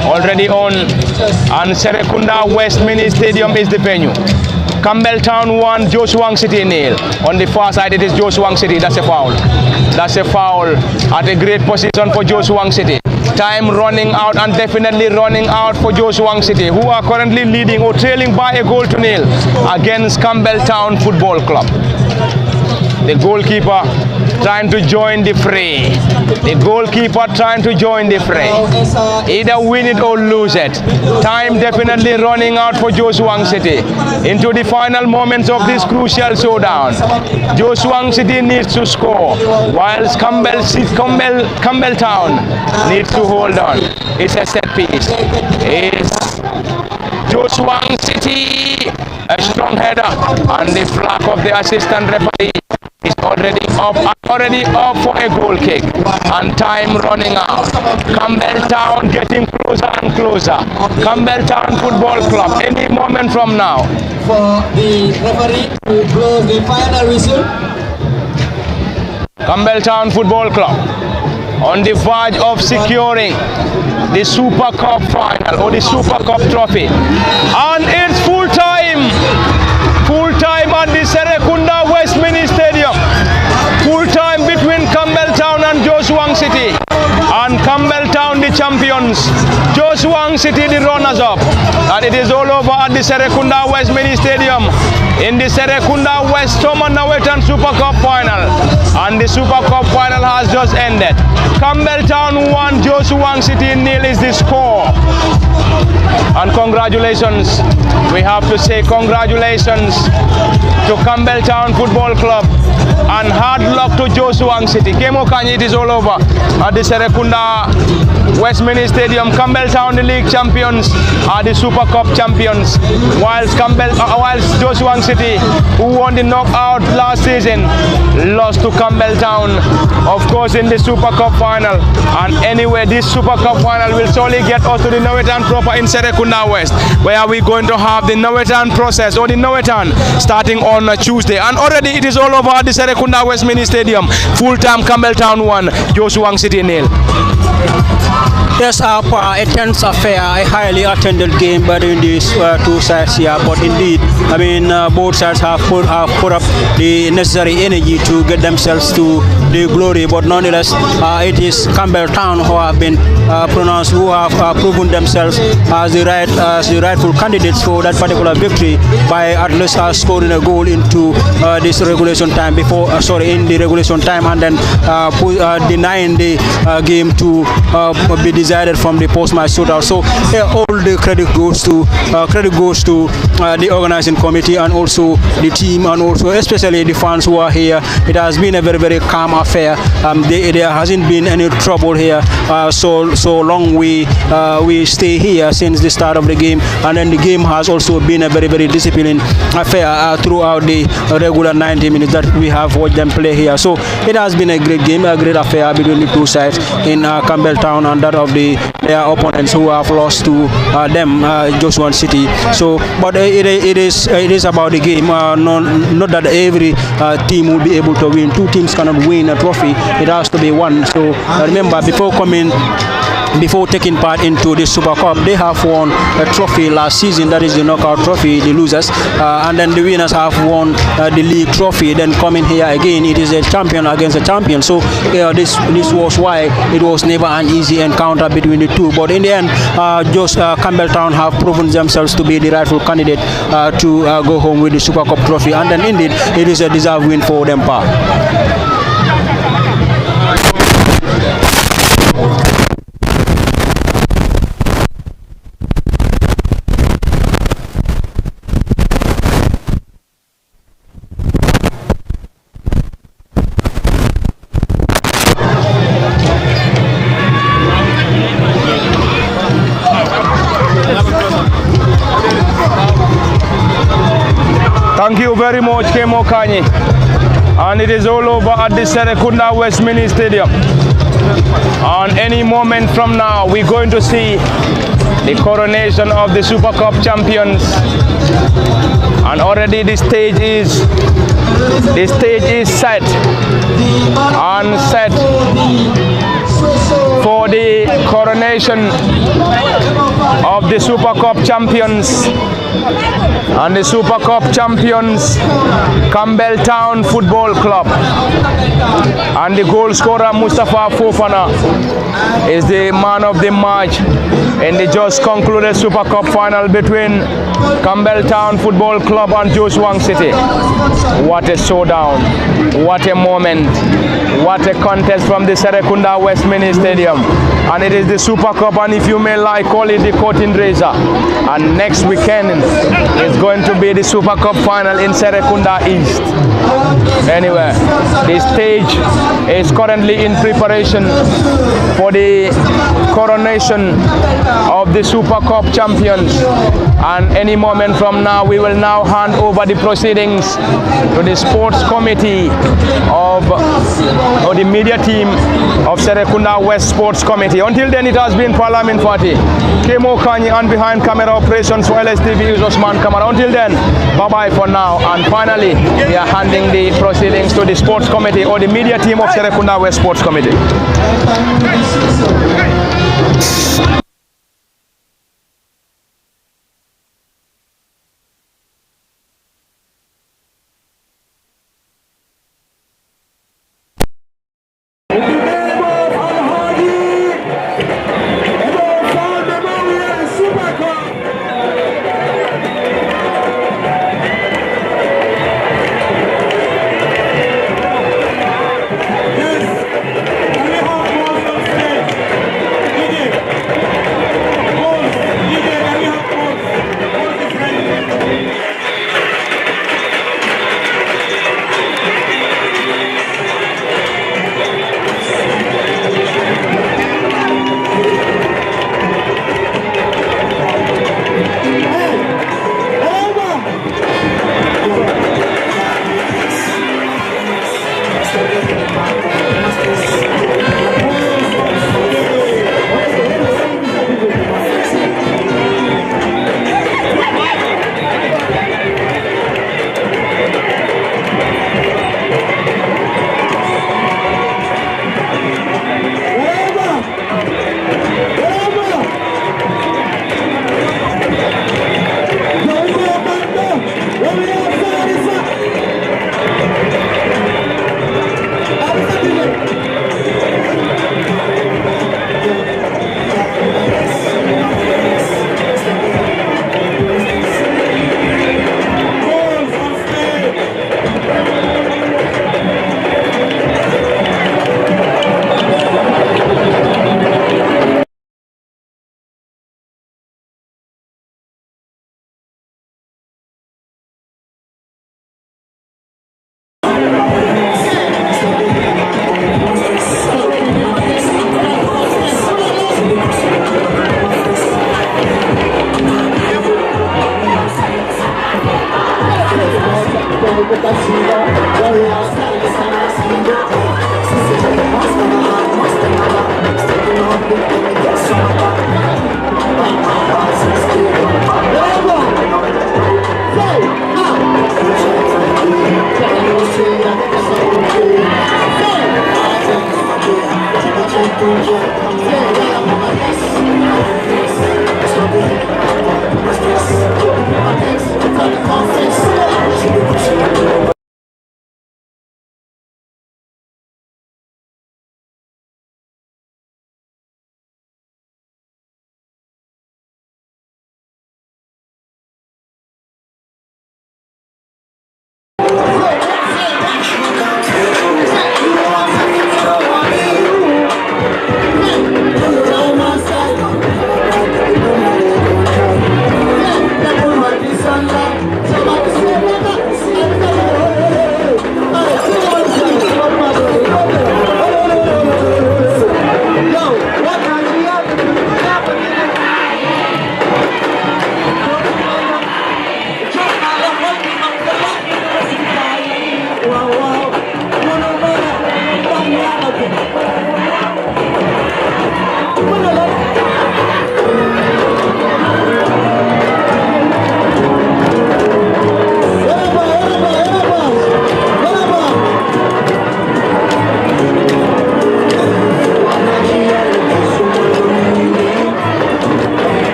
S4: already on, and Serrekunda West Mini Stadium is the venue. Cambel Town 1, Jeshwang City 0. On the far side it is Jeshwang City. That's a foul. That's a foul at a great position for Jeshwang City. Time running out, and definitely running out for Jeshwang City, who are currently leading or trailing by a goal to nil against Cambel Town Football Club. The goalkeeper trying to join the fray. The goalkeeper trying to join the fray. Either win it or lose it. Time definitely running out for Jeshwang City into the final moments of this crucial showdown. Jeshwang City needs to score, whilst Cambel Town needs to hold on. It's a set piece. It's Jeshwang City, a strong header, and the flag of the assistant referee is already up for a goal kick, and time running out. Cambel Town getting closer and closer. Cambel Town Football Club any moment from now.
S3: For the referee to blow the final whistle.
S4: Cambel Town Football Club on the verge of securing the Super Cup final or the Super Cup trophy, and it's full time at the Serrekunda West Mini Stadium. Full time between Cambel Town and Jeshwang City, and Cambel Town the champions, Jeshwang City the runners-up, and it is all over at the Serrekunda West Mini Stadium in the Serrekunda West Toman Super Cup final, and the Super Cup final has just ended. Cambel Town 1, Jeshwang City 0 is the score. And congratulations, we have to say congratulations to Cambel Town Football Club, and hard luck to Jeshwang City. Kemo Kanye, it is all over at the Serrekunda West Mini Stadium. Cambel Town the league champions are the Super Cup champions, whilst Jeshwang City, who won the knockout last season, lost to Cambel Town, of course, in the Super Cup final. And anyway, this Super Cup final will surely get us to the Nowetan proper in Serrekunda West, where we're going to have the Nowetan process or the Nowetan starting on Tuesday. And already it is all over at the Serrekunda West Mini Stadium. Full time Cambel Town 1, Jeshwang City 0.
S5: Yes, a tense affair, a highly attended game between these two sides here. But indeed, I mean, both sides have put up the necessary energy to get themselves to the glory. But nonetheless, it is Cambel Town who have been who have proven themselves as the rightful candidates for that particular victory by at least scoring a goal into this regulation time in the regulation time, and then denying the game to be decided from the post-match shootout. So all the credit goes to the organizing committee and also the team, and also especially the fans who are here. It has been a very, very calm affair. There hasn't been any trouble here. So long we stay here since the start of the game, and then the game has also been a very, very disciplined affair throughout the regular 90 minutes that we have watched them play here. So it has been a great game, a great affair between the two sides in Cambel Town and that of their opponents who have lost to them, Jeshwang City. So, but it is about the game. Not that every team will be able to win. Two teams cannot win a trophy. It has to be one. So remember, before taking part into the Super Cup, they have won a trophy last season, that is the knockout trophy, the losers, and then the winners have won the league trophy. Then coming here again, it is a champion against a champion. So this was why it was never an easy encounter between the two. But in the end, Cambel Town have proven themselves to be the rightful candidate to go home with the Super Cup trophy, and then indeed it is a deserved win for them.
S4: Thank you very much, Kemo Kanye. And it is all over at the Serrekunda West Mini Stadium. And any moment from now, we're going to see the coronation of the Super Cup champions. And already the stage is set for the coronation of the Super Cup champions. And the Super Cup champions, Cambel Town Football Club. And the goal scorer, Mustafa Fofana, is the man of the match in the just concluded Super Cup final between Cambel Town Football Club and Jeshwang City. What a showdown, what a moment, what a contest from the Serrekunda West Mini Stadium. and it is the Super Cup, and if you may like, call it the cutting razor. And next weekend is going to be the Super Cup final in Serrekunda East. Anyway, the stage is currently in preparation for the coronation of the Super Cup champions, and any moment from now we will now hand over the proceedings to the sports committee of or the media team of Serrekunda West Sports Committee. Until then, it has been Parliament Party, Kemo Kanyi, and behind camera operations for LSTV is Osman Kamara. Until then, bye bye for now. And finally, we are handing the proceedings to the sports committee or the media team of Serrekunda West Sports Committee.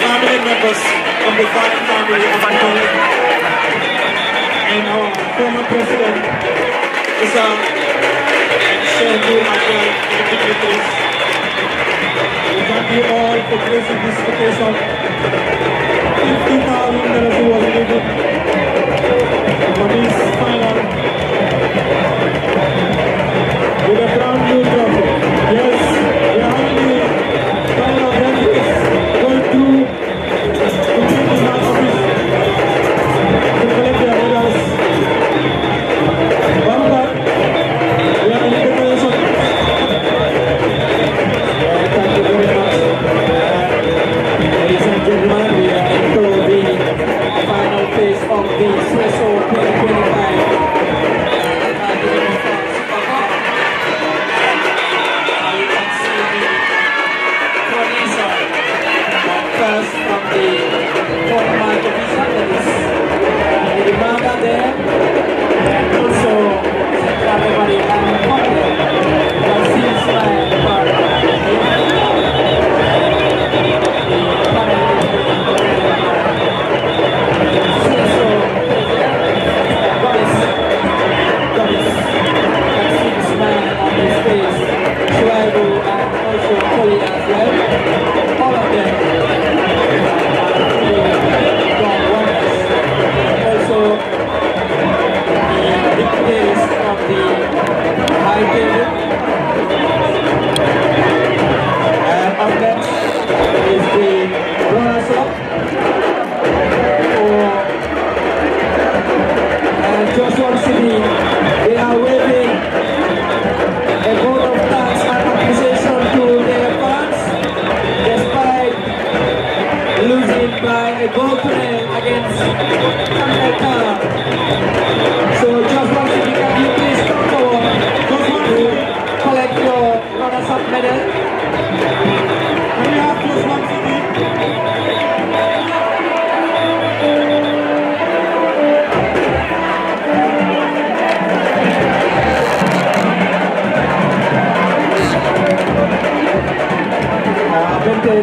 S1: family members from the Fine family of Cambel, and our former president, Mr. Serrekunda, and dignitaries. We thank you all for gracing this occasion. $50,000 was needed for this final with a brand new trophy. Yes, we are having the final benefits going through the people's heart office to collect their medals. Bamba, we are in the preparation. Thank you very much. Ladies and gentlemen, we are into the final phase of the Swiss Open 2025. First from the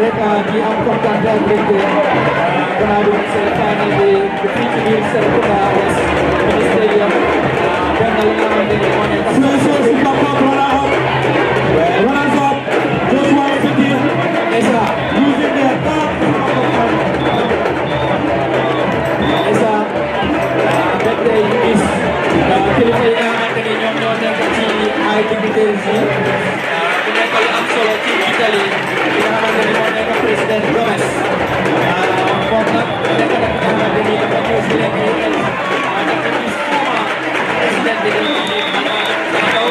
S6: rek di am kontaan ak mbégte gannaaw bi ñu seetaanee bi fii ci biir Serrekunda West Mini Stadium dem na li nga xamante ni moo nekk
S1: Runners up, Jeshwang City, using their top.
S6: That day is kilifa yi nga xamante ni ñoom ñoo nekk ci ay dignitaires yi bu nekk lu am solo ci Italie li nga xamante ni moo nekk président Gomez moom nag nekk na ki nga xamante ni dafa ñëw si leen ñu dafa gis former président bi dañ ci sama kaw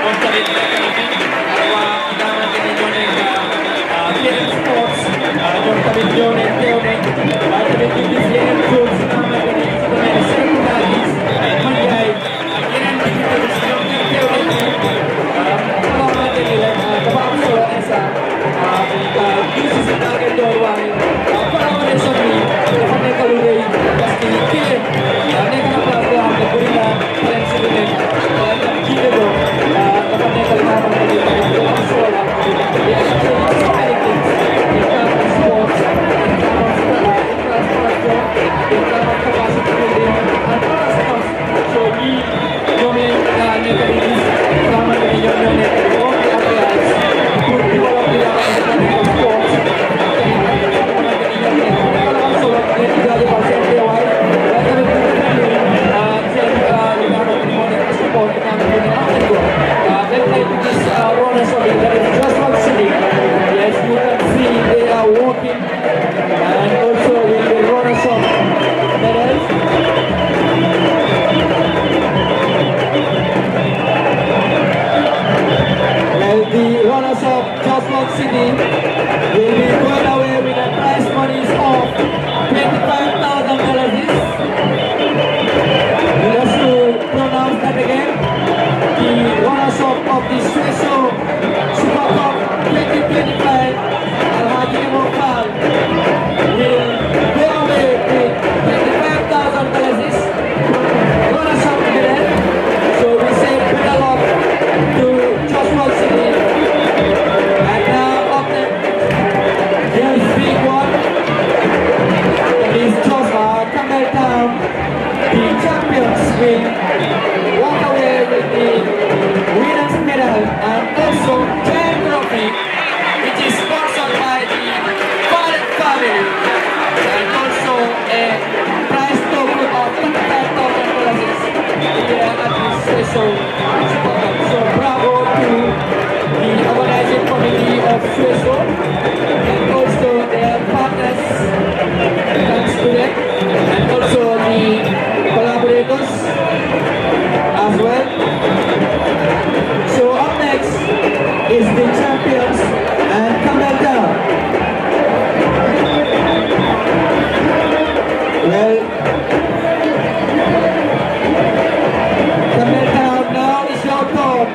S6: moom tamit nekk na fi waa ki nga xamante ni ñoo nekk yeneen sports ñoom tamit ñoo ne teew nañ waaye tamit ñu gis yeneen zones yi nga xamante ni ci domaine Serrekunda gis man yaay ak yeneen dignitaires ñoom ñëpp teew nañ ci loo xamante ni rek dafa am solo instant gis si si tànge door waaye collaboration bi dafa nekk lu rëy parce que kii nekk na place boo xam ne bëri na leen si lu nekk waaye tam jiite ko dafa nekk li nga xamante ni tamit lu am solo la di actually so many things in terms of sports, in terms of infrastructure, in terms of capacity building and other stuff. So we ñoom lañ nekk di gis nga xamante ni ñoom ñoo nekk di work the affairs pour develop li nga xamante ni mooy sports ak tamit li nga xamante ni ñoom nekk lu am solo leen di jaajëfal seen teewaay waaye tamit di seen li nga xamante ni moo nekk support bi nga xamante ni am nañ ko dañ lay gis runners of it that is Jeshwang City. Yes, you can see they are walking and also with the runners of medals. Well, the runners of Jeshwang City will be going away with a prize money of $25,000. Just to pronounce that again, the runners of the Sueso Super Cup 2025 Alhaji Mokal will go away with $25,000 runners up medal. So we say better luck to Jeshwang City. And now up next, here's big one. That is Cambel Town. The champions will walk away with the winners medal and also chain trophy, which is sponsored by the Farrell family, and also a prize token of $25,000 here at the Sueso Super Cup. So bravo to the organizing committee of Sueso and also their partners. Thanks to them, and also the collaborators as well. So up next is the champions and Cambel Town. Well, Cambel Town, now is your turn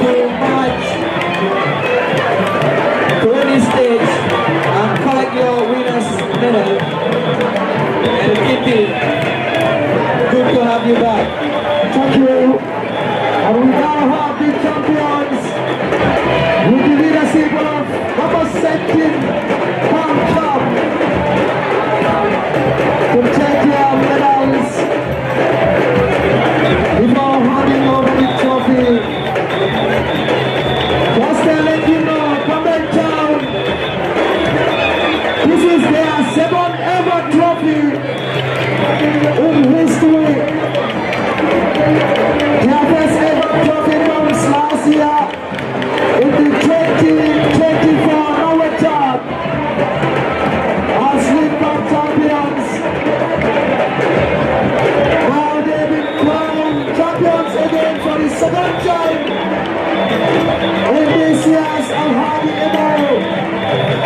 S6: to march to any stage and collect your winners medal. And Kitty, good to have you back.
S1: Thank you. And we now have the champions with the leadership of number 17, Palm Club, to take their medals before handing over the trophy. Just to let you know, Cambel Town, this is their 7th ever trophy in history. Their first ever trophy comes last year in the 2024 Norway Cup as League Cup champions. Now they've been crowned champions again for the 2nd time in this year's Alhaji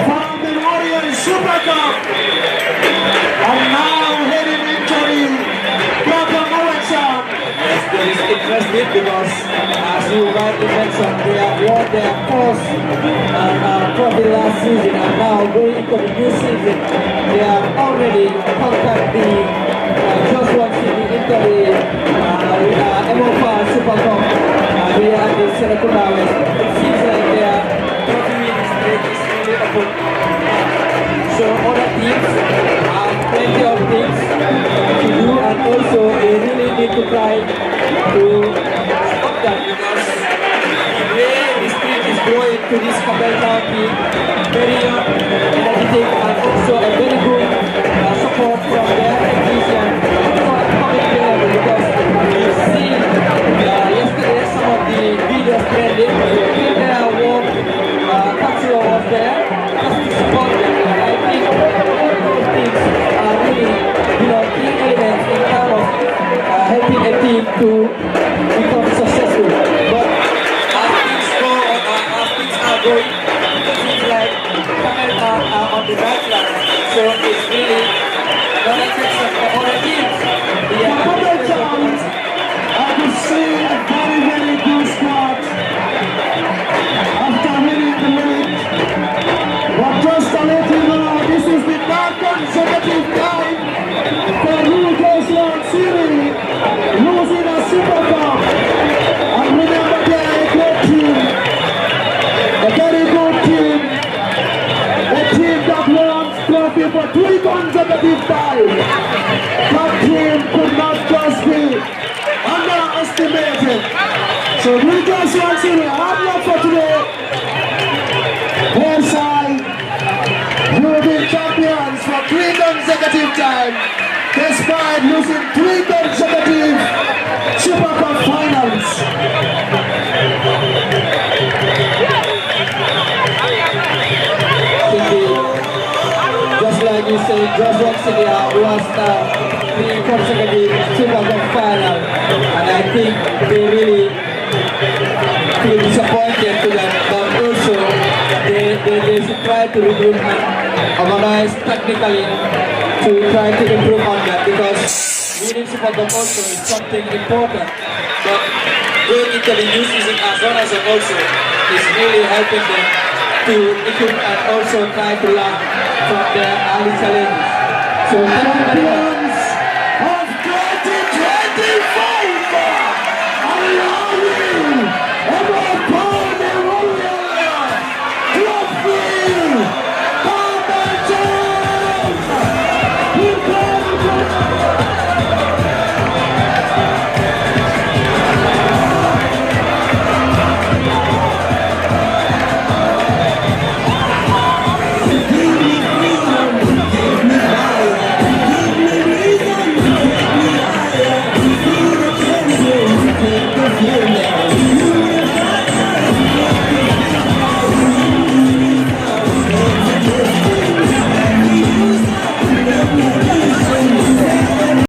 S1: from the Warriors Super Cup. And now heading into the proper Norway Cup.
S6: Yes, there is interesting because as you rightly mentioned, they have won their first trophy last season and now going into the new season, they have already conquered the Jeshwang City into the MO5 Super Cup here at the Serrekunda West. It seems like their trophy winning streak is very open. So other teams have plenty of things to do, and also they really need to try to stop that, because the way this team is growing to this Cambel Town team, very young, energetic, and also a very good support from their technician for coming there, because you see yesterday some of the videos trending, there was Tatsuo was there just to support them, and I think all those things are really, key elements in terms of helping a team to become successful. But as things go, as things are going, it seems like Cambel are on the right track. So it's really not a question for other teams.
S1: Cambel Town, I could see a very, very good squad after winning the league. But just to let you know, this is the third consecutive time for Jeshwang City losing a Super Cup. And remember, they are a great team, a very good team, a team that won trophy for 3 consecutive times. That team could not just be underestimated. So Jeshwang City, hard luck for today. Their side, you have been champions for 3 consecutive times, despite losing 3 consecutive Super Cup finals.
S6: Just like you said, Jeshwang City lost 3 consecutive Super Cup final, and I think they really feel disappointed to that, but also they should try to regroup and organize technically to try to improve on that, because winning Super Cup also is something important, but going into the new season as well as also is really helping them to equip and also try to learn from their early challenges. So thank you very much.